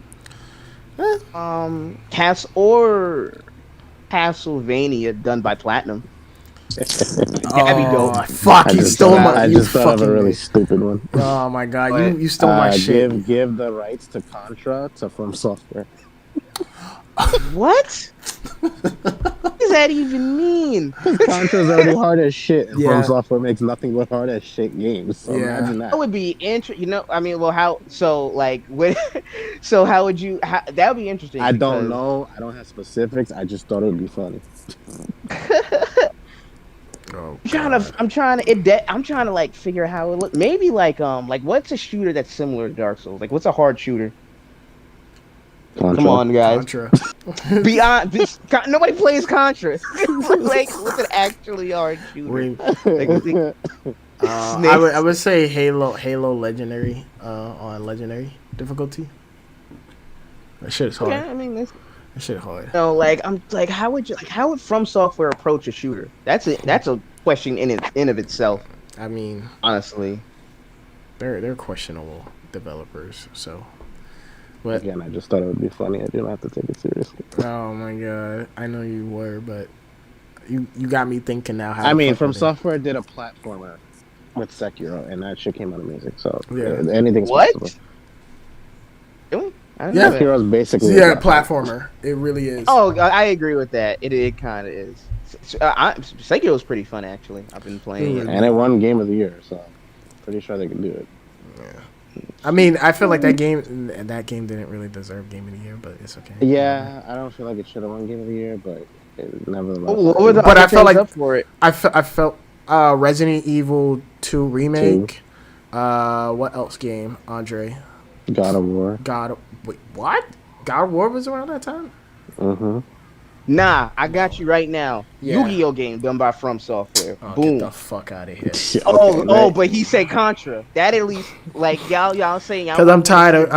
Castlevania done by Platinum. That'd be dope. Fuck! You stole my. I just thought of a really stupid one. Oh my god! You stole my shit. Give the rights to Contra to From Software. What? Is that even mean? Contra's already hard as shit, and Yeah. From Software makes nothing but hard as shit games. So Yeah. imagine That that. would be interesting. You know, I mean, well, how? So, like, what? So, how would you? That would be interesting. I don't because know. I don't have specifics. I just thought it would be funny. Oh, I'm trying to like figure how it look. Maybe like what's a shooter that's similar to Dark Souls? Like, what's a hard shooter? Contra. Come on, guys. Contra. Nobody plays Contra. Like, what's an actually hard shooter? Like, I would say Halo Legendary on Legendary difficulty. That shit is hard. okay, I mean, That shit hard. like I'm like, how would From Software approach a shooter? That's a question in of itself. I mean, Honestly, they're questionable developers. So, but Again, I just thought it would be funny. I didn't have to take it seriously. oh my god, I know you were, but you got me thinking now. How I the mean, fuck From would they- Software did a platformer with Sekiro, and that shit came out amazing. So Yeah. anything's what? possible. Really? I don't Yeah. know that. Sekiro's basically Yeah, a platformer. It really is. Oh, I agree with that. It kind of is. Sekiro's pretty fun actually. I've been playing it. and it won Game of the Year, so pretty sure they can do it. I mean, I feel like that game didn't really deserve Game of the Year, but it's okay. Yeah, I don't feel like it should have won Game of the Year, but nevertheless. What were the But other I felt things like- up for it? I felt Resident Evil 2 remake. What else game, Andre? God of War. Wait, what? God of War was around that time? Mm-hmm. Nah, I got you right now. Yeah. Yu-Gi-Oh game done by From Software. Oh, Boom. get the fuck out of here. But he said Contra. That at least like y'all saying. Because I'm tired of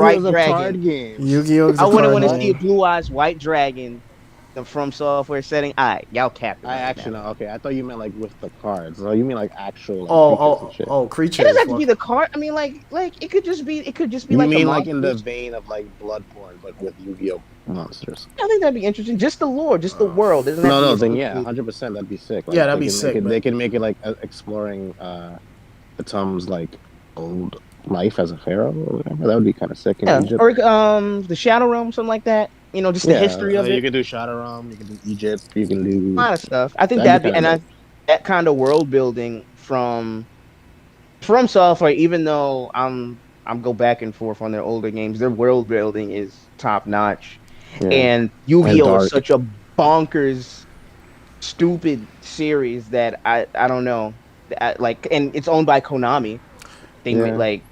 White It was a Dragon. card game. Yu-Gi-Oh! I wouldn't want to card see a game. Blue Eyes White Dragon. The From Software setting. Alright, y'all capping. I actually know. Okay, I thought you meant like with the cards. So you mean like actual like, creatures and shit. Oh, It creatures. doesn't have to be the card. I mean, like it could just be. You like mean the like in the monsters. vein of like Bloodborne, but with Yu-Gi-Oh monsters? I think that'd be interesting. Just the lore, just the world. Doesn't have to No, be then yeah, 100%. That'd be sick. Like, Yeah, that'd they be can sick, Make it, but- they can make it like exploring Atom's like old life as a pharaoh or whatever. That would be kind of sick. In Yeah, Egypt. or the Shadow Realm, something like that. You know, just the history of You it. can do Shadowrun, you can do Egypt, you can do. A lot of stuff. I think That'd that'd be be, kinda that kind of world building from Software. Even though I'm go back and forth on their older games, their world building is top notch. Yeah. And Yu-Gi-Oh dark. is such a bonkers, stupid series that I don't know, and it's owned by Konami. They Yeah. like,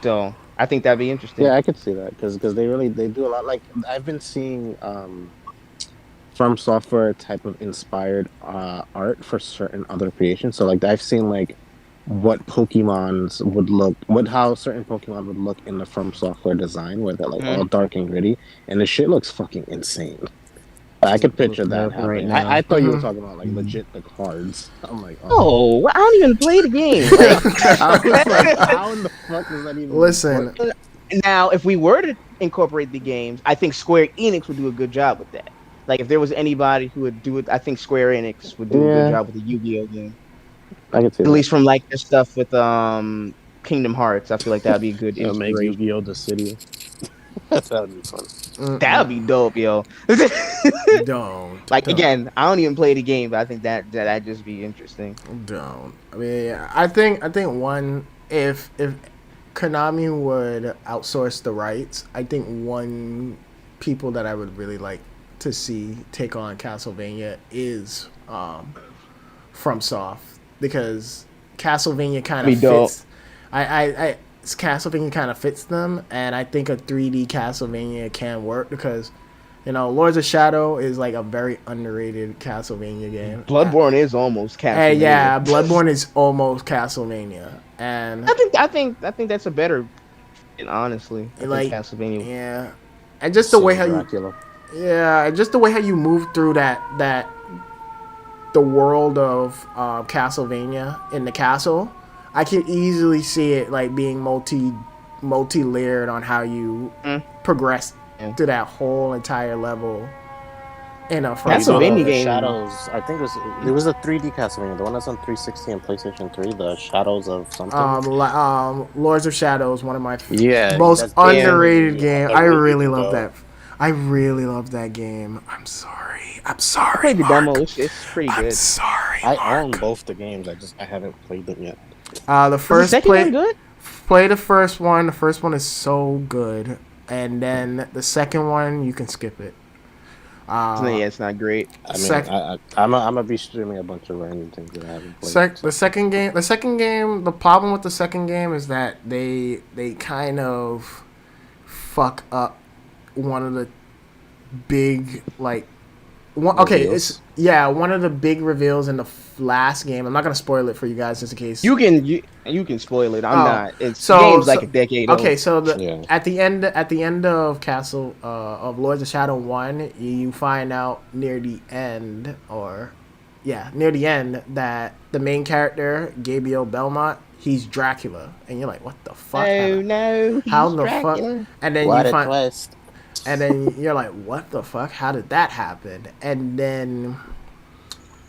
so I think that'd be interesting. Yeah, I could see that because they do a lot. Like I've been seeing From Software type of inspired art for certain other creations. So like I've seen like what Pokemon's would look, how certain Pokemon would look in the From Software design, where they're like all dark and gritty, and the shit looks fucking insane. I could picture that Looking up right happening. now. I thought you were talking about like legit the cards. I'm like, Oh, I don't even play the game. Like, I was like, how in the fuck does that even Listen, work? now, if we were to incorporate the games, I think Square Enix would do a good job with that. Like, if there was anybody who would do it, I think Square Enix would do a Yeah. good job with the Yu-Gi-Oh game. I could see At that. least from like their stuff with Kingdom Hearts, I feel like that'd be a good It'll make inspiration. Yu-Gi-Oh the city. That would be fun. That'd be dope, yo. Don't. Like don't. again, I don't even play the game, but I think that'd just be interesting. Don't. I mean, yeah, I think one, if Konami would outsource the rights, I think one people that I would really like to see take on Castlevania is FromSoft, because Castlevania kind Be of dope. fits. Castlevania kind of fits them, and I think a 3D Castlevania can work because, you know, Lords of Shadow is like a very underrated Castlevania game. Bloodborne is almost Castlevania. Hey, yeah, Bloodborne is almost Castlevania, and I think that's a better, honestly. I think Like, Castlevania. yeah, and just the way how you, Dracula. yeah, just the way how you move through that the world of Castlevania in the castle, I can easily see it like being multi-layered on how you progress to that whole entire level in a Castlevania The game. Shadows. I think it was a 3D Castlevania, the one that's on 360 and PlayStation 3. The Shadows of something. Lords of Shadows, one of my Yeah, most that's underrated damn- game. that's I really really good, love though. that. I really love that game. I'm sorry. I'm sorry. Played the Mark. demo. It's pretty I'm good. sorry. I Mark. own both the games. I haven't played them yet. The Was the first second one good? play the first one. The first one is so good, and then the second one you can skip it. Yeah, it's not great. I mean, I'm gonna be streaming a bunch of random things that I haven't played. The second game. The problem with the second game is that they kind of fuck up one of the big one of the big reveals in the last game. I'm not gonna spoil it for you guys just in case. You can spoil it. I'm not. It's So- game's like so- a decade Okay, old. so Yeah. at the end of Castle of Lords of Shadow 1, you find out near the end that the main character, Gabriel Belmont, he's Dracula, and you're like, what the fuck? Oh no, How he's the Dracula. fuck? And then What you a find, twist! and then you're like, what the fuck? How did that happen? And then,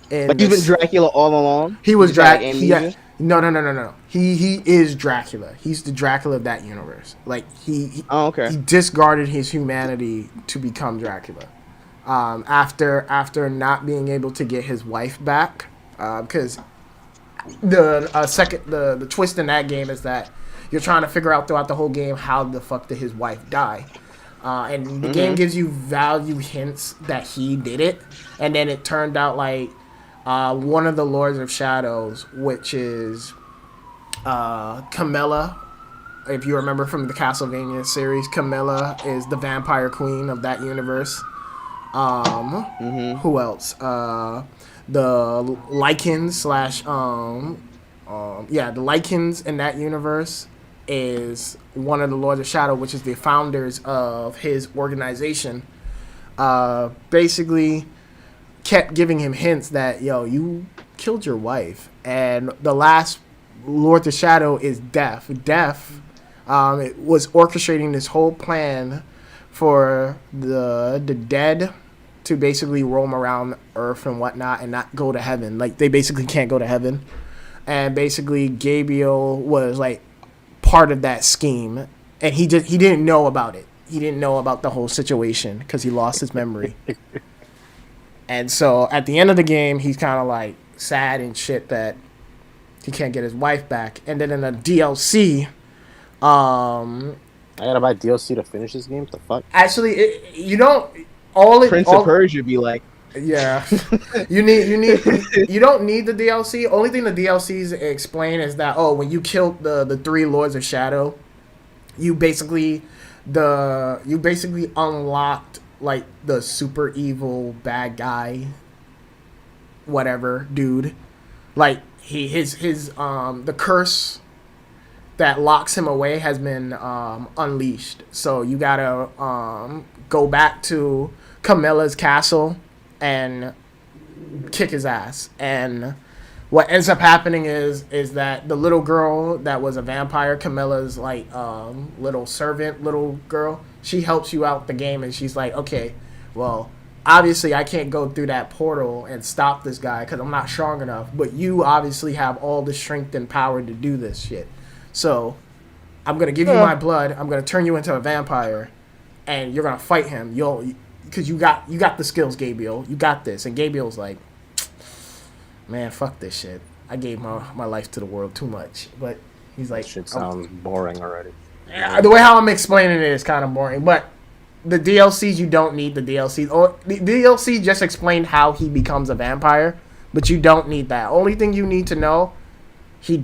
But you've been Dracula all along. he was You just had, like, Dracula. amnesia? No. He is Dracula. He's the Dracula of that universe. Like he Oh, okay. he discarded his humanity to become Dracula. After not being able to get his wife back, because the twist in that game is that you're trying to figure out throughout the whole game how the fuck did his wife die. And the game gives you value hints that he did it, and then it turned out like one of the Lords of Shadows, which is Camilla. If you remember from the Castlevania series, Camilla is the vampire queen of that universe. Who else? The Lycans the Lycans in that universe is one of the Lords of Shadow, which is the founders of his organization. Basically kept giving him hints that, yo, you killed your wife. And the last Lord of Shadow is Death. Death it was orchestrating this whole plan for the dead to basically roam around Earth and whatnot and not go to heaven. Like, they basically can't go to heaven. And basically Gabriel was like part of that scheme, and he didn't know about it. He didn't know about the whole situation because he lost his memory. And so at the end of the game, he's kind of like sad and shit that he can't get his wife back. And then in the DLC, I gotta buy DLC to finish this game. What the fuck? actually, Prince of Persia be like, yeah, you don't need the DLC. Only thing the DLCs explain is that when you killed the three Lords of Shadow, you basically unlocked like the super evil bad guy, whatever dude, like his the curse that locks him away has been unleashed. So you gotta go back to Camilla's castle and kick his ass. And what ends up happening is that the little girl that was a vampire, Camilla's like little servant, little girl, she helps you out the game, and she's like, okay, well, obviously I can't go through that portal and stop this guy because I'm not strong enough, but you obviously have all the strength and power to do this shit. So I'm gonna give you my blood. I'm gonna turn you into a vampire, and you're gonna fight him. Because you got the skills, Gabriel. You got this. And Gabriel's like, man, fuck this shit. I gave my life to the world too much. But he's like, Shit sounds boring already. The way how I'm explaining it is kind of boring. But the DLCs, you don't need the DLCs. Or the DLC just explained how he becomes a vampire, but you don't need that. Only thing you need to know, he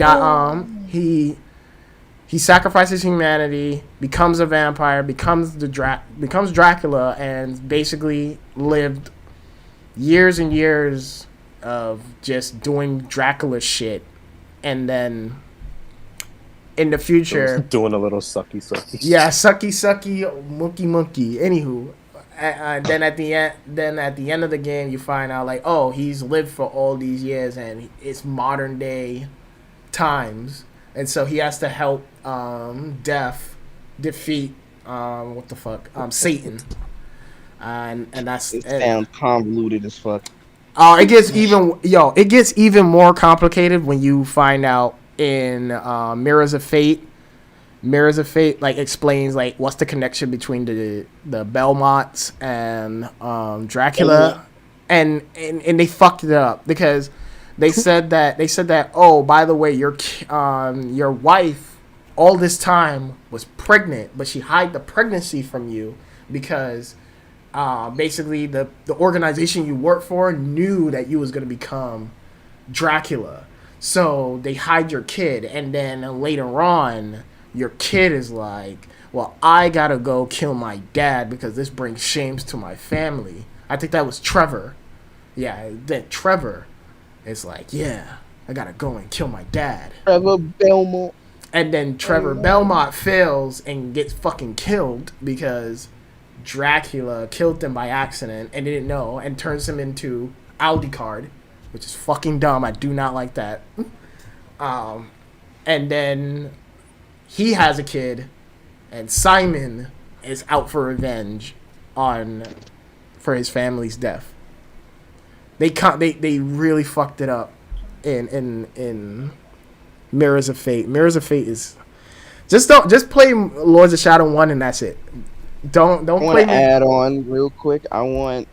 sacrifices humanity, becomes a vampire, becomes Dracula, and basically lived years and years of just doing Dracula shit. And then in the future, doing a little sucky. yeah, sucky, monkey. Anywho, then at the end of the game, you find out like, oh, he's lived for all these years, and it's modern day times. And so he has to help Death defeat Satan. And that's it sounds convoluted as fuck. It gets even more complicated when you find out in Mirrors of Fate. Mirrors of Fate like explains like what's the connection between the Belmonts and Dracula. and they fucked it up because they said that oh, by the way, your wife all this time was pregnant, but she hid the pregnancy from you because basically the organization you work for knew that you was gonna become Dracula, so they hide your kid, and then later on your kid is like, well, I gotta go kill my dad because this brings shames to my family. I think that was Trevor. Yeah, then Trevor is like, yeah, I gotta go and kill my dad. Trevor Belmont. And then Trevor Belmont fails and gets fucking killed because Dracula killed him by accident and didn't know, and turns him into Aldecard, which is fucking dumb. I do not like that. And then he has a kid, and Simon is out for revenge for his family's death. They really fucked it up in Mirrors of Fate. Mirrors of Fate is just play Lords of Shadow 1 and that's it. Don't I want play. to add on real quick. I don't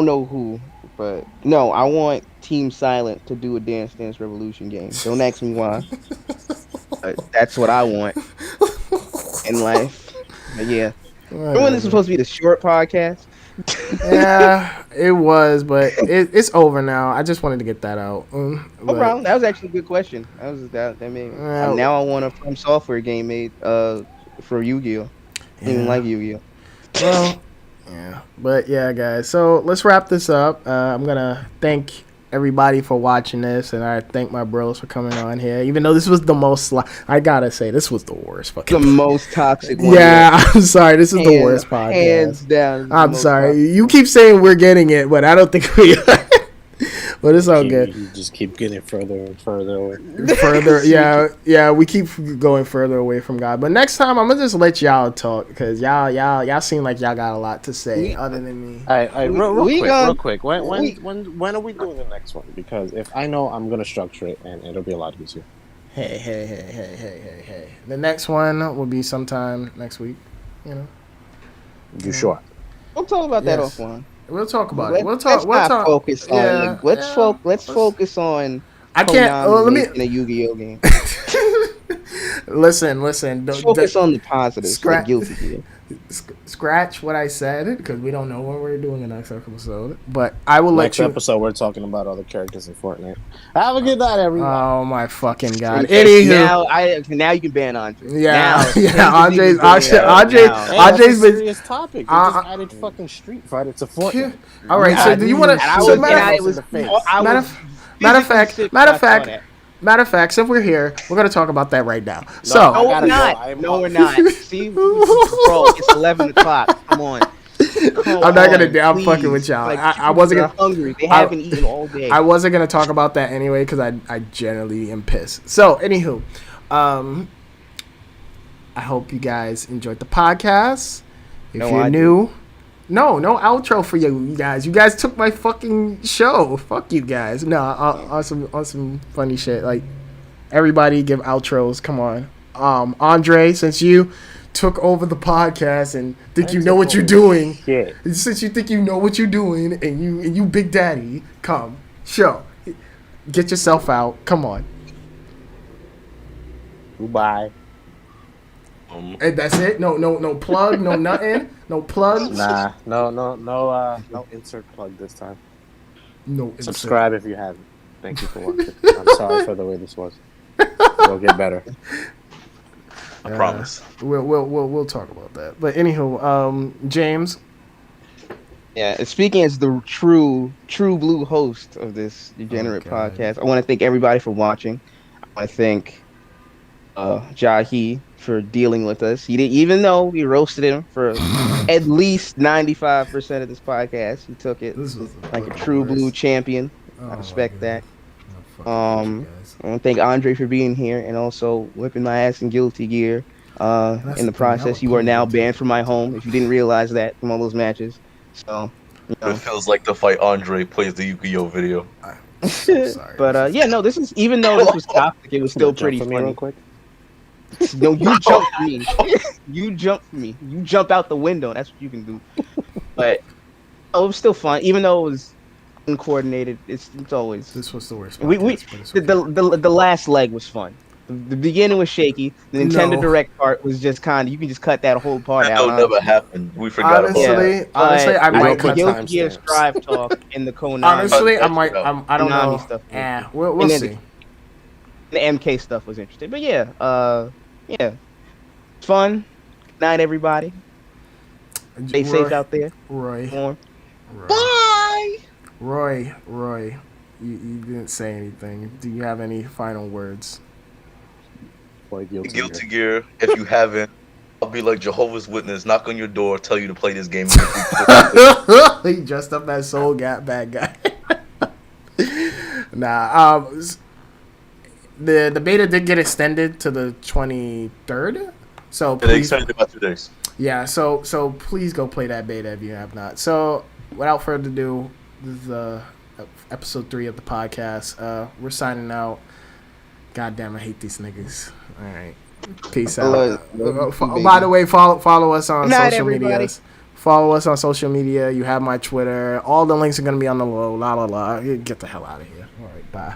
know who, but no, I want Team Silent to do a Dance Dance Revolution game. Don't ask me why. That's what I want in life. But yeah, remember when this was supposed to be the short podcast? Yeah, it was, but it's over now. I just wanted to get that out. No problem. That was actually a good question. That made now I want a From Software game made for Yu-Gi-Oh. I didn't like Yu-Gi-Oh. Well, yeah, but yeah, guys. So let's wrap this up. I'm gonna thank everybody for watching this, and I thank my bros for coming on here. Even though this was the most, I gotta say, this was the worst. The most toxic one. Yeah, I'm sorry. This is the worst podcast. Hands down. I'm sorry. You keep saying we're getting it, but I don't think we are. But it's all good. You just keep getting further and further away. Yeah, we keep going further away from God. But next time, I'm gonna just let y'all talk because y'all seem like y'all got a lot to say other than me. All right, real quick. When are we doing the next one? Because if I know, I'm gonna structure it and it'll be a lot easier. Hey. The next one will be sometime next week. You sure? We'll talk about that offline. We'll talk about it. Let's focus on. Let's focus on. I can't. Let me in a Yu-Gi-Oh game. Listen. Focus on the positives. Scratch what I said because we don't know when we're doing the next episode. But I will let you. Next episode, we're talking about other characters in Fortnite. Have a good night, everyone. Oh my fucking god! Anywho, now you can ban Andre. Andre's Andre's been serious topic. We just added fucking Street Fighter to Fortnite. All right, so do you want to? Matter of fact, since we're here, we're gonna talk about that right now. No, we're not. See, bro, it's 11 o'clock. Come on. I'm not gonna. I'm fucking with y'all. Like, I wasn't gonna. Hungry. They haven't eaten all day. I wasn't gonna talk about that anyway because I generally am pissed. So, anywho, I hope you guys enjoyed the podcast. If you're new. No outro for you guys. You guys took my fucking show. Fuck you guys. No, on some funny shit. Like, everybody give outros. Come on. Andre, since you took over the podcast and think you know what you're doing. Yeah. Since you think you know what you're doing and you Big Daddy, come. Show. Get yourself out. Come on. Goodbye. And that's it? No plug, no nothing? No plug? Nah, no insert plug this time. No insert. Subscribe if you haven't. Thank you for watching. I'm sorry for the way this was. It'll get better. I promise. We'll talk about that. But anywho, James. Yeah, speaking as the true blue host of this Degenerate podcast, I want to thank everybody for watching. I want to thank Jahi for dealing with us. He didn't, even though we roasted him for at least 95% of this podcast, he took it like a true blue champion. I respect that. I want to thank Andre for being here and also whipping my ass in Guilty Gear. In the process, you are now banned from my home if you didn't realize that from all those matches. So, it feels like the fight Andre plays the Yu-Gi-Oh video. Sorry. But this is, even though this was toxic, it was still pretty funny. Real quick. No, you jump for me. You jump for me. You jump out the window. That's what you can do. But Oh, it was still fun, even though it was uncoordinated. It's always This was the worst we podcast, but it's the, okay. the last leg was fun. The beginning was shaky. The Nintendo No. Direct part was just kind of you can just cut that whole part That out. never Honestly, happened. We forgot about yeah. that. Honestly, But I We might don't the put cut. Guilty Gear timestamps. Strive talk and the Honestly, I Cut might. it out. I don't Konami know. stuff was interesting. We'll And then see. the MK stuff was interesting. But yeah, fun. Good night, everybody. Stay safe out there. Roy, Warm. Roy, Bye. Roy. You didn't say anything. Do you have any final words? Play Guilty Gear. Guilty Gear. If you haven't, I'll be like Jehovah's Witness, knock on your door, tell you to play this game. He dressed up as Soul Gap bad guy. Nah. The beta did get extended to the 23rd. So They please, extended about 2 days. yeah. So please go play that beta if you have not. So without further ado, this is episode 3 of the podcast. We're signing out. God damn, I hate these niggas. All right. Peace out. By the way, follow us on Good night, social everybody. medias. Follow us on social media. You have my Twitter. All the links are gonna be on the low. La la la. Get the hell out of here. All right, bye.